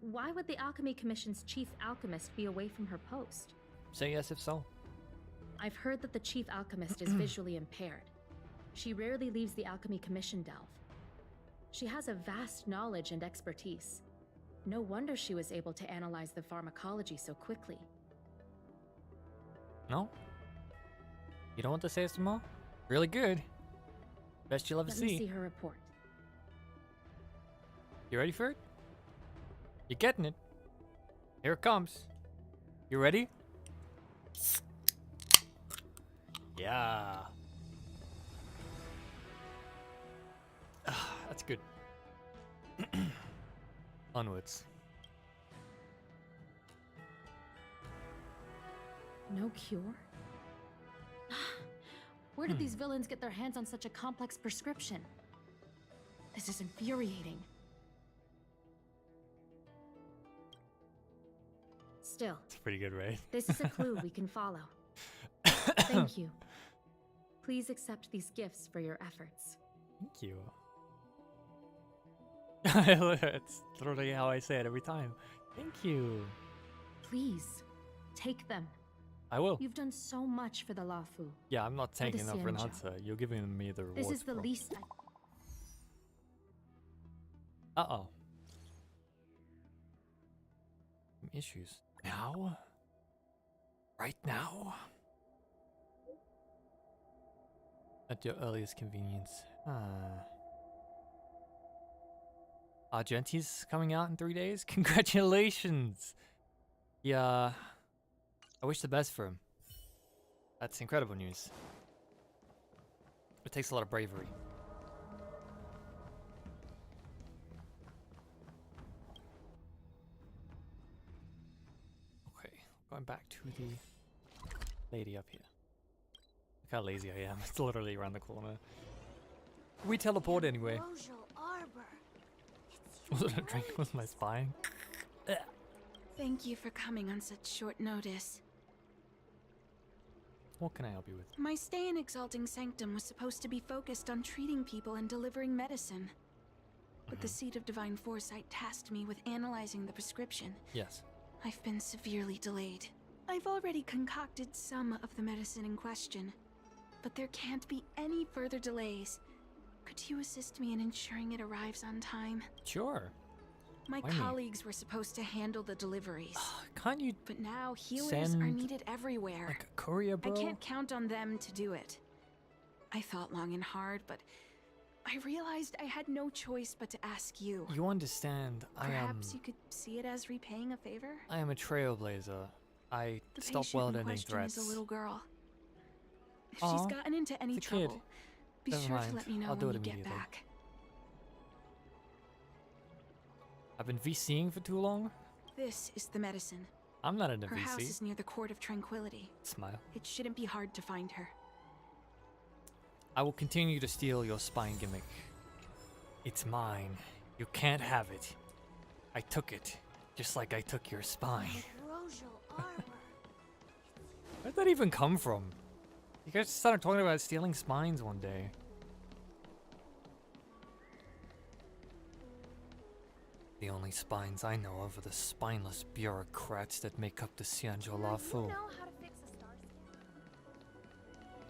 why would the Alchemy Commission's chief alchemist be away from her post? Say yes if so. I've heard that the chief alchemist is visually impaired. She rarely leaves the Alchemy Commission delve. She has a vast knowledge and expertise. No wonder she was able to analyze the pharmacology so quickly. No? You don't want this ASMR? Really good. Best you'll ever see. Let me see her report. You ready for it? You're getting it. Here it comes. You ready? Yeah. That's good. Onwards. No cure? Where did these villains get their hands on such a complex prescription? This is infuriating. Still. It's pretty good, right? This is a clue we can follow. Thank you. Please accept these gifts for your efforts. Thank you. It's literally how I say it every time. Thank you. Please, take them. I will. You've done so much for the Lafu. Yeah, I'm not taking enough for an Xianzhou. answer. You're giving me the rewards. This is the bro. least Uh-oh. Some issues. Now? Right now? At your earliest convenience. Argenti's coming out in 3 days? Congratulations! Yeah. I wish the best for him. That's incredible news. It takes a lot of bravery. Okay, going back to the lady up here. Look how lazy I am. It's literally around the corner. We teleport anyway. Was it a drink with my spine? Thank you for coming on such short notice. What can I help you with? My stay in Exalting Sanctum was supposed to be focused on treating people and delivering medicine. But the Seat of Divine Foresight tasked me with analyzing the prescription. Yes. I've been severely delayed. I've already concocted some of the medicine in question, but there can't be any further delays. Could you assist me in ensuring it arrives on time? Sure. My Why me? colleagues were supposed to handle the deliveries. Can't you But now healers send, are needed everywhere. like a courier, bro? I can't count on them to do it. I thought long and hard, but I realized I had no choice but to ask you. You understand, Perhaps you could see it as repaying a favor? I am a trailblazer. I The stop patient well in ending question threats. is a little girl. If Aw, she's gotten into any it's a kid. trouble, be Never sure mind. to let me know I'll do when it you get immediately. back. I've been VCing for too long? This is the medicine. I'm not in a Her house VC. is near the Court of Tranquility. Smile. It shouldn't be hard to find her. I will continue to steal your spine gimmick. It's mine. You can't have it. I took it, just like I took your spine. Where'd that even come from? You guys started talking about stealing spines one day. The only spines I know of are the spineless bureaucrats that make up the Xianzhou Lafu.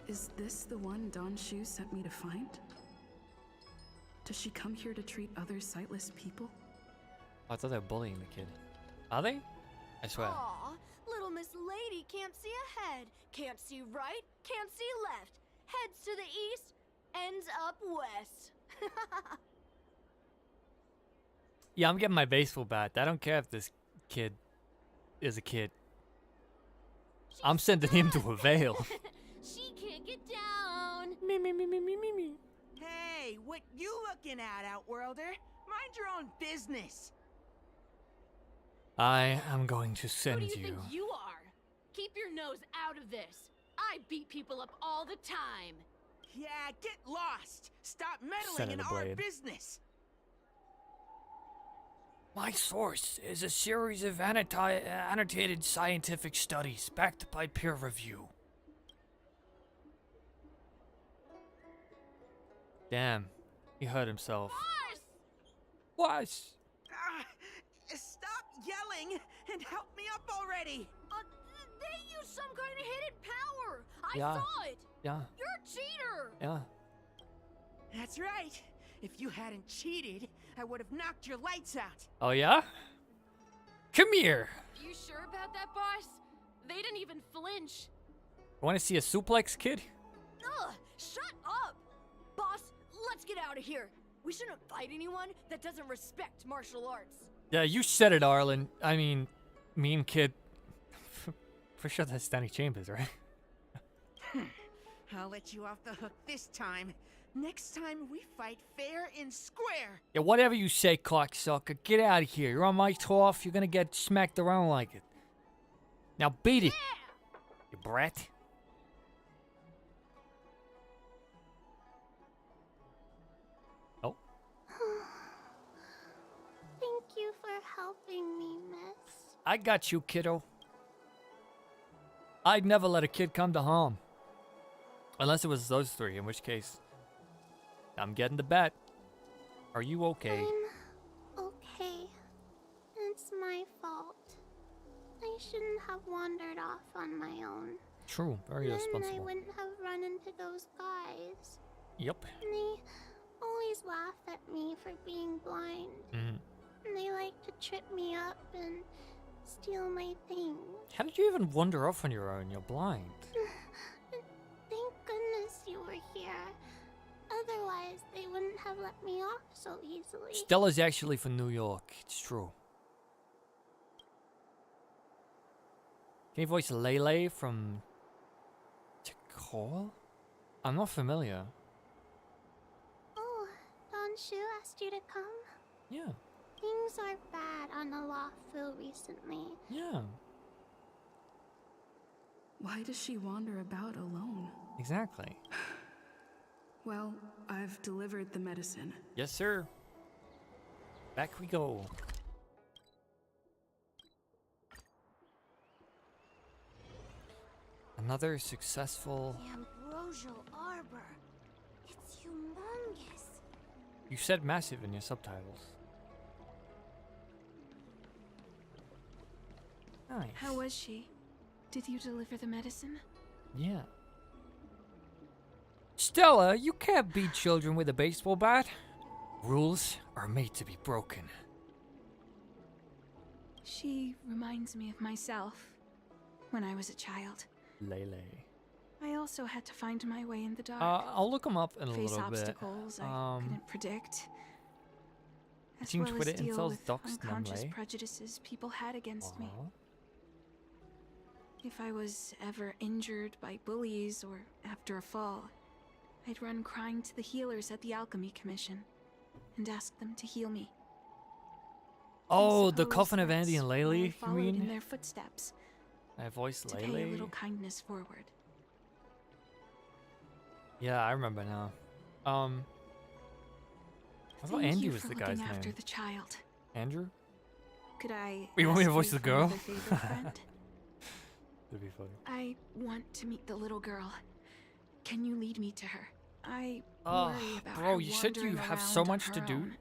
Is this the one Danshu sent me to find? Does she come here to treat other sightless people? I thought they were bullying the kid. Are they? I swear. Aw, little Miss Lady can't see ahead, can't see right, can't see left. Heads to the east, ends up west. Yeah, I'm getting my baseball bat. I don't care if this kid is a kid. I'm sending him to a veil. She can't get down. Me. Hey, what you looking at, Outworlder? Mind your own business. I am going to send Who do you think you are? Keep your nose out of this. I beat people up all the time. Yeah, get lost. Stop meddling Senator in our Blade. business. My source is a series of annotated scientific studies backed by peer review. Damn, he hurt himself. What? Stop yelling and help me up already. They use some kind of hidden power. I Yeah. saw it. Yeah. You're a cheater. Yeah. That's right. If you hadn't cheated, I would have knocked your lights out. Oh yeah? Come here. You sure about that, boss? They didn't even flinch. Want to see a suplex, kid? Ugh, shut up! Boss, let's get out of here. We shouldn't fight anyone that doesn't respect martial arts. Yeah, you said it, Arlen. I mean, mean kid. For sure that's Danny Chambers, right? I'll let you off the hook this time. Next time we fight fair and square. Yeah, whatever you say, cocksucker. Get out of here. You're on my turf. You're gonna get smacked around like it. Now beat it, you brat. Oh. Thank you for helping me, miss. I got you, kiddo. I'd never let a kid come to harm. Unless it was those three, in which case, I'm getting the bet. Are you okay? I'm okay. It's my fault. I shouldn't have wandered off on my own. True, very Then I responsible. wouldn't have run into those guys. Yep. And they always laugh at me for being blind. Mhm. And they like to trip me up and steal my things. How did you even wander off on your own? You're blind. Thank goodness you were here. Otherwise, they wouldn't have let me off so easily. Stella's actually from New York. It's true. Can you voice Lele from Tikal? I'm not familiar. Oh, Don Shu asked you to come? Yeah. Things are bad on the Lafu recently. Yeah. Why does she wander about alone? Exactly. Well, I've delivered the medicine. Yes, sir. Back we go. Another successful... The ambrosial arbor. It's humongous. You said massive in your subtitles. Nice. How was she? Did you deliver the medicine? Yeah. Stella, you can't beat children with a baseball bat. Rules are made to be broken. She reminds me of myself when I was a child. Lele. I also had to find my way in the dark. I'll look them up in a Face little bit. obstacles I couldn't predict. As Team well Twitter as deal incels with doxed them, unconscious right? prejudices people had against me. Aw. If I was ever injured by bullies or after a fall, I'd run crying to the healers at the Alchemy Commission and ask them to heal me. Oh, the suppose Coffin of that's Andy and why I Lele, you followed in mean? their footsteps I voiced to pay a Lele? little kindness forward. Yeah, I remember now. I thought Thank Andy you was for the looking guy's after name. the child. Andrew? Could I? You want me to ask voice you the for girl? another favor, friend? That'd be funny. I want to meet the little girl. Can you lead me to her? I Oh, worry about bro, her you said you wandering have so around on much to her do own.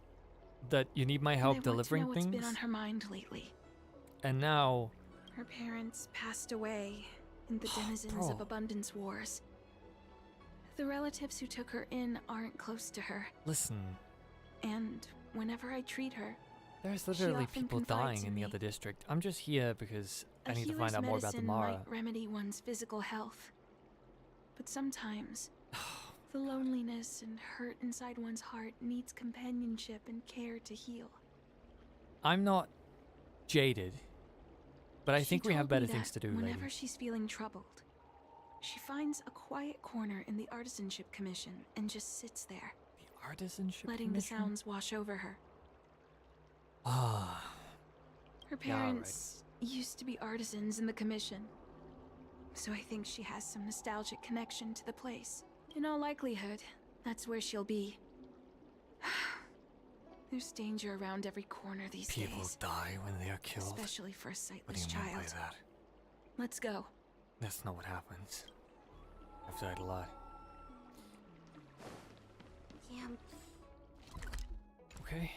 that you need my And help I want to delivering know what's things. been on her mind lately. And now, Her parents passed away in the denizens of bro. Abundance Wars. The relatives who took her in aren't close to her, listen, and whenever I treat her, There's She literally often people confides dying in the me. other district. I'm just here because I need to healer's find out more about the medicine Mara. might remedy one's physical health, but sometimes the loneliness and hurt inside one's heart needs companionship and care to heal. I'm not jaded, but I She think we have told me better that things to do, whenever lady. she's feeling troubled, she finds a quiet corner in the Artisanship Commission and just sits there, The Artisanship letting Commission? the sounds wash over her. Ah. Her Yeah, all right. parents used to be artisans in the commission, so I think she has some nostalgic connection to the place. In all likelihood, that's where she'll be. There's danger around every corner these People days, die when they are killed. especially for a What sightless do you mean by child. that? Let's go. That's not what happens. I've died a lot. Damn. Okay.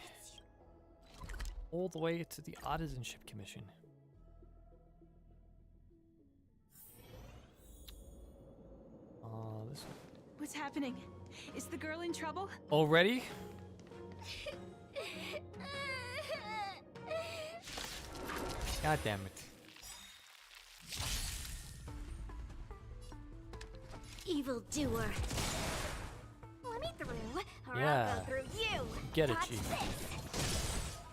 All the way to the Artisanship Commission. This one. What's happening? Is the girl in trouble? Already? God damn it. Evil doer. Let me through, or Yeah. I'll go through you. Get it, Watch Chief. this.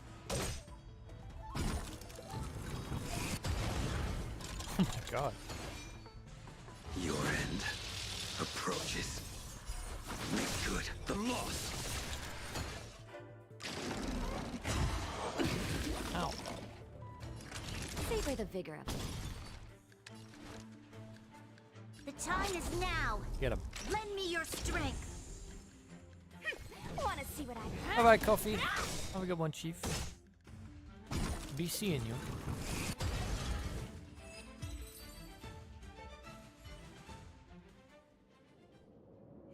Oh my god. Your end approaches. Make good the loss. Ow. Savor the vigor of it. The time is now. Get him. Lend me your strength. Want to see what I have? Alright, Coffee. Have a good one, Chief. Be seeing you.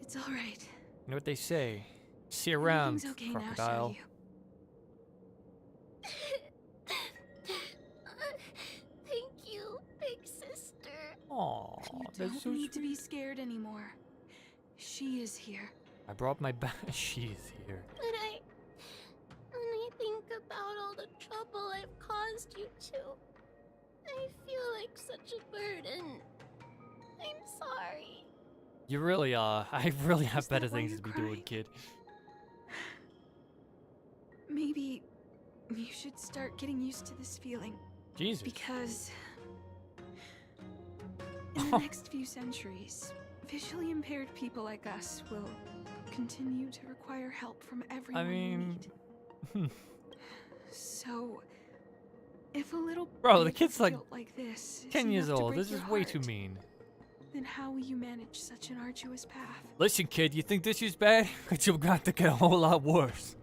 It's all right. You know what they say? See you around, Everything's okay crocodile. now, Thank you, big sister. Aw, You that's don't so need to sweet. be scared anymore. She is here. I brought my back. She's here. But when I think about all the trouble I've caused you to, I feel like such a burden. I'm sorry. You really are. I really have Is that better why things you're to be doing, crying? kid. Maybe you should start getting used to this feeling. Jesus. Because in the next few centuries, visually impaired people like us will continue to require help from everyone I we mean, meet. So, if a little bro, the bit kid's of like guilt like this is 10 years enough to old. break This is your way too heart, mean. then how will you manage such an arduous path? Listen, kid, you think this is bad? But you're going to get a whole lot worse.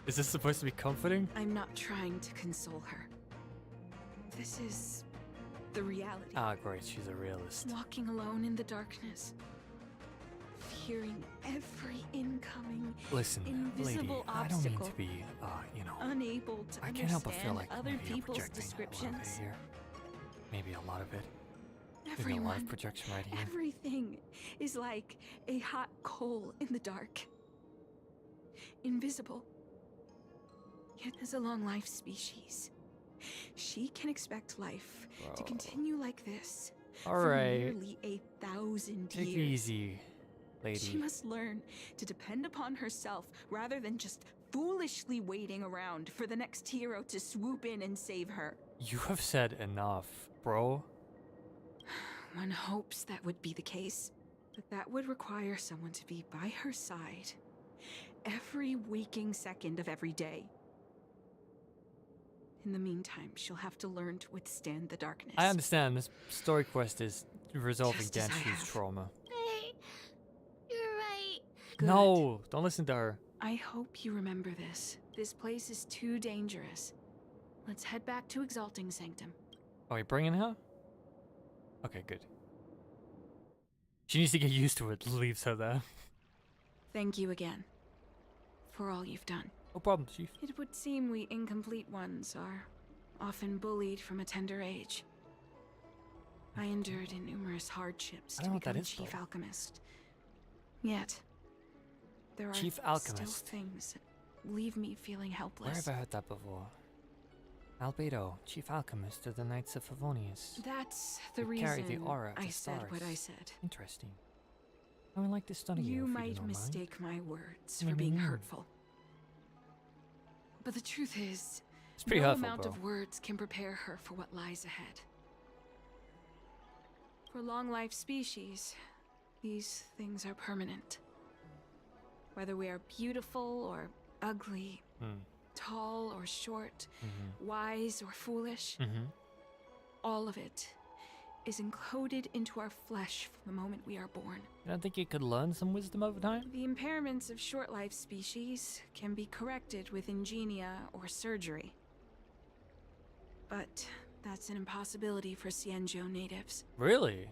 Is this supposed to be comforting? I'm not trying to console her. This is the reality. Ah, great, she's a realist. Walking alone in the darkness, fearing every incoming, Listen, lady, invisible I don't mean obstacle, to be, you know, unable to I can't help but feel understand like other maybe you're people's projecting a lot of it descriptions. here. Maybe a lot of it. Maybe a lot Everyone, of projection right here. everything is like a hot coal in the dark. Invisible. Yet as a long-life species, she can expect life to Bro. continue like this All for right. nearly 1,000 Take it years. easy, lady. She must learn to depend upon herself rather than just foolishly waiting around for the next hero to swoop in and save her. You have said enough, bro. One hopes that would be the case, but that would require someone to be by her side every waking second of every day. In the meantime, she'll have to learn to withstand the darkness. I understand this story quest is resolving Just as I Danshu's have. trauma. Hey, you're right. Good. No, don't listen to her. I hope you remember this. This place is too dangerous. Let's head back to Exalting Sanctum. Are we bringing her? Okay, good. She needs to get used to it. Leaves her there. Thank you again for all you've done. No problem, Chief. It would seem we incomplete ones are often bullied from a tender age. I endured numerous hardships I to don't know what that become is, Chief though. Alchemist. Yet, there are Chief still Alchemist. things leave me feeling helpless. Where have I heard that before? Albedo, chief alchemist of the Knights of Favonius. That's the You reason carry the aura of I the said what I stars. said. Interesting. I would like to study you. You if might don't mistake my words What for do you being mean? hurtful. But the truth is, It's pretty no hurtful, amount bro. of words can prepare her for what lies ahead. For long-life species, these things are permanent. Whether we are beautiful or ugly, tall or short, wise or foolish, all of it is encoded into our flesh from the moment we are born. You don't think you could learn some wisdom over time? The impairments of short-life species can be corrected with ingenia or surgery. But that's an impossibility for Xianzhou natives. Really?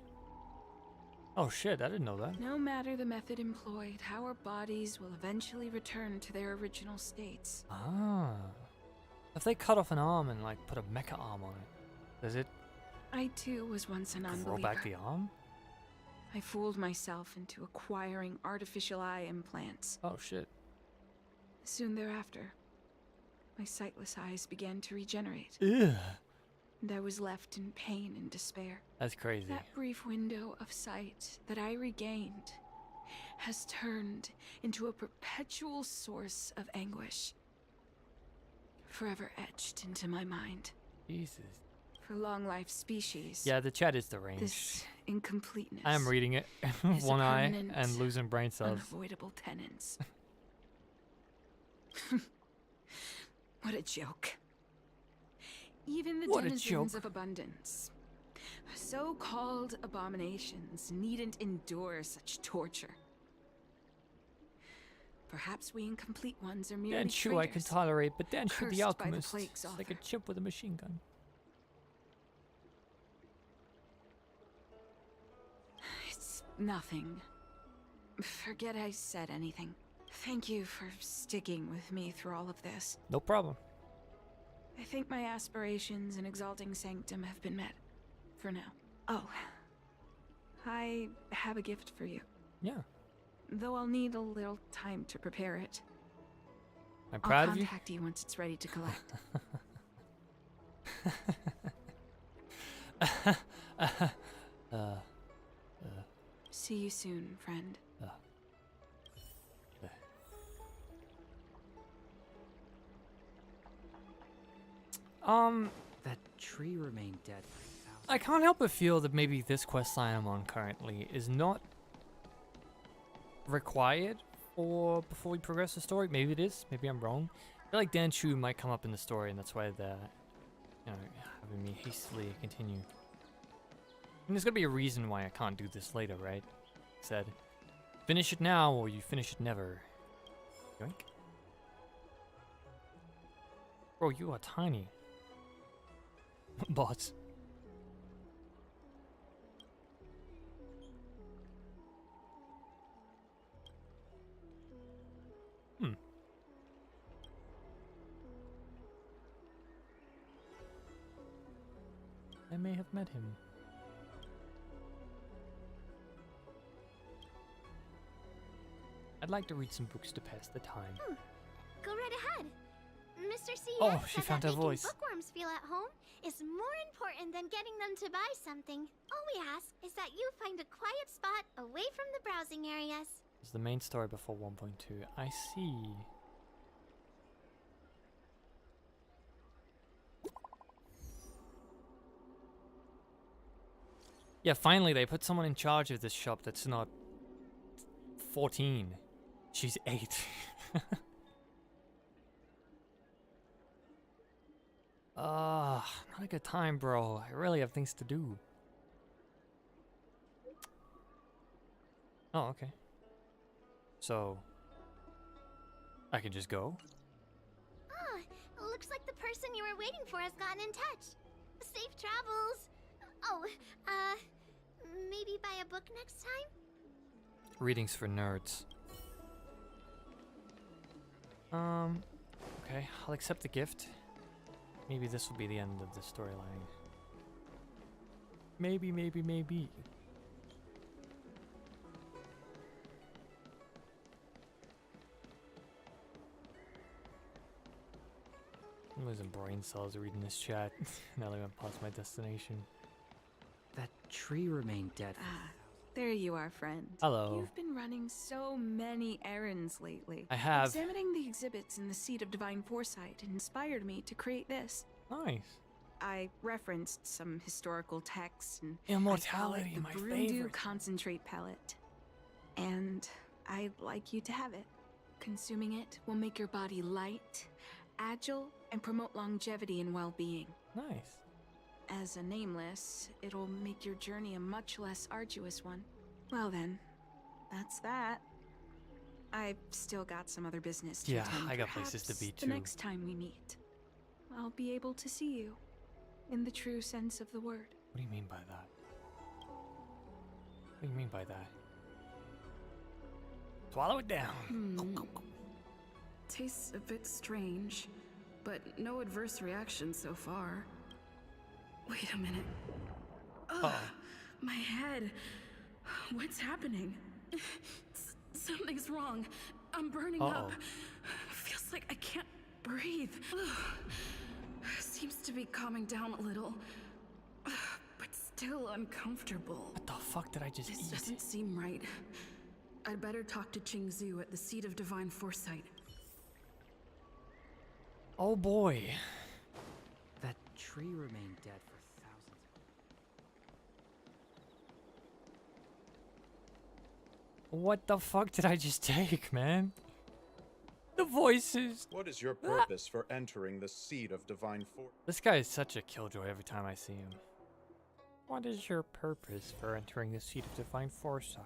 Oh shit, I didn't know that. No matter the method employed, our bodies will eventually return to their original states. Ah. If they cut off an arm and like put a mecha arm on it, does it I too was once a grow non-believer. back the arm? I fooled myself into acquiring artificial eye implants. Oh shit. Soon thereafter, my sightless eyes began to regenerate. Ugh. And I was left in pain and despair. That's crazy. That brief window of sight that I regained has turned into a perpetual source of anguish, forever etched into my mind. Jesus. For long-life species, Yeah, the chat is deranged. this incompleteness I am reading it. is a One eye permanent, and losing brain cells. unavoidable tenants. What a joke. Even the What a denizens joke. of abundance, so-called abominations, needn't endure such torture. Perhaps we incomplete ones are merely Denshu I can traitors, tolerate, but Denshu cursed the by alchemist plague's is like a author. chip with a machine gun. It's nothing. Forget I said anything. Thank you for sticking with me through all of this. No problem. I think my aspirations in exalting Sanctum have been met. For now. Oh. I have a gift for you. Yeah. Though I'll need a little time to prepare it. I'm proud I'll of you. contact you once it's ready to collect. See you soon, friend. That tree remained dead for I can't help but feel that maybe this quest line I'm on currently is not required for before we progress the story. Maybe it is. Maybe I'm wrong. I feel like Denshu might come up in the story, and that's why they're, having me hastily continue. And there's gotta be a reason why I can't do this later, right? Said, finish it now or you finish it never. Yoink. Bro, you are tiny. Bots. I may have met him. I'd like to read some books to pass the time. Go right ahead. Mr. C. Oh, she said found that her making voice. bookworms feel at home is more important than getting them to buy something. All we ask is that you find a quiet spot away from the browsing areas. It's the main story before 1.2. I see. Yeah, finally they put someone in charge of this shop that's not 14. She's 8. Not a good time, bro. I really have things to do. Oh, okay. So, I can just go? Ah, looks like the person you were waiting for has gotten in touch. Safe travels. Oh, maybe buy a book next time? Readings for nerds. Okay, I'll accept the gift. Maybe this will be the end of the storyline. Maybe. I'm losing brain cells reading this chat. Now that I'm past my destination. That tree remained dead. Ah, there you are, friend. Hello. You've been running so many errands lately. I have. Examining the exhibits in the Seat of Divine Foresight inspired me to create this. Nice. I referenced some historical texts and Immortality, I my call it the Broomdew favorite. Concentrate pellet. And I'd like you to have it. Consuming it will make your body light, agile, and promote longevity and well-being. Nice. As a nameless, it'll make your journey a much less arduous one. Well then, that's that. I've still got some other business to attend. I got places to be Perhaps too. The next time we meet, I'll be able to see you, in the true sense of the word. What do you mean by that? What do you mean by that? Swallow it down. Tastes a bit strange, but no adverse reaction so far. Wait a minute. Ugh, my head. What's happening? Something's wrong. I'm burning up. Feels like I can't breathe. Seems to be calming down a little, but still uncomfortable. What the fuck did I just eat? This doesn't seem right. I'd better talk to Xianzhou at the Seat of Divine Foresight. Oh boy. That tree remained dead for thousands. What the fuck did I just take, man? The voices. What is your purpose for entering the seat of divine force? This guy is such a killjoy every time I see him. What is your purpose for entering the seat of divine foresight?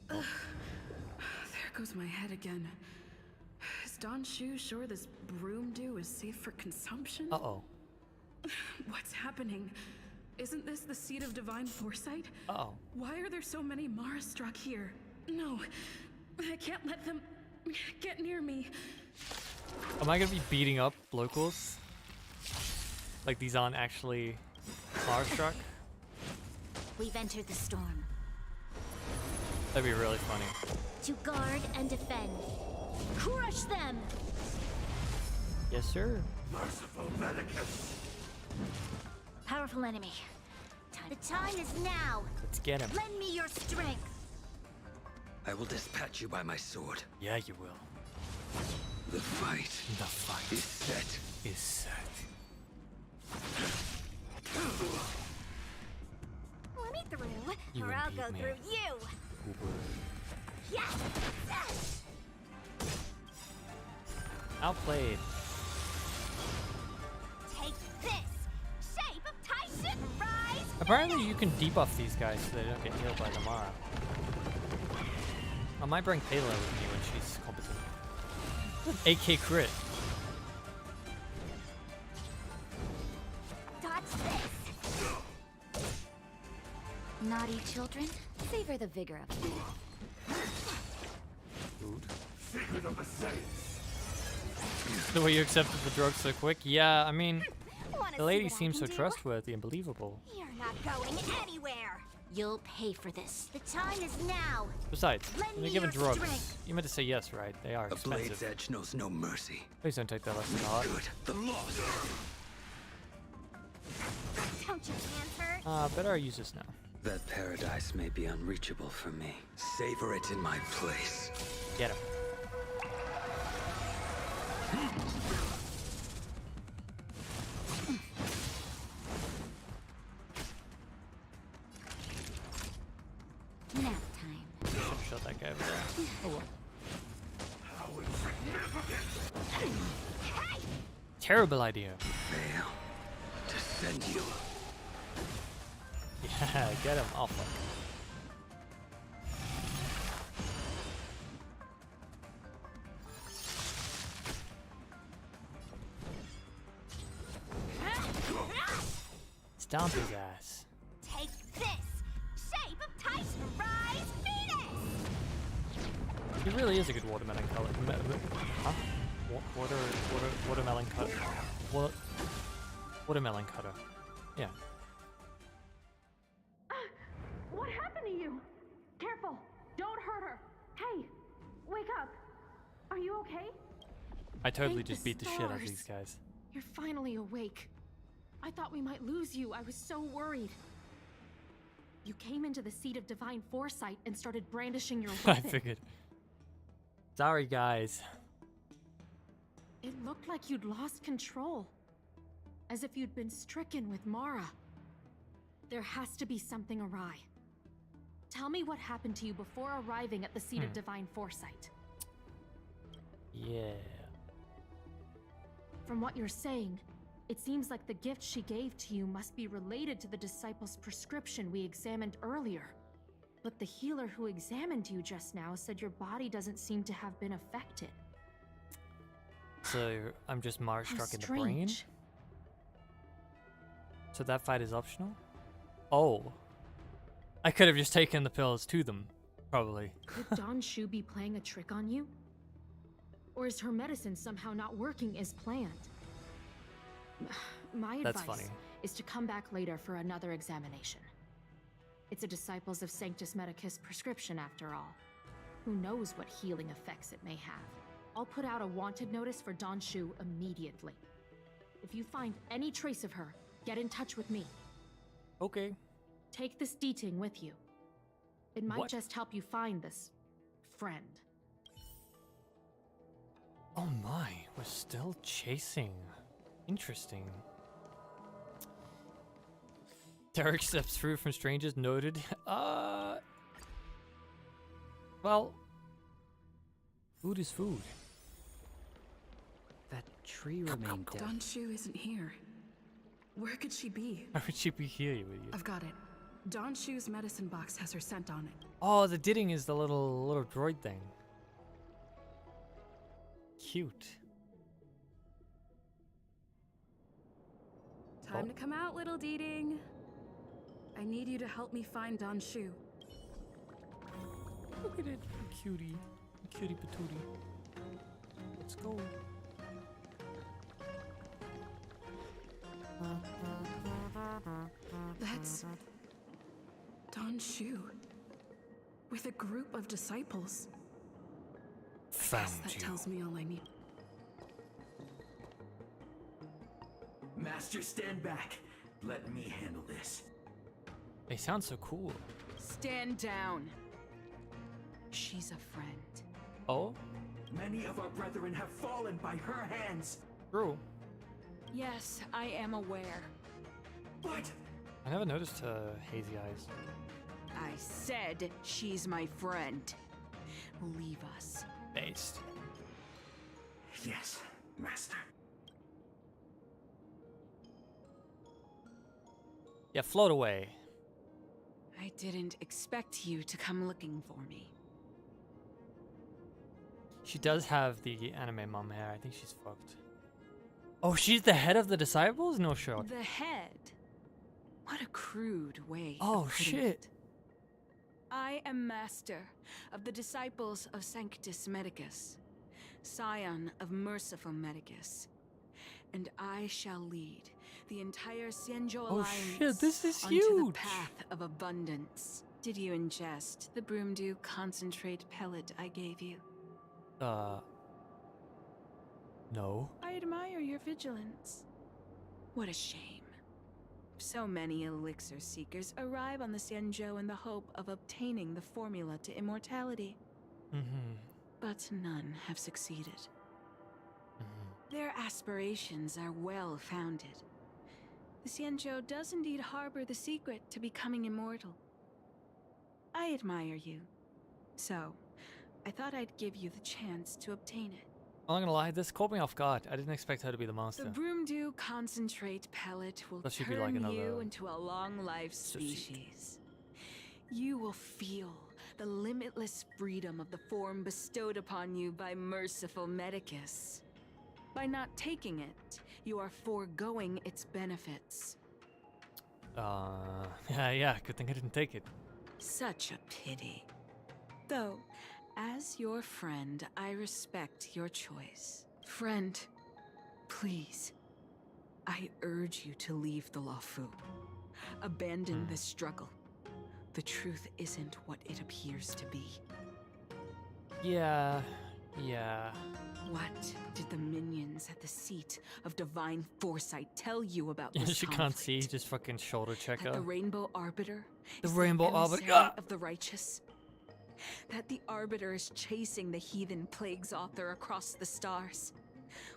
There goes my head again. Is Don Shu sure this Broomdew is safe for consumption? Uh-oh. What's happening? Isn't this the Seat of Divine Foresight? Uh-oh. Why are there so many Mara struck here? No, I can't let them get near me. Am I gonna be beating up locals? Like these aren't actually Starstruck? We've entered the storm. That'd be really funny. To guard and defend. Crush them! Yes, sir. Merciful Medicus. Powerful enemy. The time is now. Let's get him. Lend me your strength. I will dispatch you by my sword. Yeah, you will. The fight. The fight is set. Is set. Let me through, You or I'll impede go me. through you. Yeah. Outplayed. Take this. Shape of Tyson. Rise. Apparently you can debuff these guys so they don't get healed by the Mara. I might bring Kayla with me when she's competent. 8k crit. Dodge this. Naughty children, savor the vigor of it. Secret of the saints. The way you accepted the drug so quick? Yeah, I mean, Wanna the lady see what I seems so can do? trustworthy and believable. You're not going anywhere. You'll pay for this. The time is now. Besides, Lend when me you're given your drugs, strength. you meant to say yes, right? They are A blade's expensive. edge knows no mercy. Please don't take that lesson to heart. Good. The lost. Don't your hands hurt? Better I use this now. That paradise may be unreachable for me. Savor it in my place. Get him. Nap time. Should've shot that guy over there. Oh well. Terrible idea. Fail. To send you. Yeah, get him. Oh fuck. Stomp his ass. Take this. Shape of Tyson. Rise, Venus. He really is a good watermelon color. Huh? Watermelon cutter. What? Watermelon cutter. Yeah. What happened to you? Careful! Don't hurt her! Hey! Wake up! Are you okay? I totally Thank just the beat the shit out of stars. these guys. You're finally awake. I thought we might lose you. I was so worried. You came into the seat of divine foresight and started brandishing your I weapon. figured. Sorry, guys. It looked like you'd lost control. As if you'd been stricken with Mara. There has to be something awry. Tell me what happened to you before arriving at the seat of divine foresight. Yeah. From what you're saying, it seems like the gift she gave to you must be related to the disciple's prescription we examined earlier. But the healer who examined you just now said your body doesn't seem to have been affected. So I'm just Mara How struck in the brain? strange. So that fight is optional? Oh. I could have just taken the pills to them, probably. Could Don Shu be playing a trick on you? Or is her medicine somehow not working as planned? My That's advice funny. is to come back later for another examination. It's a Disciples of Sanctus Medicus prescription after all. Who knows what healing effects it may have. I'll put out a wanted notice for Don Shu immediately. If you find any trace of her, get in touch with me. Okay. Take this deeting with you. It might What? just help you find this friend. Oh my, we're still chasing. Interesting. Derek steps through from strangers, noted. Well, food is food. That tree remained dead. Don Shu isn't here. Where could she be? How would she be here, you idiot? I've got it. Don Shu's medicine box has her scent on it. Oh, the ditting is the little droid thing. Cute. Time to come out, little Deeding. I need you to help me find Don Shu. Look at it, cutie. Cutie patootie. Let's go. That's Don Shu with a group of disciples. Found That you. tells me all I need. Master, stand back. Let me handle this. They sound so cool. Stand down. She's a friend. Oh? Many of our brethren have fallen by her hands. True. Yes, I am aware. But I never noticed her hazy eyes. I said she's my friend. Leave us. Based. Yes, Master. Yeah, float away. I didn't expect you to come looking for me. She does have the anime mom hair. I think she's fucked. Oh, she's the head of the disciples? No shot. The head. What a crude way. Oh, of putting shit. it. I am master of the disciples of Sanctus Medicus, scion of merciful Medicus, and I shall lead the entire Xianzhou Oh, alliance shit, this is onto huge. the path of abundance. Did you ingest the Broomdew concentrate pellet I gave you? No. I admire your vigilance. What a shame. So many elixir seekers arrive on the Xianzhou in the hope of obtaining the formula to immortality. Mm-hmm. But none have succeeded. Their aspirations are well founded. The Xianzhou does indeed harbor the secret to becoming immortal. I admire you. So, I thought I'd give you the chance to obtain it. I'm not gonna lie, this caught me off guard. I didn't expect her to be the monster. The Broomdew concentrate pellet will That should be turn like another you into a long-life species. You will feel the limitless freedom of the form bestowed upon you by merciful Medicus. By not taking it, you are foregoing its benefits. Yeah, good thing I didn't take it. Such a pity. Though, as your friend, I respect your choice. Friend, please, I urge you to leave the Luofu. Abandon this struggle. The truth isn't what it appears to be. Yeah. What did the minions at the seat of divine foresight tell you about this She can't see, just fucking shoulder check That her. the Rainbow Arbiter The is Rainbow the Arbiter. emissary of the righteous? That the Arbiter is chasing the heathen plagues author across the stars,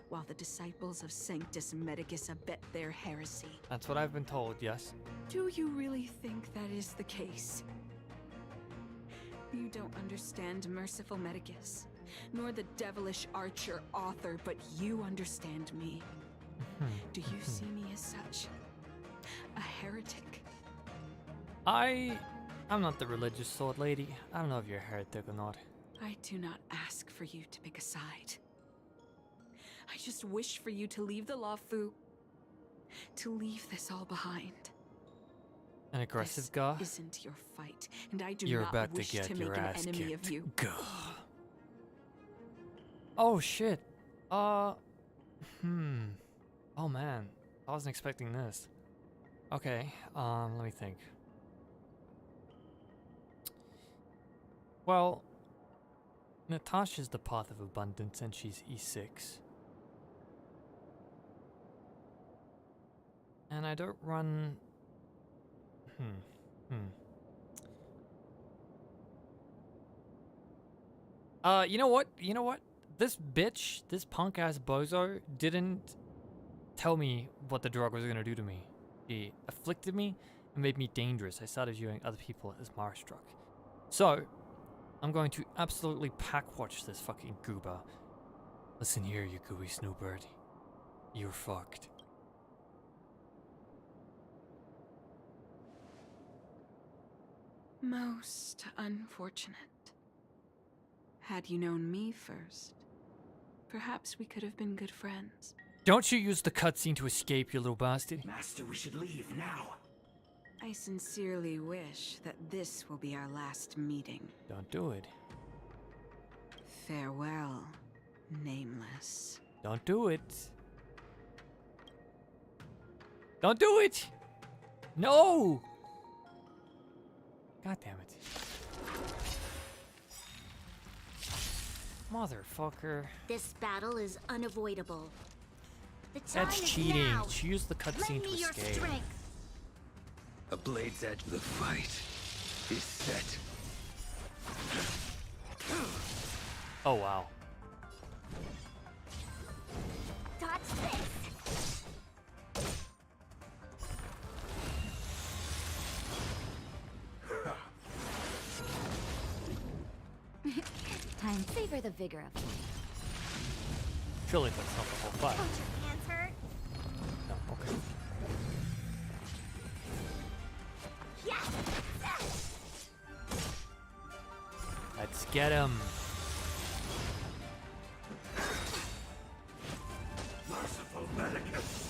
while the disciples of Sanctus Medicus abet their heresy? That's what I've been told, yes. Do you really think that is the case? You don't understand Merciful Medicus, nor the devilish archer author, but you understand me. Do you see me as such? A heretic? I'm not the religious sword lady. I don't know if you're a heretic or not. I do not ask for you to pick a side. I just wish for you to leave the Law Fu, to leave this all behind. An aggressive This guy? isn't your fight, and I do You're not about to wish get to your make an ass enemy kicked. of you. Oh shit. Oh man. I wasn't expecting this. Okay, let me think. Well, Natasha's the path of abundance and she's E6. And I don't run... You know what? You know what? This bitch, this punk-ass bozo, didn't tell me what the drug was gonna do to me. She afflicted me and made me dangerous. I started viewing other people as Marstruck. So, I'm going to absolutely pack-watch this fucking goober. Listen here, you gooey snoopbird. You're fucked. Most unfortunate. Had you known me first, perhaps we could have been good friends. Don't you use the cutscene to escape, you little bastard. Master, we should leave now. I sincerely wish that this will be our last meeting. Don't do it. Farewell, Nameless. Don't do it. Don't do it! No! God damn it. Motherfucker. This battle is unavoidable. The time That's is cheating. now. She used the cutscene Lend to me your escape. strength. A blade's edge. The fight is set. Oh wow. Dodge this. Time. Savor the vigor of it. Surely that's not the whole fight. Don't your hands hurt? No, okay. Let's get him. Merciful Medicus.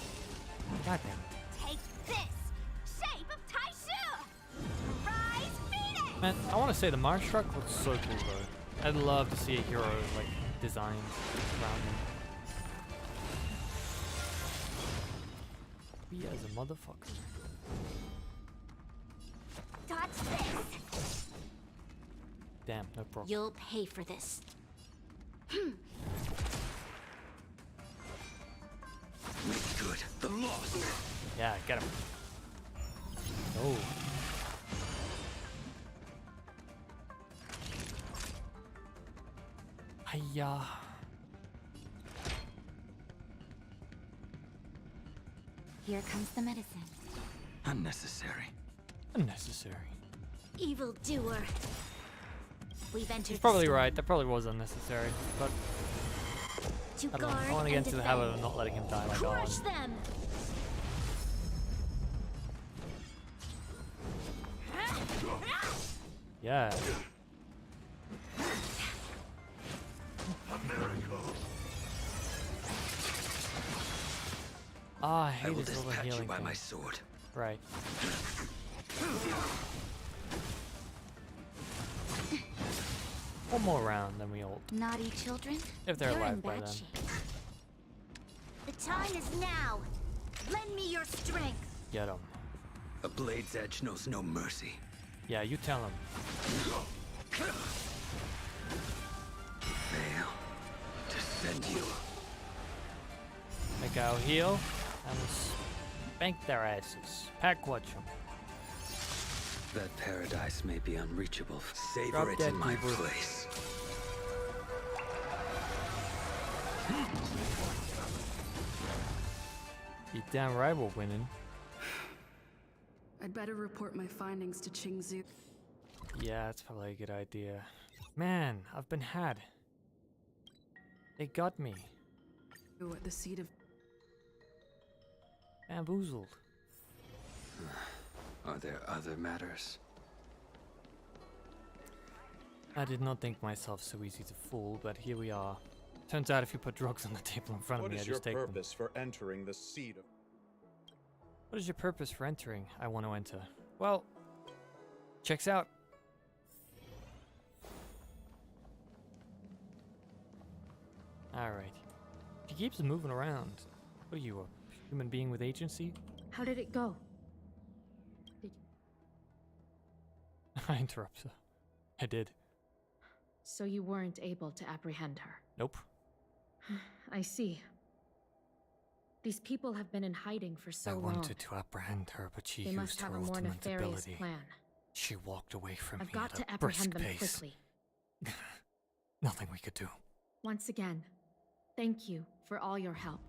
God damn it. Take this. Shape of Taishu. Rise, Phoenix. Man, I want to say the Marstruck looks so cool though. I'd love to see a hero like designed around him. Be as a motherfucker. Dodge this. Damn, no problem. You'll pay for this. Make good the loss. Yeah, get him. Oh. Hiya. Here comes the medicine. Unnecessary. Unnecessary. Evil doer. We've entered. He's probably right. That probably was unnecessary, but To I don't know. guard I want to get and into the defend. habit of not letting him die like Crush that. them. Yeah. A miracle. Ah, I hate I will this little dispatch you healing by thing. my sword. Right. One more round, then we ult. Naughty children. If they're You're alive in by bad then. shape. The time is now. Lend me your strength. Get him. A blade's edge knows no mercy. Yeah, you tell him. Fail to defend you. Make our heal and spank their asses. Pack watch them. That paradise may be unreachable. Savor it in my place. You damn right we're winning. I'd better report my findings to Xianzhou. Yeah, that's probably a good idea. Man, I've been had. They got me. At the seat of bamboozled. Are there other matters? I did not think myself so easy to fool, but here we are. Turns out if you put drugs on the table in front of me, I just take them. What is your purpose for entering the seat of... What is your purpose for entering? I want to enter. Well, checks out. Alright. He keeps moving around. What are you, a human being with agency? How did it go? I interrupt her. I did. So you weren't able to apprehend her? Nope. I see. These people have been in hiding for so long. I wanted to apprehend her, but she They used must have her a more ultimate nefarious ability. plan. She walked away from I've me got at to a apprehend them brisk pace. quickly. Nothing we could do. Once again, thank you for all your help.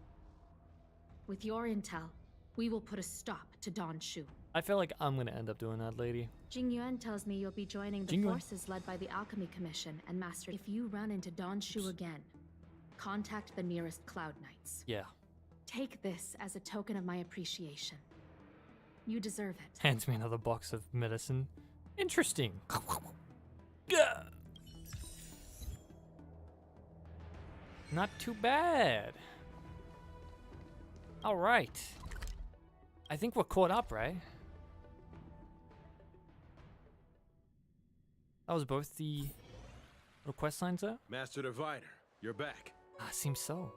With your intel, we will put a stop to Don Shu. I feel like I'm gonna end up doing that, lady. Jing Yuan tells me you'll be joining the Jing Yuan. forces led by the Alchemy Commission and Master. If you run into Don Shu again, contact the nearest Cloud Knights. Yeah. Take this as a token of my appreciation. You deserve it. Hands me another box of medicine. Interesting. Yeah. Not too bad. All right. I think we're caught up, right? That was both the request signs there? Master Diviner, you're back. Seems so.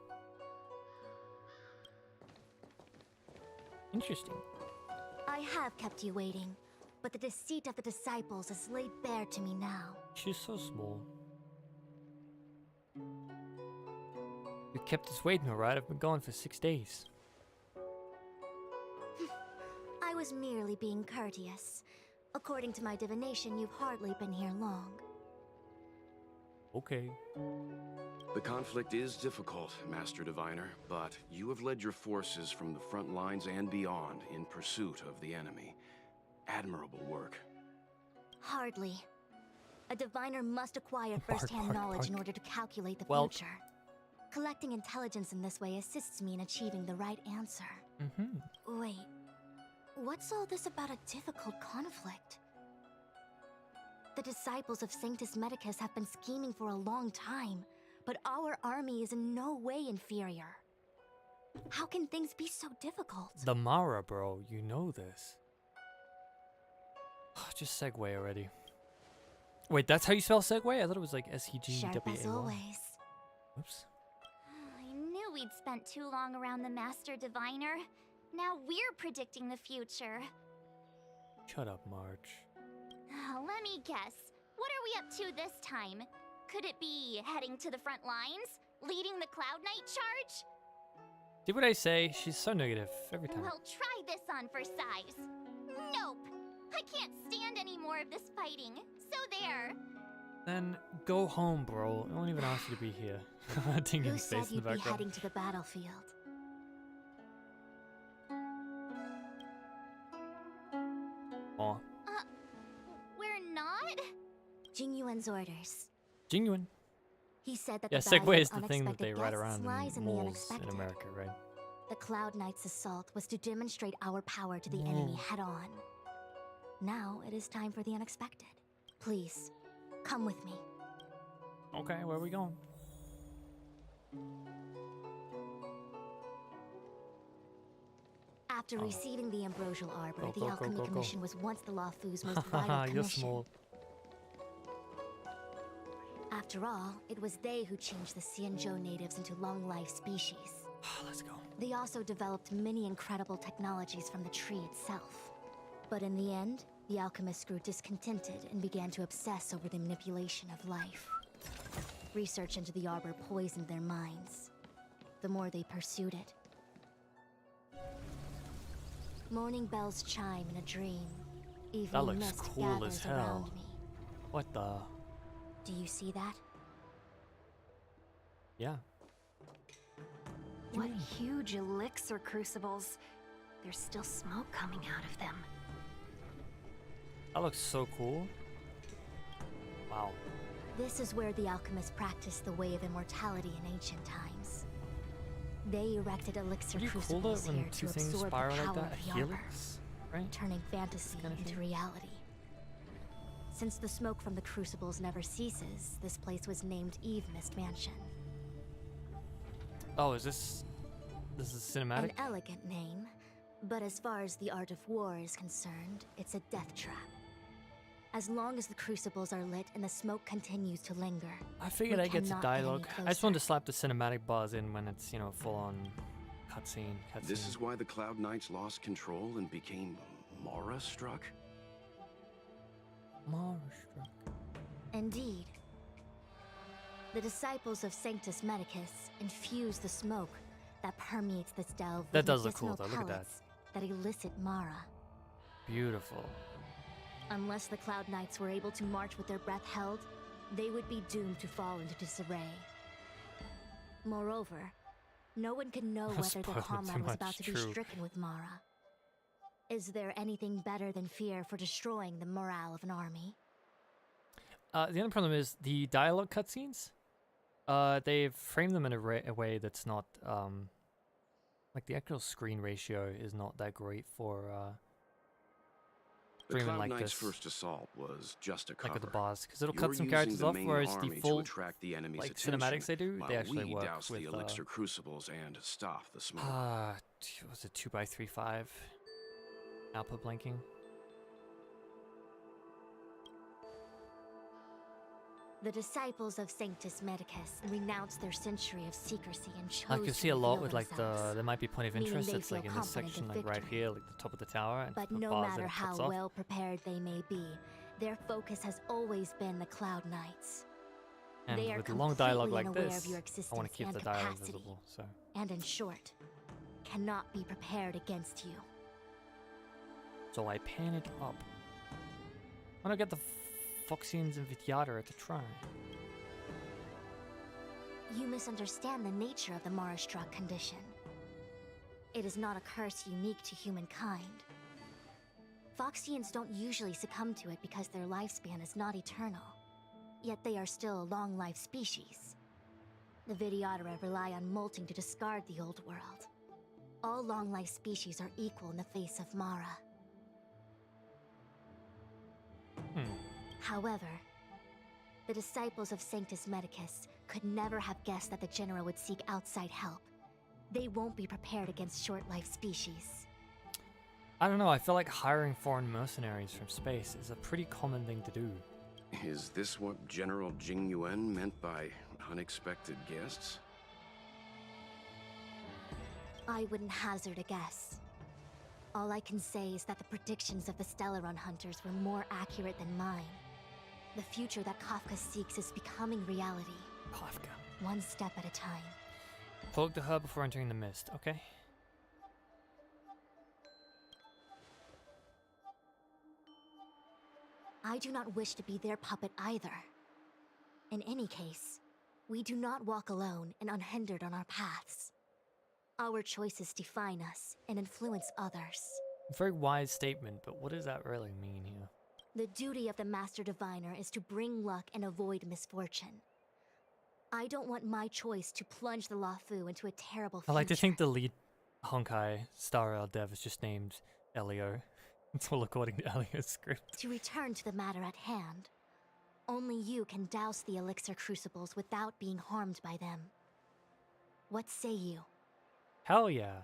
Interesting. I have kept you waiting, but the deceit of the disciples is laid bare to me now. She's so small. You kept us waiting, alright? I've been gone for 6 days. I was merely being courteous. According to my divination, you've hardly been here long. Okay. The conflict is difficult, Master Diviner, but you have led your forces from the front lines and beyond in pursuit of the enemy. Admirable work. Hardly. A diviner must acquire first-hand knowledge in order to calculate the future. Collecting intelligence in this way assists me in achieving the right answer. Wait, what's all this about a difficult conflict? The disciples of Sanctus Medicus have been scheming for a long time, but our army is in no way inferior. How can things be so difficult? The Mara, bro. You know this. Just segue already. Wait, that's how you spell segue? I thought it was like S-E-G-W-A-Y. Sharp as always. Oops. I knew we'd spent too long around the Master Diviner. Now we're predicting the future. Shut up, Marge. Let me guess. What are we up to this time? Could it be heading to the front lines? Leading the Cloud Knight charge? See what I say? She's so negative every time. Well, try this on for size. Nope. I can't stand any more of this fighting. So there. Then go home, bro. I don't even ask you to be here. Who said you'd be heading to the battlefield? Aw. We're not? Jing Yuan's orders. Jing Yuan. He said that Yeah, the value Segway of is the thing that they unexpected ride guests around lies in in the malls unexpected. in America, right? The Cloud Knight's assault was to demonstrate our power to the enemy head-on. Now it is time for the unexpected. Please, come with me. Okay, where are we going? After receiving the Ambrosial Arbor, Go, the go, go, Alchemy go, go. Commission was once the Luofu's most Haha, vital you're commission. small. After all, it was they who changed the Xianzhou natives into long-life species. Let's go. They also developed many incredible technologies from the tree itself. But in the end, the alchemists grew discontented and began to obsess over the manipulation of life. Research into the arbor poisoned their minds. The more they pursued it. Morning bells chime in a dream. Evening That looks mist cool as gathers hell. around me. What the? Do you see that? Yeah. What huge elixir crucibles. There's still smoke coming out of them. That looks so cool. Wow. This is where the alchemists practiced the way of immortality in ancient times. They erected elixir Pretty cool though crucibles when here two to things absorb the spiral power like that. of A the arbor, helix, right? turning fantasy Kind of into thing. reality. Since the smoke from the crucibles never ceases, this place was named Eve Mist Mansion. Oh, is this is cinematic? An elegant name, but as far as the art of war is concerned, it's a death trap. As long as the crucibles are lit and the smoke continues to linger, I figured we I'd get to cannot any dialogue. I just closer. wanted to slap the cinematic bars in when it's, you know, full on cutscene. This is why the Cloud Knights lost control and became Mara-struck? Mara-struck. Indeed. The disciples of Sanctus Medicus infuse the smoke that permeates this delve That with does look cool, medicinal though. Look at that. pellets that elicit Mara. Beautiful. Unless the Cloud Knights were able to march with their breath held, they would be doomed to fall into disarray. Moreover, no one can know whether their Spoiled too comrade was much, about to be true. stricken with Mara. Is there anything better than fear for destroying the morale of an army? The only problem is the dialogue cutscenes. They've framed them in a way that's not like the actual screen ratio is not that great for The streaming Cloud like Knight's this. first assault was just a cover. Like with the bars, because it'll You're cut some using characters the off, main whereas the army to full attract the enemy's like attention, cinematics they do, while they actually we work douse with the elixir crucibles and stop the smoke. was it 2x3.5 output blinking? The disciples of Sanctus Medicus renounced their century of secrecy and chose Like you to see a lot reveal with like themselves, there might be point of meaning interest they that's like feel in this confident section, in like right victory. here, like the top of the tower, and But the no bars, matter and it how cuts off. well prepared they may be, their focus has always been the Cloud Knights. And they are with long dialogue completely like unaware this, of your I existence want to keep and the dialogue capacity, visible. So and in short, cannot be prepared against you. I pan it up. I want to get the Foxians and Vityadara to try. You misunderstand the nature of the Mara-struck condition. It is not a curse unique to humankind. Foxians don't usually succumb to it because their lifespan is not eternal. Yet they are still a long-life species. The Vidyadara rely on molting to discard the old world. All long-life species are equal in the face of Mara. However, the disciples of Sanctus Medicus could never have guessed that the General would seek outside help. They won't be prepared against short-life species. I don't know, I feel like hiring foreign mercenaries from space is a pretty common thing to do. Is this what General Jing Yuan meant by unexpected guests? I wouldn't hazard a guess. All I can say is that the predictions of the Stellaron hunters were more accurate than mine. The future that Kafka seeks is becoming reality. Kafka. One step at a time. Poke to her before entering the mist, okay? I do not wish to be their puppet either. In any case, we do not walk alone and unhindered on our paths. Our choices define us and influence others. Very wise statement, but what does that really mean here? The duty of the Master Diviner is to bring luck and avoid misfortune. I don't want my choice to plunge the Luofu into a terrible future. I like to think the lead Honkai Star Rail dev is just named Elio. It's all according to Elio's script. To return to the matter at hand, only you can douse the elixir crucibles without being harmed by them. What say you? Hell yeah.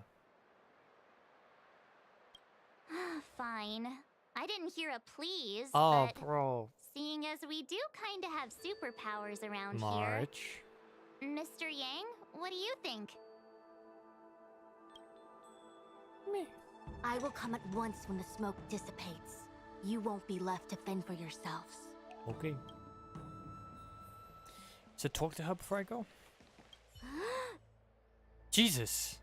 Fine. I didn't hear a please, Oh, but bro. seeing as we do kinda have superpowers around March. here. Mr. Yang, what do you think? Me. I will come at once when the smoke dissipates. You won't be left to fend for yourselves. Okay. So talk to her before I go? Jesus.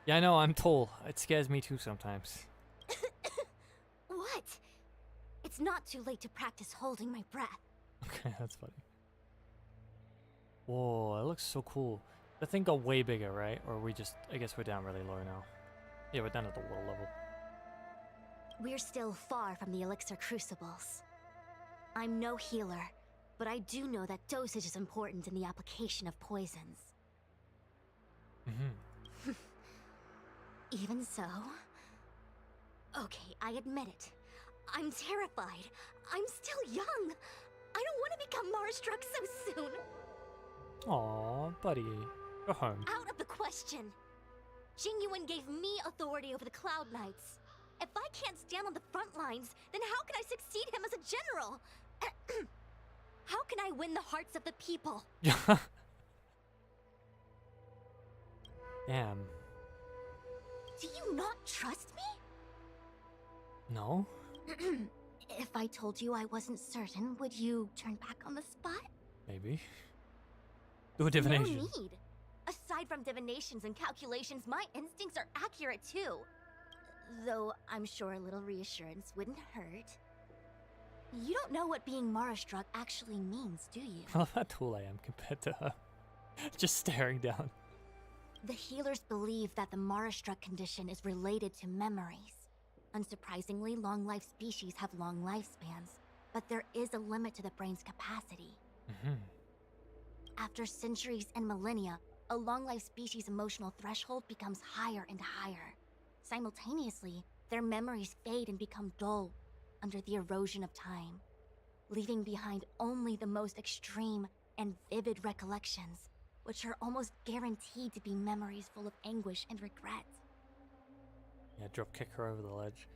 Yeah, I know, I'm tall. It scares me too sometimes. What? It's not too late to practice holding my breath. Okay, that's funny. Whoa, that looks so cool. The thing got way bigger, right? Or we just, I guess we're down really low now. Yeah, we're down at the water level. We're still far from the elixir crucibles. I'm no healer, but I do know that dosage is important in the application of poisons. Even so... Okay, I admit it. I'm terrified. I'm still young. I don't want to become Mars-struck so soon. Aw, buddy. Go home. Out of the question. Jingyuan gave me authority over the Cloud Knights. If I can't stand on the front lines, then how can I succeed him as a general? How can I win the hearts of the people? Damn. Do you not trust me? No? If I told you I wasn't certain, would you turn back on the spot? Maybe. Do a divination. No need. Aside from divinations and calculations, my instincts are accurate too. Though I'm sure a little reassurance wouldn't hurt. You don't know what being Mara-struck actually means, do you? I love how tall I am compared to her. Just staring down. The healers believe that the Mara-struck condition is related to memories. Unsurprisingly, long-life species have long lifespans, but there is a limit to the brain's capacity. After centuries and millennia, a long-life species' emotional threshold becomes higher and higher. Simultaneously, their memories fade and become dull under the erosion of time, leaving behind only the most extreme and vivid recollections, which are almost guaranteed to be memories full of anguish and regret. Yeah, drop kick her over the ledge.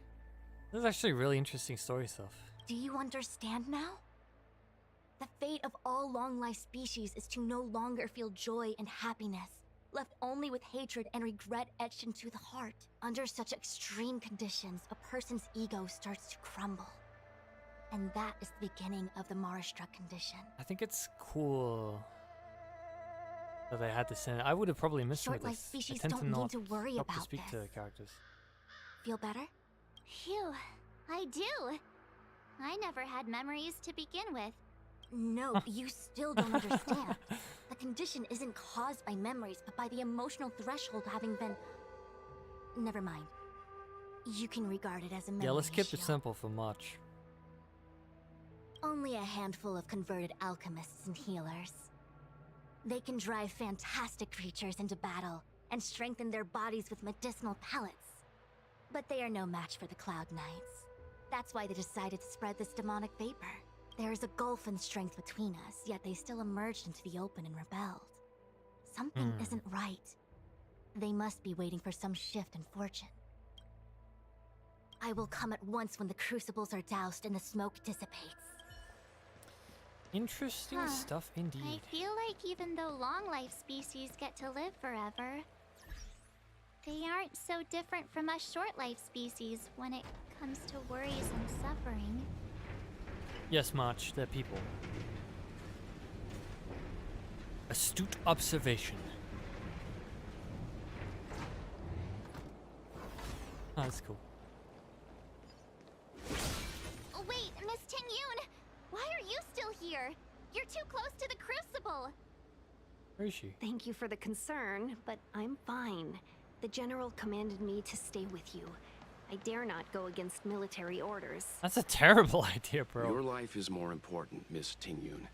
This is actually really interesting story stuff. Do you understand now? The fate of all long-life species is to no longer feel joy and happiness, left only with hatred and regret etched into the heart. Under such extreme conditions, a person's ego starts to crumble. And that is the beginning of the Mara-struck condition. I think it's cool that they had to send it. I would have probably missed it with Short-life this. species I tend don't to not need to worry stop to about speak this. to characters. Feel better? Phew, I do. I never had memories to begin with. No, you still don't understand. The condition isn't caused by memories, but by the emotional threshold having been... Never mind. You can regard it as a memory Yeah, let's keep it issue. simple for much. Only a handful of converted alchemists and healers. They can drive fantastic creatures into battle and strengthen their bodies with medicinal pellets. But they are no match for the Cloud Knights. That's why they decided to spread this demonic vapor. There is a gulf in strength between us, yet they still emerged into the open and rebelled. Something isn't right. They must be waiting for some shift in fortune. I will come at once when the crucibles are doused and the smoke dissipates. Interesting stuff indeed. I feel like even though long-life species get to live forever, they aren't so different from us short-life species when it comes to worries and suffering. Yes, March, they're people. Astute observation. Oh, that's cool. Oh, wait, Miss Ting-Yun! Why are you still here? You're too close to the crucible! Where is she? Thank you for the concern, but I'm fine. The general commanded me to stay with you. I dare not go against military orders. That's a terrible idea, bro. Your life is more important, Miss Ting-Yun.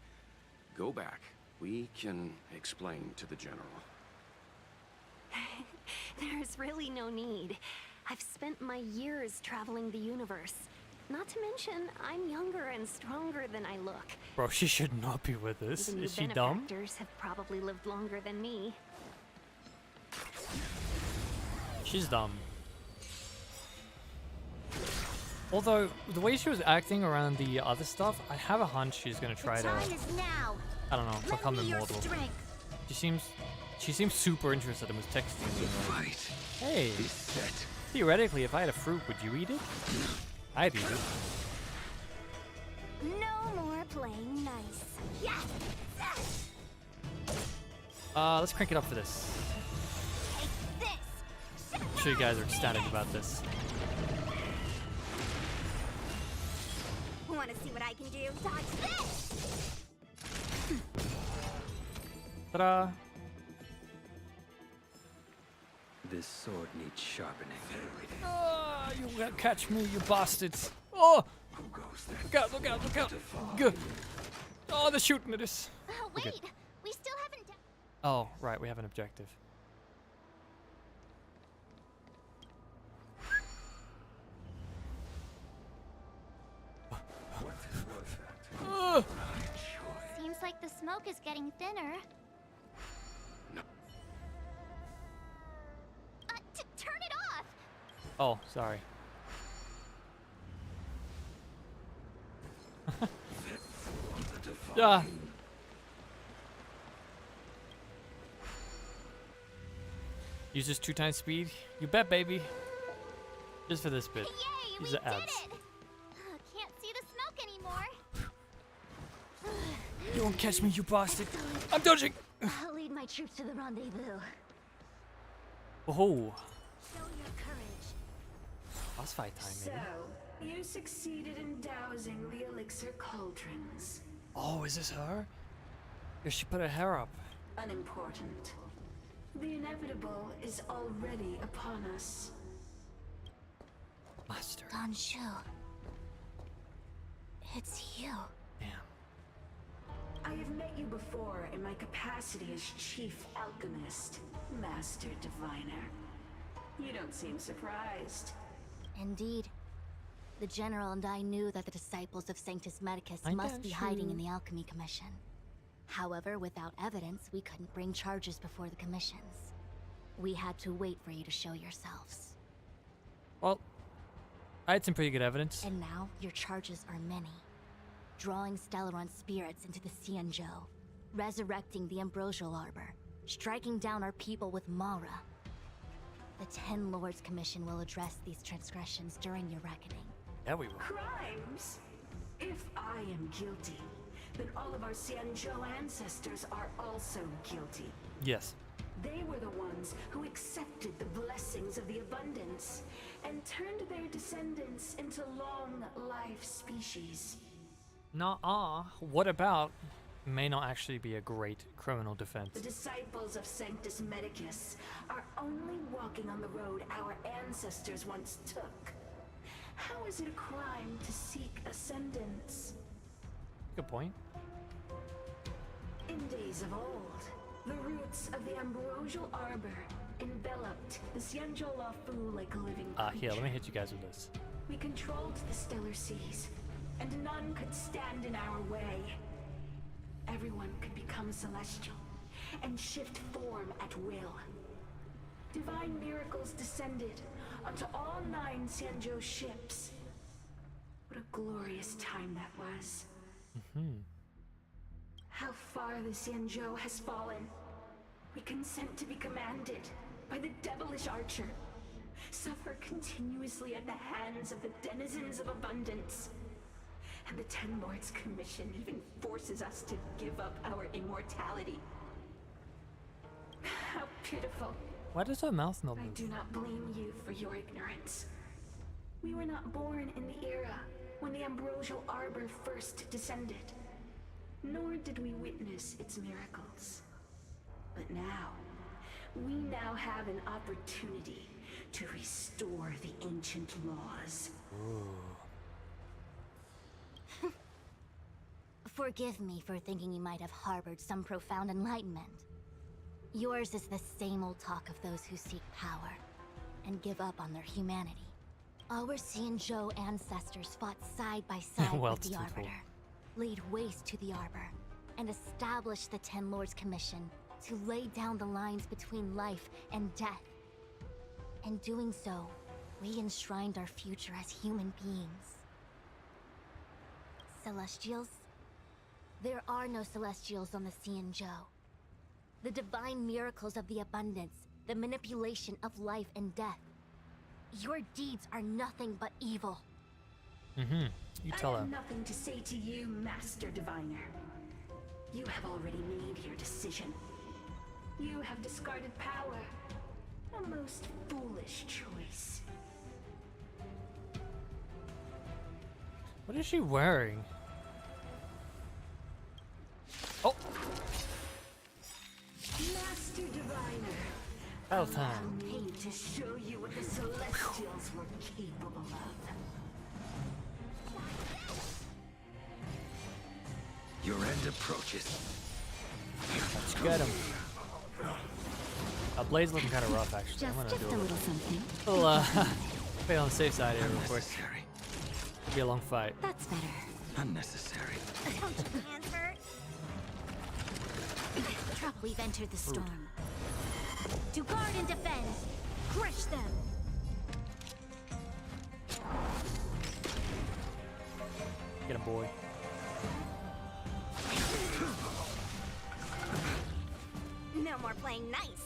Go back. We can explain to the general. There's really no need. I've spent my years traveling the universe. Not to mention, I'm younger and stronger than I look. Bro, she should not be with us. Even Is the she dumb? benefactors have probably lived longer than me. She's dumb. Although, the way she was acting around the other stuff, I have a hunch she's gonna try to... Time is now. I don't know, become Lend me your immortal. strength. She seems super interested and was texting me. Fight. Hey, Is set. theoretically, if I had a fruit, would you eat it? I'd eat it. No more playing nice. Yes! Let's crank it up for this. I'm sure you guys are ecstatic about this. Want to see what I can do? Dodge this! Ta-da! This sword needs sharpening. Ah, you will catch me, you bastards! Oh! Look out! Look out! Look out! Good. Oh, they're shooting at us. Wait, we still haven't done. Oh, right, we have an objective. Seems like the smoke is getting thinner. Turn it off! Oh, sorry. Yeah. Use this 2 times speed? You bet, baby. Just for this bit. Yay, Use we the ads. did it! Can't see the smoke anymore. You won't catch me, you bastard. I'm dodging. I'll lead my troops to the rendezvous. Oh. Show your courage. Boss fight time, maybe. So, you succeeded in dousing the elixir cauldrons. Oh, is this her? Yeah, she put her hair up. Unimportant. The inevitable is already upon us. Master. Xianzhou. It's you. I have met you before in my capacity as Chief Alchemist, Master Diviner. You don't seem surprised. Indeed. The General and I knew that the disciples of Sanctus Medicus must be hiding in the Alchemy Commission. However, without evidence, we couldn't bring charges before the commissions. We had to wait for you to show yourselves. Well, I had some pretty good evidence. And now, your charges are many. Drawing Stellaron spirits into the Xianzhou, resurrecting the Ambrosial Arbor, striking down our people with Mara. The Ten Lords Commission will address these transgressions during your reckoning. Yeah, we will. Crimes? If I am guilty, then all of our Xianzhou ancestors are also guilty. Yes. They were the ones who accepted the blessings of the abundance and turned their descendants into long-life species. Nuh-uh. What about may not actually be a great criminal defense? The disciples of Sanctus Medicus are only walking on the road our ancestors once took. How is it a crime to seek ascendance? Good point. In days of old, the roots of the Ambrosial Arbor enveloped the Xianzhou Lafu like a living creature. Here, let me hit you guys with this. We controlled the stellar seas, and none could stand in our way. Everyone could become celestial and shift form at will. Divine miracles descended onto all 9 Xianzhou ships. What a glorious time that was. How far the Xianzhou has fallen. We consent to be commanded by the devilish archer. Suffer continuously at the hands of the denizens of abundance. And the Ten Lords Commission even forces us to give up our immortality. How pitiful. Why does her mouth not I move? do not blame you for your ignorance. We were not born in the era when the Ambrosial Arbor first descended, nor did we witness its miracles. But now, we now have an opportunity to restore the ancient laws. Forgive me for thinking you might have harbored some profound enlightenment. Yours is the same old talk of those who seek power and give up on their humanity. Our Xianzhou ancestors fought side by side with the Arbiter, laid waste to the Arbor, and established the Ten Lords Commission to lay down the lines between life and death. In doing so, we enshrined our future as human beings. Celestials? There are no Celestials on the Xianzhou. The divine miracles of the abundance, the manipulation of life and death. Your deeds are nothing but evil. You tell I her. have nothing to say to you, Master Diviner. You have already made your decision. You have discarded power. A most foolish choice. What is she wearing? Oh! Master Diviner. Battle time. Allow me to show you what the Celestials were capable of. Your end approaches. Let's get him. Blade's looking kind of rough, actually. I'm gonna do a little something. We'll play on the safe side here real quick. Be a long fight. That's better. Unnecessary. Trouble, we've entered the storm. To guard and defend. Crush them. Get him, boy. No more playing nice.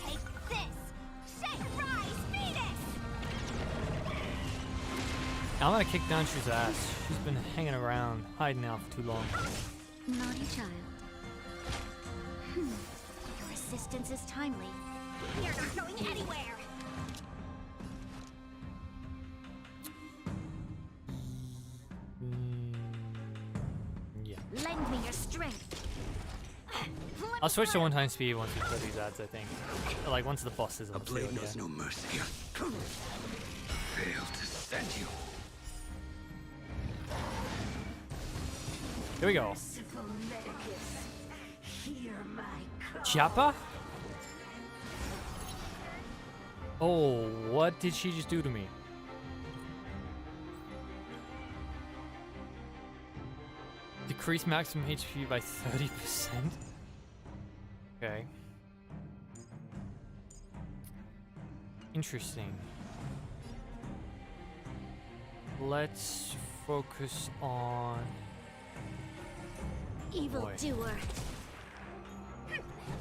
Take this! Shake, rise, Venus! I'm gonna kick down Shu's ass. She's been hanging around, hiding out for too long. Naughty child. Your resistance is timely. You're not going anywhere! Yeah. Lend me your strength. I'll switch to one-time speed once we play these ads, I think. Like, once the boss is on A the blade field, knows yeah. no mercy. Fail to send you. Here we go. Merciful Medicus, hear my call. Chiappa? Oh, what did she just do to me? Decrease maximum HP by 30%? Okay. Interesting. Let's focus on... Evil Boy. doer.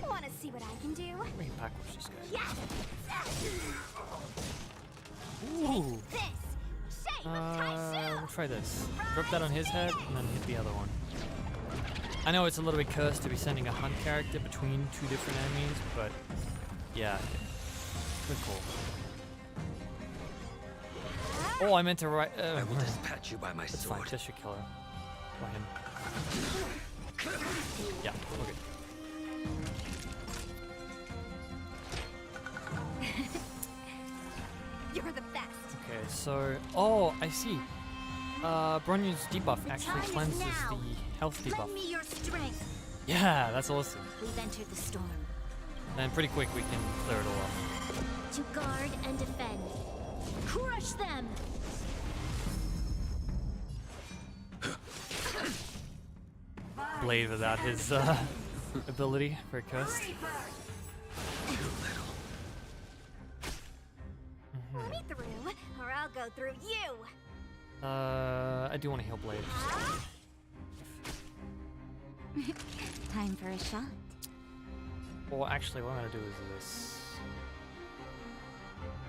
Want to see what I can do? Let me backwards this guy. Yeah. Ooh. This. Shake of Taishu. We'll try this. Drop that on his head and then hit the other one. I know it's a little bit cursed to be sending a hunt character between two different enemies, but yeah, good call. Oh, I meant to write. I will dispatch you by my that's sword. fine. Just should kill her. By him. Yeah. Okay. You're the best. Okay. So, oh, I see. Bronya's debuff actually cleanses the health debuff. Lend me your strength. Yeah, that's awesome. We've entered the storm. And pretty quick we can clear it all off. To guard and defend. Crush them. Blade without his ability, very cursed. Let me through, or I'll go through you. I do want to heal Blade. Time for a shot. Well, actually, what I'm gonna do is this.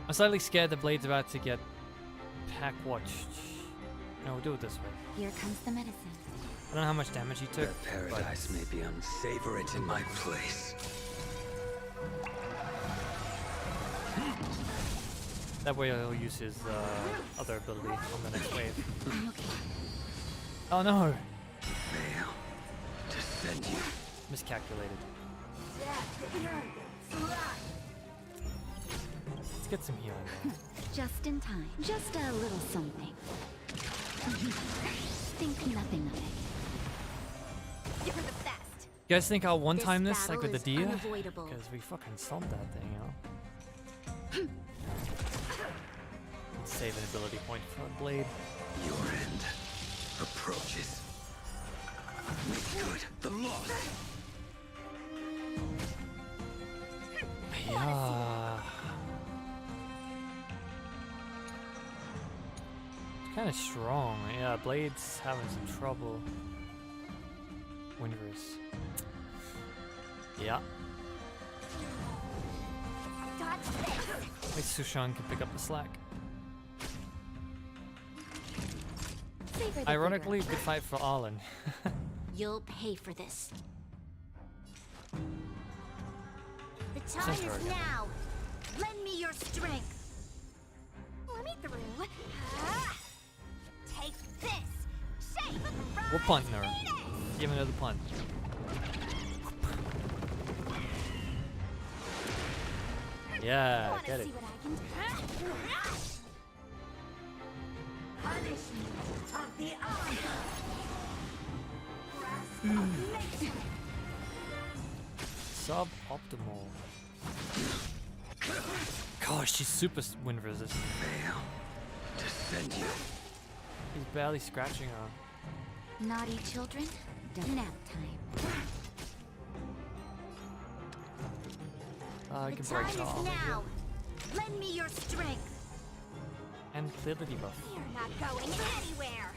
I'm slightly scared that Blade's about to get pack watched. No, we'll do it this way. Here comes the medicine. I don't know how much damage he took. The paradise may be unsavour it in my place. That way he'll use his other ability on the next wave. Oh no! Fail to send you. Miscalculated. Let's get some healing though. Just in time. Just a little something. Think nothing of it. You're the best. You guys think I'll one-time this like with the battle Dia? is unavoidable. Because we fucking stomped that thing, you know? Save an ability point for a Blade. Your end approaches. Make good the loss. Yeah. It's kind of strong. Yeah, Blade's having some trouble. Windress. Yeah. At least Sushan can pick up the slack. Ironically, good fight for Arlen. You'll pay for this. The time is now. Lend me your strength. Let me through. Take this. Shape of We're punting her. Give another punch. Yeah, get it. Suboptimal. Gosh, she's super wind resistant. Defend you. He's barely scratching her. Naughty children, nap time. I can break her arm. Now. Lend me your strength. And clear the debuff. You're not going anywhere.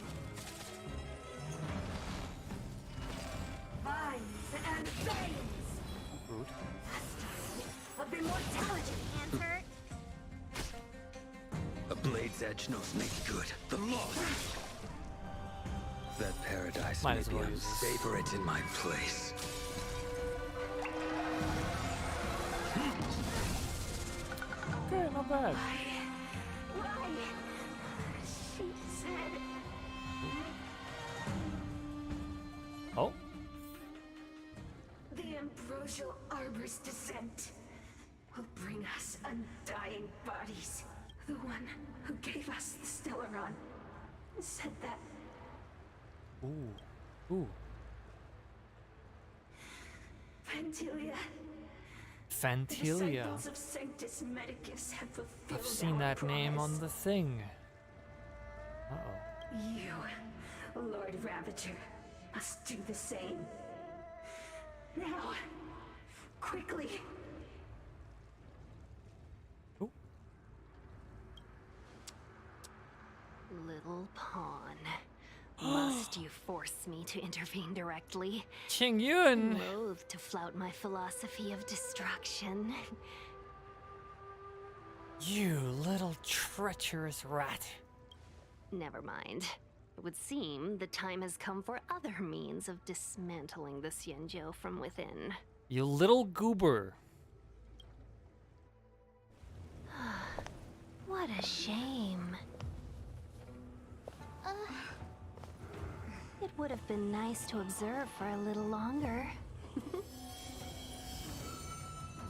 Vines and veins. Rude. Of immortality. Hands hurt. A blade's edge knows me good. The lost. That paradise Might may as be well use this. savor it in my place. Okay, not bad. Why? She said. Oh. The ambrosial arbor's descent will bring us undying bodies. The one who gave us the Stellaron said that. Ooh. Ooh. Fantilia. Fantilia. The disciples of Sanctus Medicus have fulfilled I've seen that name on the thing. Uh-oh. You, Lord Ravager, must do the same. Now, quickly. Ooh. Little pawn. Must you force me to intervene directly? Qingyun! Loath to flout my philosophy of destruction. You little treacherous rat. Never mind. It would seem the time has come for other means of dismantling the Xianzhou from within. You little goober. What a shame. It would have been nice to observe for a little longer.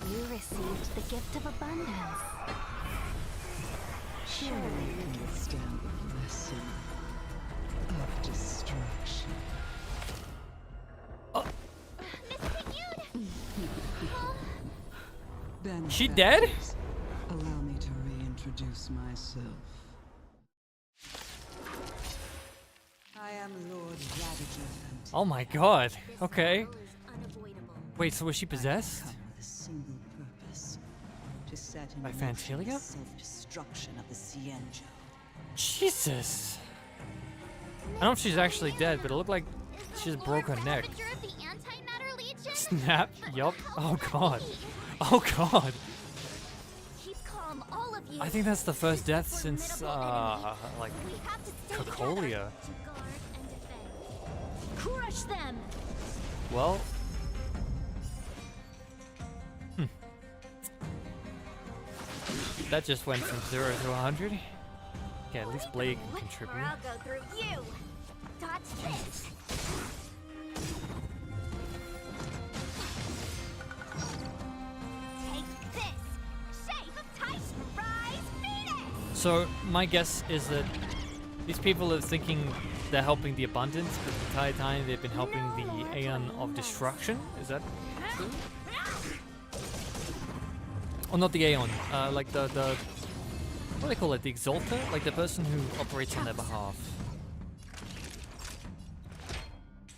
You received the gift of abundance. Surely you can withstand the lesson of destruction. She dead? Allow me to reintroduce myself. I am Lord Ravager. Oh my god. Okay. Wait, so was she possessed? With a single purpose: to set in By motion Fantilia? the self-destruction of the Xianzhou. Jesus. I don't know if she's actually dead, but it looked like she just broke her neck. Snap? Yup. Oh god. Oh god. Keep calm, all of you. I think that's the first death since, like, Cocolia. Crush them. Well. That just went from 0 to 100. Okay, at least Blade can contribute. Or I'll go through you. Dodge this. Take this. Shape of Titan Rise Phoenix. So my guess is that these people are thinking they're helping the Abundance, but the entire time they've been helping the Aeon of Destruction. Is that true? Oh, not the Aeon. Like the what do they call it? The Exalter? Like the person who operates on their behalf.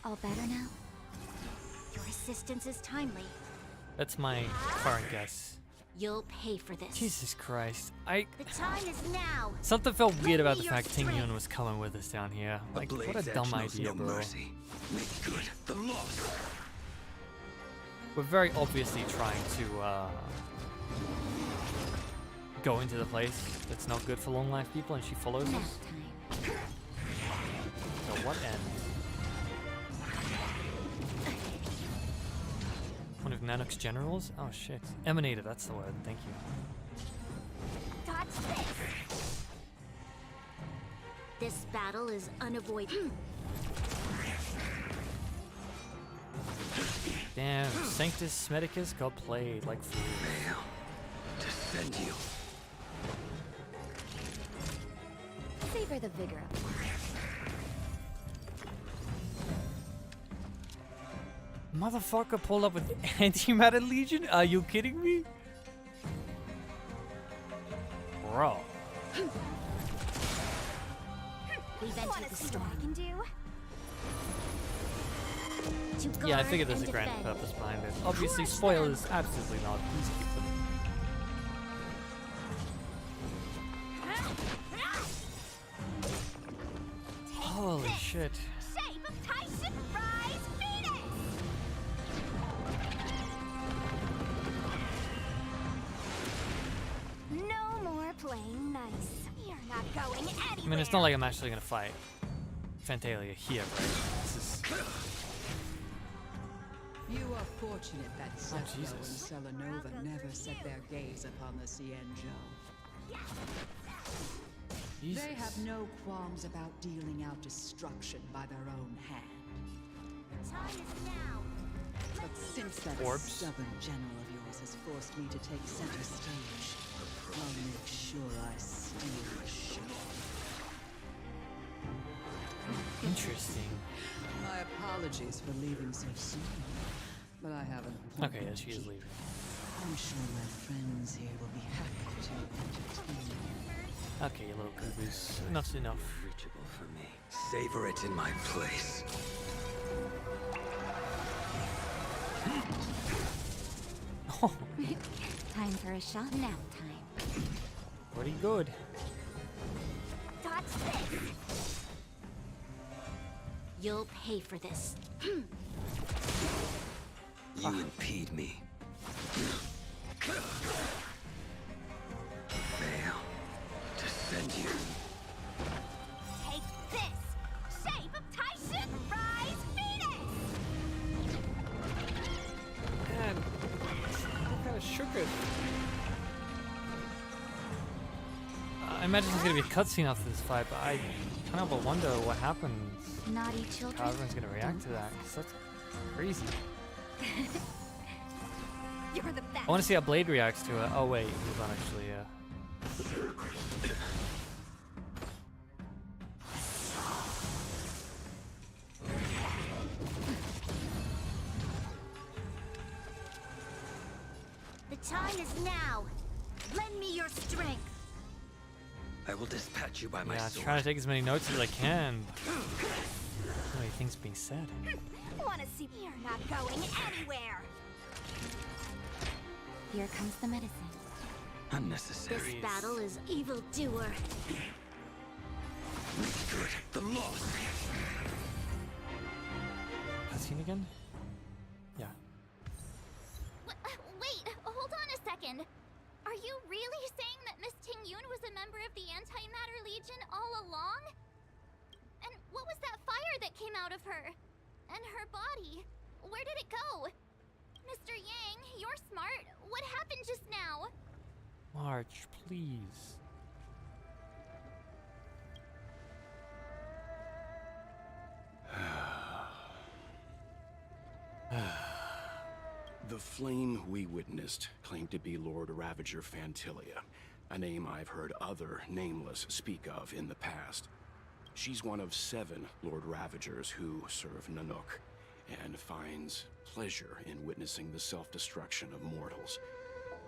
All better now? Your assistance is timely. That's my current guess. You'll pay for this. Jesus Christ. The time is now. Something felt weird about the your fact Ting strength. Yun was coming with us down here. Like, what a blade's dumb edge knows idea, no bro. mercy. Make good the lost. We're very obviously trying to go into the place that's not good for long life people, and she follows us. So what end? of Nanook's generals? Oh shit. Emanated, that's the word. Thank you. Dodge this. This battle is unavoidable. Damn, Sanctus Medicus got played like fools. Defend you. Savor the vigor of war. Motherfucker pulled up with Antimatter Legion? Are you kidding me? Bro. We've entered the storm. I can do. Yeah, I figured there's a grand purpose behind it. Obviously, spoilers, absolutely not. Please keep them. Holy shit. Shape of Tyson Fry's penis! No more playing nice. You're not going anywhere. I mean, it's not like I'm actually gonna fight Fantalia here, right? This is... You are fortunate that Xianzhou and Jesus. Selenova never set their gaze upon the Xianzhou. Jesus. They have no qualms about dealing out destruction by their own hand. The time is now. But since that stubborn general of yours has forced me to take center stage, I'll make sure I steal the show. Interesting. My apologies for leaving so soon, but I haven't. Okay, yeah, she is leaving. I'm sure my friends here will be happy to entertain you. Okay, you little goose. Enough's enough. Reachable for me. Savor it in my place. Time for a shot nap time. Pretty good. Dodge this. You'll pay for this. You impede me. Fail. Defend you. Take this! Shape of Tyson Fry's penis! Man, what kind of shook it? I imagine there's gonna be a cutscene after this fight, but I kind of wonder what happens. Naughty children. How everyone's gonna react to that, 'cause that's crazy. You're the best. I want to see how Blade reacts to it. Oh wait, he's not actually. The time is now. Lend me your strength. I will dispatch you by my Yeah, sword. trying to take as many notes as I can. So many things being said. Wanna see? You're not going anywhere. Here comes the medicine. Unnecessary. This battle is evildoer. Good. The loss. Cutscene again? Yeah. Wait, hold on a second. Are you really saying that Miss Ting Yun was a member of the Antimatter Legion all along? And what was that fire that came out of her? And her body? Where did it go? Mr. Yang, you're smart. What happened just now? March, please. The flame we witnessed claimed to be Lord Ravager Fantilia, a name I've heard other Nameless speak of in the past. She's one of 7 Lord Ravagers who serve Nanook, and finds pleasure in witnessing the self-destruction of mortals.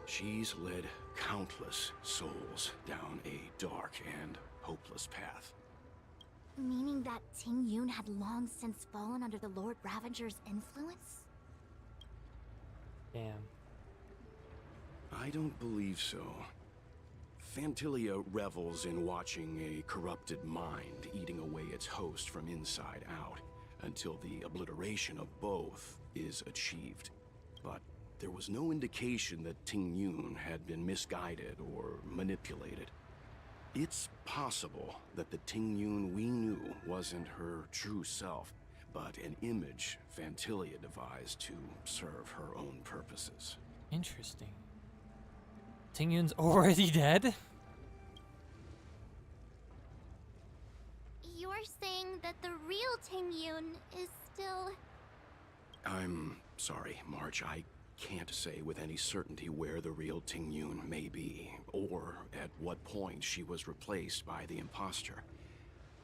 She's led countless souls down a dark and hopeless path. Meaning that Ting Yun had long since fallen under the Lord Ravager's influence? Damn. I don't believe so. Fantilia revels in watching a corrupted mind eating away its host from inside out, until the obliteration of both is achieved. But there was no indication that Ting Yun had been misguided or manipulated. It's possible that the Ting Yun we knew wasn't her true self, but an image Fantilia devised to serve her own purposes. Interesting. Tingyun's already dead? You're saying that the real Tingyun is still... I'm sorry, March. I can't say with any certainty where the real Tingyun may be, or at what point she was replaced by the imposter.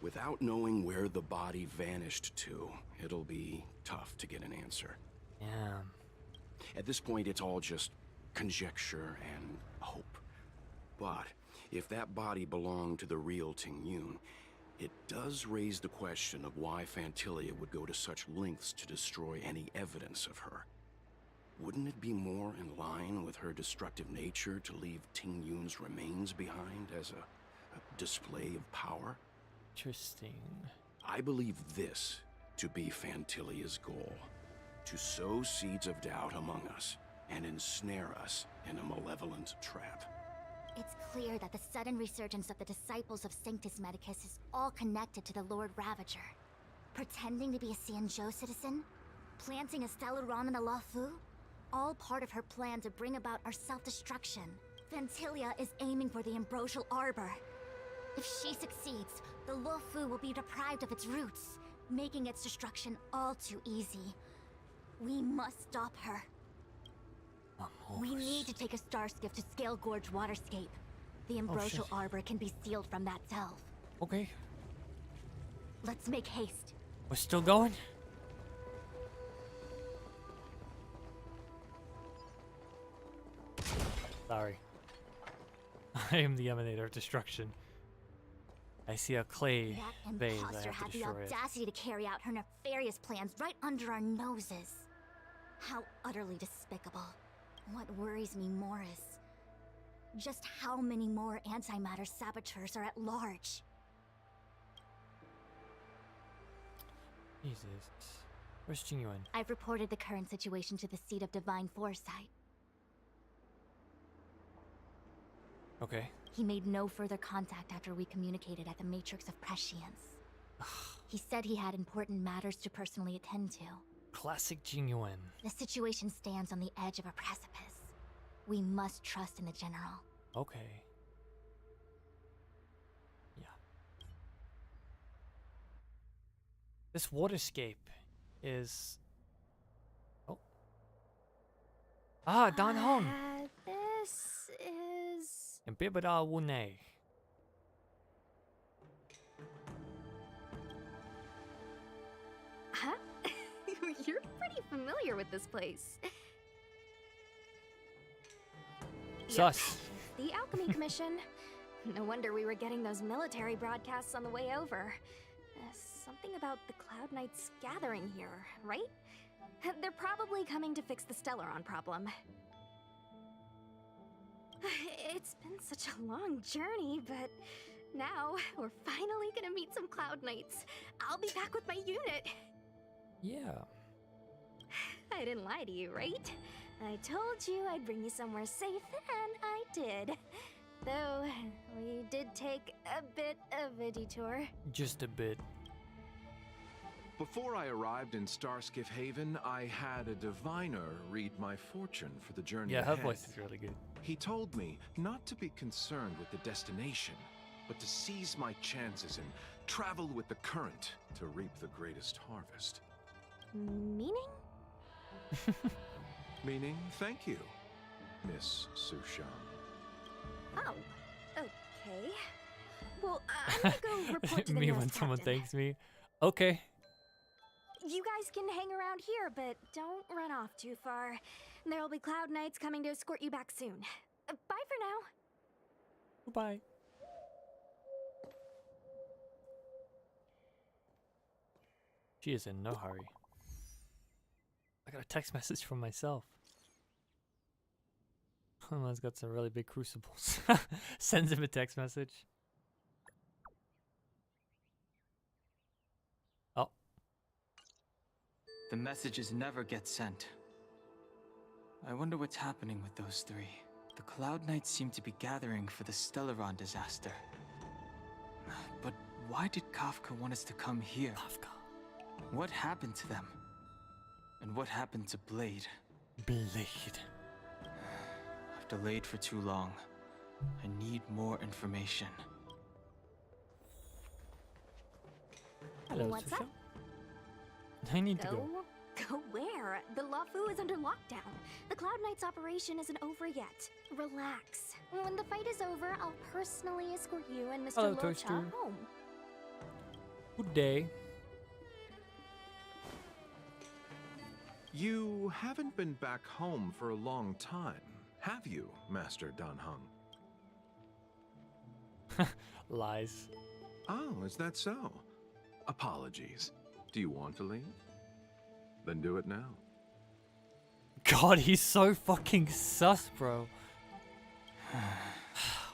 Without knowing where the body vanished to, it'll be tough to get an answer. Yeah. At this point, it's all just conjecture and hope. But if that body belonged to the real Tingyun, it does raise the question of why Fantilia would go to such lengths to destroy any evidence of her. Wouldn't it be more in line with her destructive nature to leave Tingyun's remains behind as a display of power? Interesting. I believe this to be Fantilia's goal: to sow seeds of doubt among us and ensnare us in a malevolent trap. It's clear that the sudden resurgence of the disciples of Sanctus Medicus is all connected to the Lord Ravager. Pretending to be a Xianzhou citizen? Planting a Stellaron in the Luofu? All part of her plan to bring about our self-destruction. Fantilia is aiming for the Ambrosial Arbor. If she succeeds, the Luofu will be deprived of its roots, making its destruction all too easy. We must stop her. We need to take a star skiff to Scale Gorge Waterscape. The Ambrosial Arbor can be sealed from that delve. Okay. Let's make haste. We're still going? Sorry. I am the emanator of destruction. I see a clay That vase. I imposter have to had the destroy it. audacity to carry out her nefarious plans right under our noses. How utterly despicable. What worries me more is just how many more antimatter saboteurs are at large. Jesus. Where's Jingyuan? I've reported the current situation to the Seat of Divine Foresight. Okay. He made no further contact after we communicated at the Matrix of Prescience. He said he had important matters to personally attend to. Classic Jingyuan. The situation stands on the edge of a precipice. We must trust in the General. Okay. Yeah. This waterscape is... Oh. Ah, Dan Hong! This is... Imbibida Wune. Huh? You're pretty familiar with this place. Sus. The Alchemy Commission. No wonder we were getting those military broadcasts on the way over. Something about the Cloud Knights gathering here, right? They're probably coming to fix the Stellaron problem. It's been such a long journey, but now we're finally gonna meet some Cloud Knights. I'll be back with my unit. Yeah. I didn't lie to you, right? I told you I'd bring you somewhere safe, and I did. Though, we did take a bit of a detour. Just a bit. Before I arrived in Starskiff Haven, I had a diviner read my fortune for the journey Yeah, her ahead. voice is really good. He told me not to be concerned with the destination, but to seize my chances and travel with the current to reap the greatest harvest. Meaning? Meaning, thank you, Miss Sushan. Oh, okay. Well, I'm gonna go report to the Me newest when someone captain. thanks me. Okay. You guys can hang around here, but don't run off too far. There'll be Cloud Knights coming to escort you back soon. Bye for now. Goodbye. She is in no hurry. I got a text message from myself. Someone's got some really big crucibles. Sends him a text message. Oh. The messages never get sent. I wonder what's happening with those three. The Cloud Knights seem to be gathering for the Stellaron disaster. But why did Kafka want us to come here? Kafka. What happened to them? And what happened to Blade? Blade. I've delayed for too long. I need more information. Hello, What's Susha. up? I need to go. Go where? The Luofu is under lockdown. The Cloud Knight's operation isn't over yet. Relax. When the fight is over, I'll personally escort you and Mr. Hello, Locha Toaster. home. Good day. You haven't been back home for a long time, have you, Master Dan Heng? Lies. Oh, is that so? Apologies. Do you want to leave? Then do it now. God, he's so fucking sus, bro.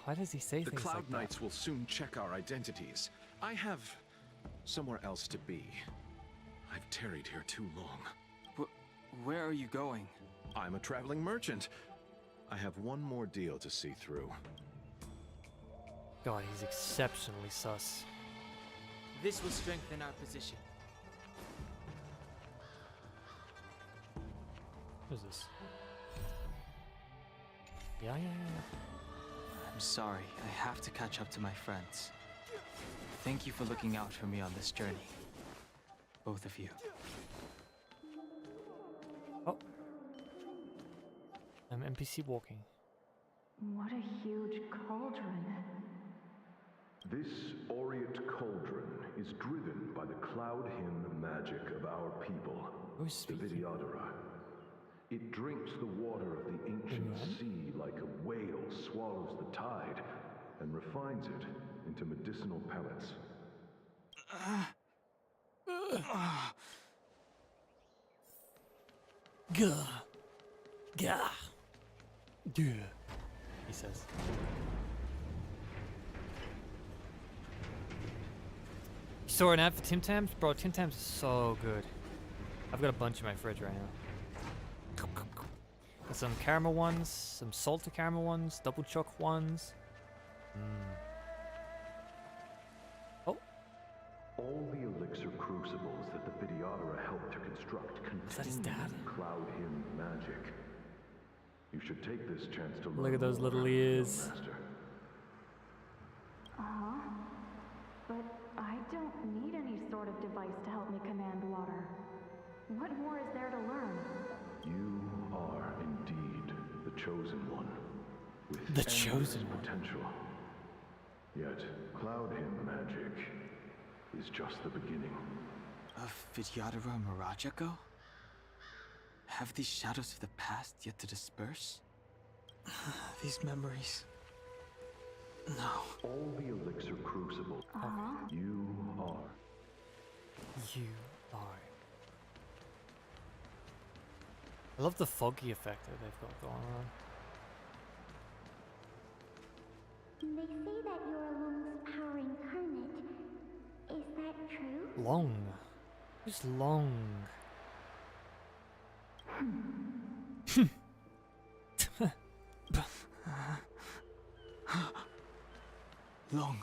Why does he say The things Cloud like Knights will soon check our identities. I have somewhere else to be. I've tarried here too long. Where are you going? I'm a traveling merchant. I have one more deal to see through. God, he's exceptionally sus. This will strengthen our position. What is this? Yeah. I'm sorry, I have to catch up to my friends. Thank you for looking out for me on this journey. Both of you. Oh. I'm NPC walking. What a huge cauldron. This aureate cauldron is driven by the cloud hymn magic of our people, the Vidyadhara. It drinks the water of the ancient sea like a whale swallows the tide and refines it into medicinal pellets. Gah. Gah. Duh. He says. You saw an ad for Tim Tams? Bro, Tim Tams is so good. I've got a bunch in my fridge right now. Got some caramel ones, some salted caramel ones, double choc ones. Oh. All the elixir crucibles that the Vidyadhara helped to construct contain cloud hymn magic. You should take this chance to learn. Look at those little ears. Master. But I don't need any sort of device to help me command water. What more is there to learn? You are indeed the chosen one, with the chosen potential. Yet, cloud hymn magic is just the beginning. Of Vidyadhara Mirajago? Have these shadows of the past yet to disperse? These memories. No. All the elixir crucibles. You are. You are. I love the foggy effect that they've got going on. They say that you're Long's power incarnate. Is that true? Long. Who's Long? Long.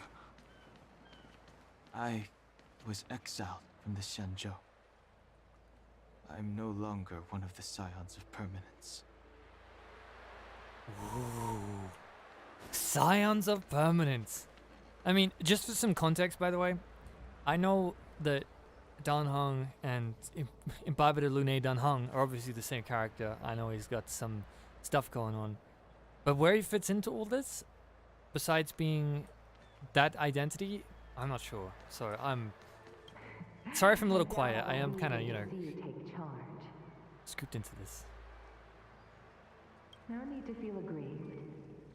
I was exiled from the Xianzhou. I'm no longer one of the Scions of Permanence. Ooh. Scions of Permanence. I mean, just for some context, by the way, I know that Dan Heng and Imbibitor Lune Dan Heng are obviously the same character. I know he's got some stuff going on. But where he fits into all this, besides being that identity, I'm not sure. So I'm sorry if I'm a little quiet. I am kind of, you know, scooped into this. No need to feel aggrieved.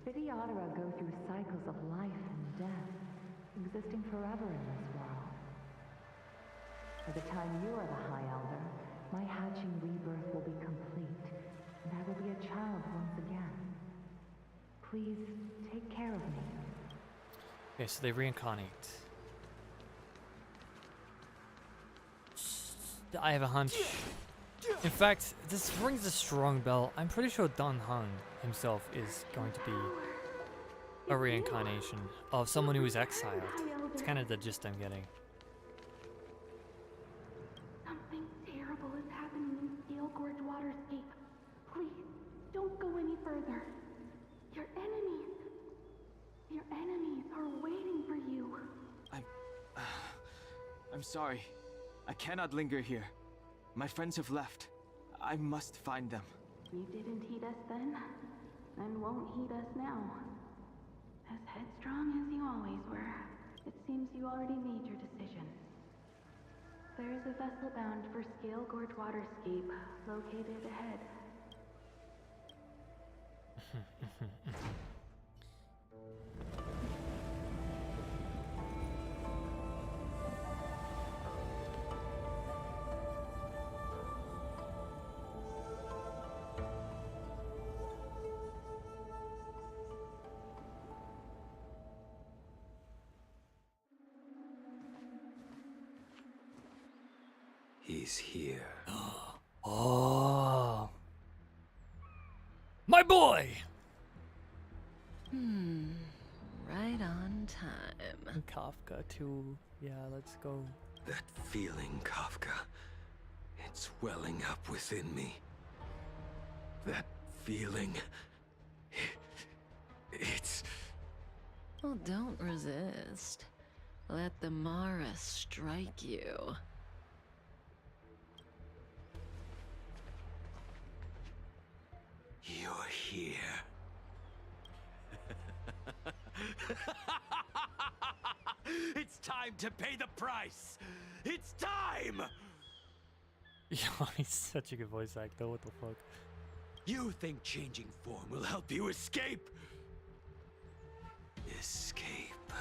Vidyadhara go through cycles of life and death, existing forever in this world. By the time you are the High Elder, my hatching rebirth will be complete, and I will be a child once again. Please take care of me. Okay, so they reincarnate. I have a hunch. In fact, this rings a strong bell. I'm pretty sure Dan Heng himself is going to be a reincarnation of someone who is exiled. It's kind of the gist I'm getting. I'm sorry. I cannot linger here. My friends have left. I must find them. You didn't heed us then, and won't heed us now. As headstrong as you always were, it seems you already made your decision. There is a vessel bound for Scale Gorge Waterscape, located ahead. He's here. Oh. My boy! Right on time. Kafka too. Yeah, let's go. That feeling, Kafka. It's welling up within me. That feeling. It's... Well, don't resist. Let the Mara strike you. You're here. It's time to pay the price. It's time. Yo, he's such a good voice actor. What the fuck? You think changing form will help you escape? Escape.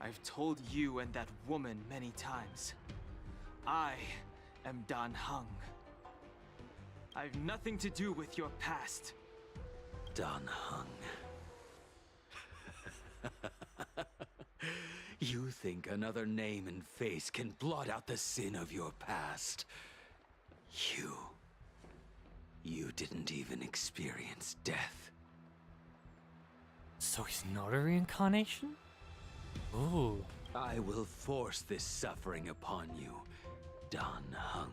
I've told you and that woman many times. I am Dan Heng. I've nothing to do with your past. Dan Heng. You think another name and face can blot out the sin of your past? You didn't even experience death. So he's not a reincarnation? Ooh. I will force this suffering upon you, Dan Heng.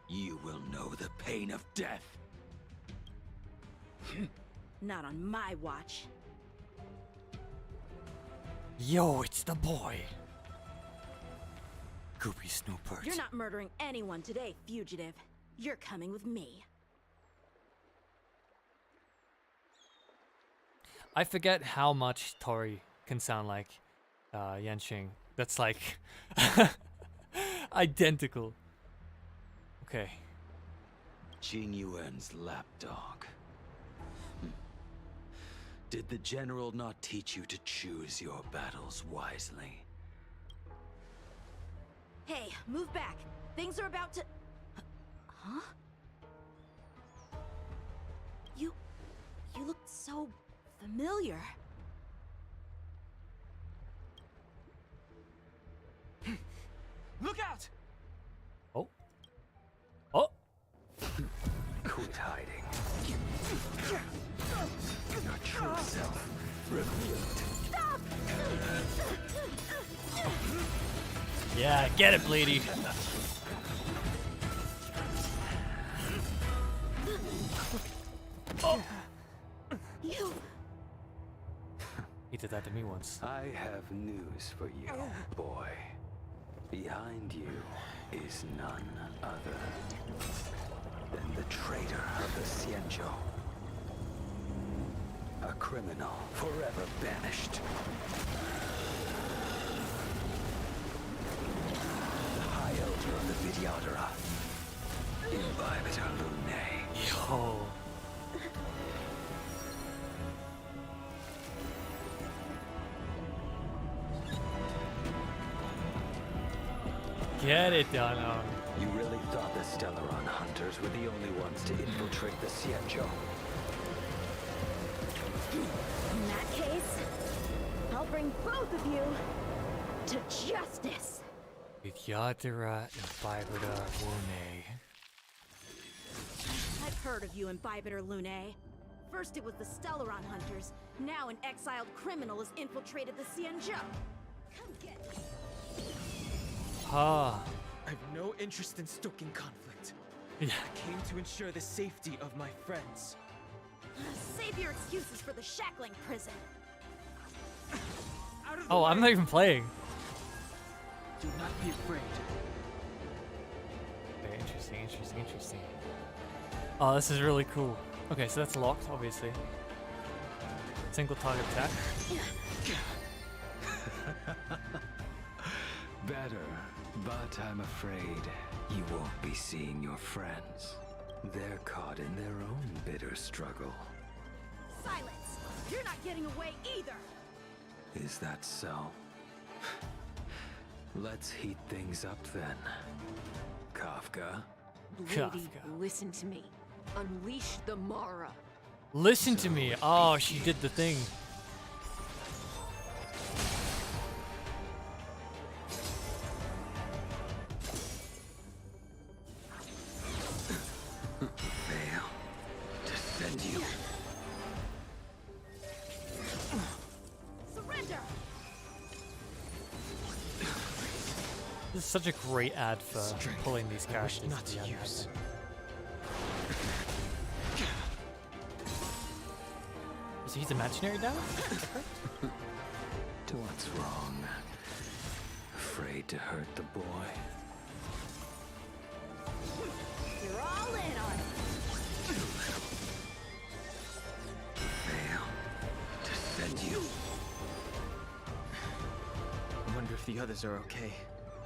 You will know the pain of death. Not on my watch. Yo, it's the boy. Goopy Snoopert. You're not murdering anyone today, fugitive. You're coming with me. I forget how much Tori can sound like Yanqing. That's like identical. Okay. Jing Yuan's lapdog. Did the general not teach you to choose your battles wisely? Hey, move back. Things are about to... Huh? You look so familiar. Look out! Oh. Oh! Quit hiding. Your true self revealed. Stop! Yeah, get it, Bleedy. Oh. You. He did that to me once. I have news for you, boy. Behind you is none other than the traitor of the Xianzhou. A criminal forever banished. The High Elder of the Vidyadhara. ItsMeTeraVO. Yo. Get it done. You really thought the Stellaron hunters were the only ones to infiltrate the Xianzhou? In that case, I'll bring both of you to justice. Vidyadhara and Bibida Wune. I've heard of you and Bibiter Lune. First it was the Stellaron hunters, now an exiled criminal has infiltrated the Xianzhou. Come get me. Ah. I've no interest in stoking conflict. Yeah. I came to ensure the safety of my friends. Save your excuses for the shackling prison. out of the Oh, way. I'm not even playing. Do not be afraid. Okay, interesting. Oh, this is really cool. Okay, so that's locked, obviously. Single target attack. Better, but I'm afraid you won't be seeing your friends. They're caught in their own bitter struggle. Silence! You're not getting away either! Is that so? Let's heat things up then. Kafka? Lady, listen to me. Unleash the Mara. Listen to me. Oh, she did the thing. Fail to send you. Surrender! This is such a great ad for pulling these characters. Not to use. So he's imaginary now? What's wrong? Afraid to hurt the boy? You're all in on it! Fail to send you. I wonder if the others are okay.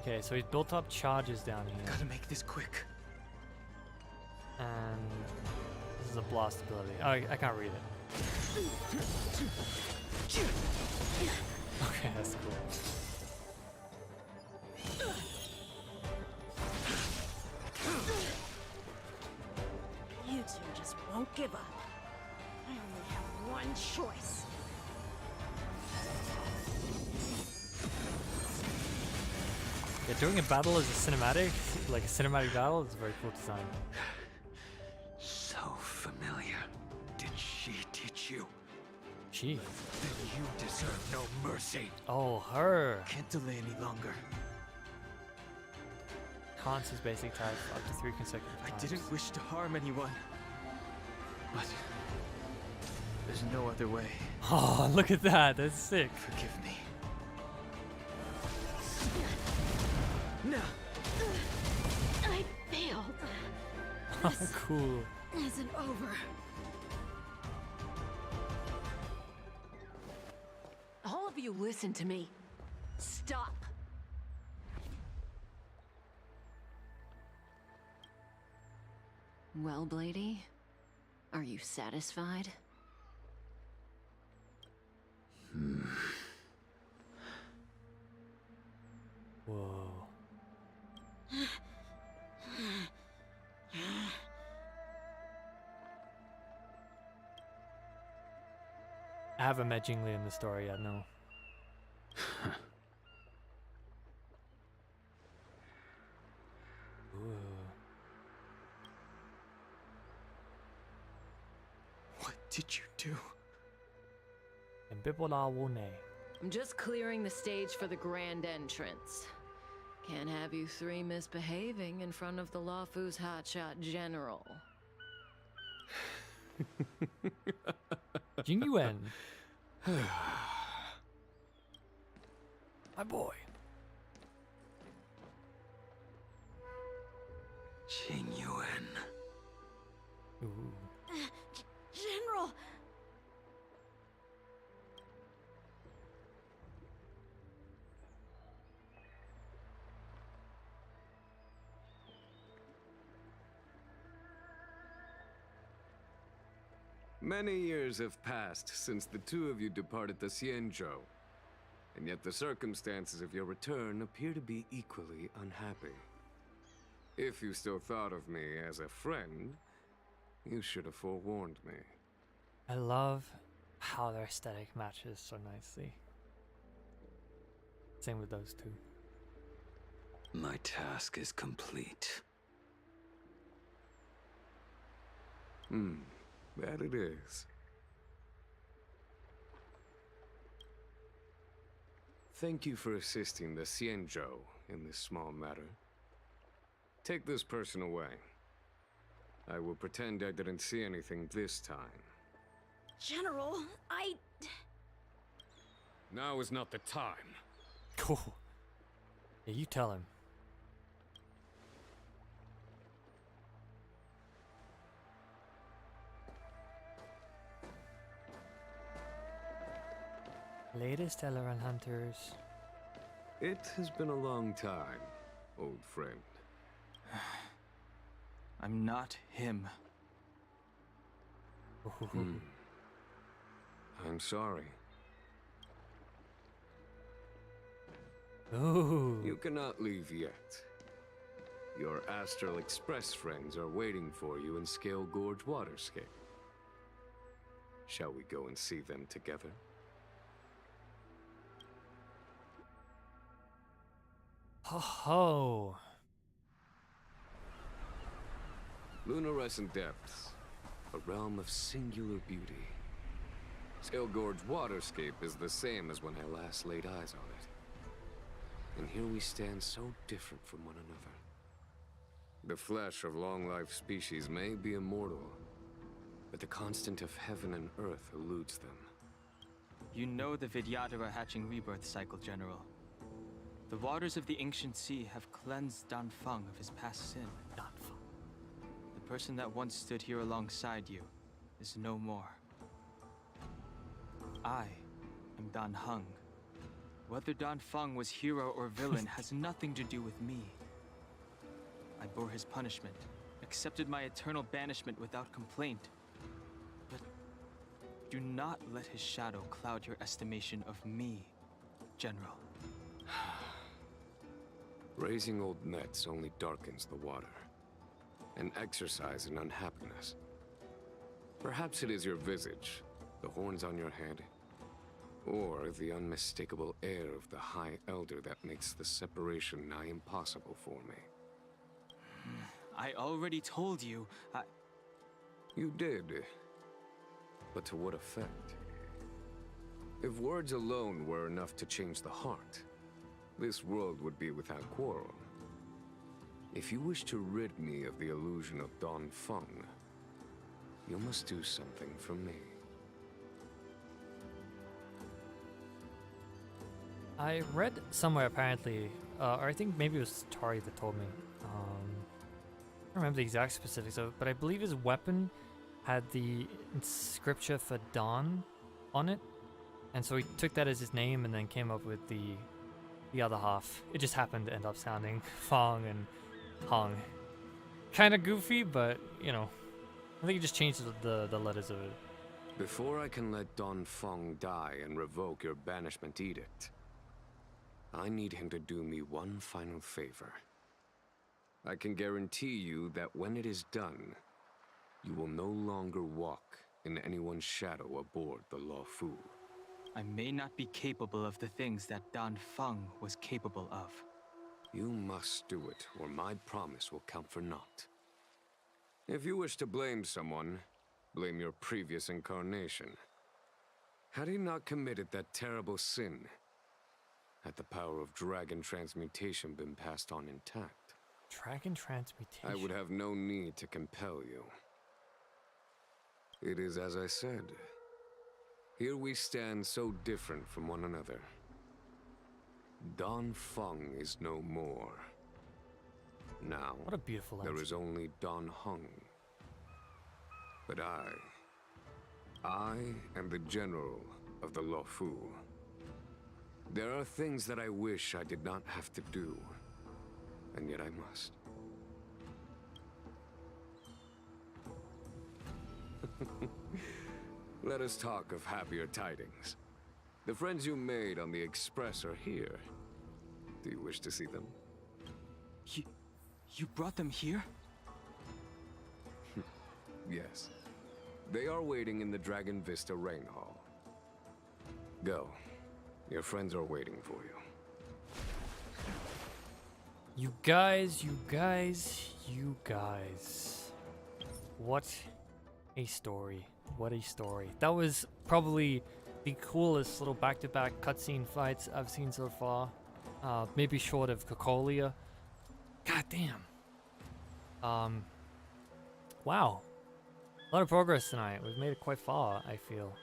Okay, so he's built up charges down here. Gotta make this quick. And this is a blast ability. Oh, I can't read it. Okay, that's cool. You two just won't give up. I only have one choice. Yeah, doing a battle as a cinematic, like a cinematic battle, is a very cool design. So familiar. Did she teach you? She? Then you deserve no mercy. Oh, her. Can't delay any longer. Can't use basic type for up to 3 consecutive times. I didn't wish to harm anyone. But there's no other way. Oh, look at that. That's sick. Forgive me. No. I failed. Cool. Isn't over. All of you listen to me. Stop. Well, Blady, are you satisfied? Whoa. I have a Jingli in the story, I know. What did you do? I'm just clearing the stage for the grand entrance. Can't have you three misbehaving in front of the Lafu's hotshot general. Jingyuan. My boy. Jingyuan. Ooh. General! Many years have passed since the two of you departed the Xianzhou, and yet the circumstances of your return appear to be equally unhappy. If you still thought of me as a friend, you should have forewarned me. I love how their aesthetic matches so nicely. Same with those two. My task is complete. That it is. Thank you for assisting the Xianzhou in this small matter. Take this person away. I will pretend I didn't see anything this time. General, Now is not the time. Cool. Yeah, you tell him. Latest Teleran Hunters. It has been a long time, old friend. I'm not him. I'm sorry. Ooh. You cannot leave yet. Your Astral Express friends are waiting for you in Scale Gorge Waterscape. Shall we go and see them together? Ho ho. Lunarescent Depths, a realm of singular beauty. Scale Gorge Waterscape is the same as when I last laid eyes on it. And here we stand so different from one another. The flesh of long-life species may be immortal, but the constant of heaven and earth eludes them. You know the Vidyadhara hatching rebirth cycle, General. The waters of the ancient sea have cleansed Danfeng of his past sin. Danfeng. The person that once stood here alongside you is no more. I am Danheng. Whether Danfeng was hero or villain has nothing to do with me. I bore his punishment, accepted my eternal banishment without complaint. But do not let his shadow cloud your estimation of me, General. Raising old nets only darkens the water, an exercise in unhappiness. Perhaps it is your visage, the horns on your head, or the unmistakable air of the High Elder that makes the separation nigh impossible for me. I already told you, You did, but to what effect? If words alone were enough to change the heart, this world would be without quarrel. If you wish to rid me of the illusion of Danfeng, you must do something for me. I read somewhere apparently, or I think maybe it was Tari that told me. I don't remember the exact specifics of it, but I believe his weapon had the inscription for Dawn on it, and so he took that as his name and then came up with the other half. It just happened to end up sounding Fong and Hong. Kind of goofy, but you know, I think he just changed the letters of it. Before I can let Danfeng die and revoke your banishment edict, I need him to do me one final favor. I can guarantee you that when it is done, you will no longer walk in anyone's shadow aboard the Luofu. I may not be capable of the things that Danfeng was capable of. You must do it, or my promise will count for naught. If you wish to blame someone, blame your previous incarnation. Had he not committed that terrible sin, had the power of dragon transmutation been passed on intact, Dragon transmutation? I would have no need to compel you. It is as I said. Here we stand so different from one another. Danfeng is no more. Now, what a beautiful there is only Danheng. But I am the general of the Luofu. There are things that I wish I did not have to do, and yet I must. Let us talk of happier tidings. The friends you made on the Express are here. Do you wish to see them? You brought them here? Yes. They are waiting in the Dragon Vista Rain Hall. Go. Your friends are waiting for you. You guys. What a story. What a story. That was probably the coolest little back-to-back cutscene fights I've seen so far. Maybe short of Cocolia. God damn. Wow. A lot of progress tonight. We've made it quite far, I feel.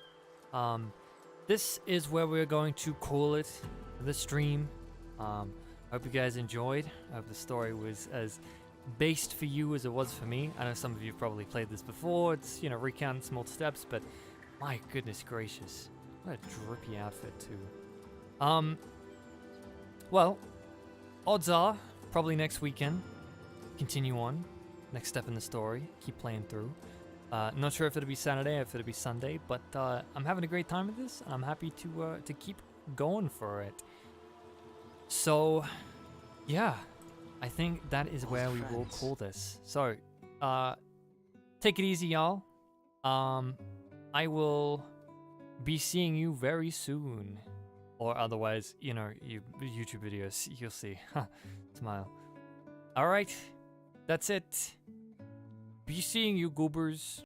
this is where we're going to call it the stream. I hope you guys enjoyed. I hope the story was as based for you as it was for me. I know some of you have probably played this before. It's, you know, recounting small steps, but my goodness gracious. What a drippy outfit, too. Well, odds are, probably next weekend, continue on. Next step in the story, keep playing through. Not sure if it'll be Saturday or if it'll be Sunday, but I'm having a great time with this, and I'm happy to keep going for it. So, yeah, I think that is where we will call this. So, take it easy, y'all. I will be seeing you very soon. Or otherwise, you know, YouTube videos, you'll see. Smile. Alright, that's it. Be seeing you, goobers.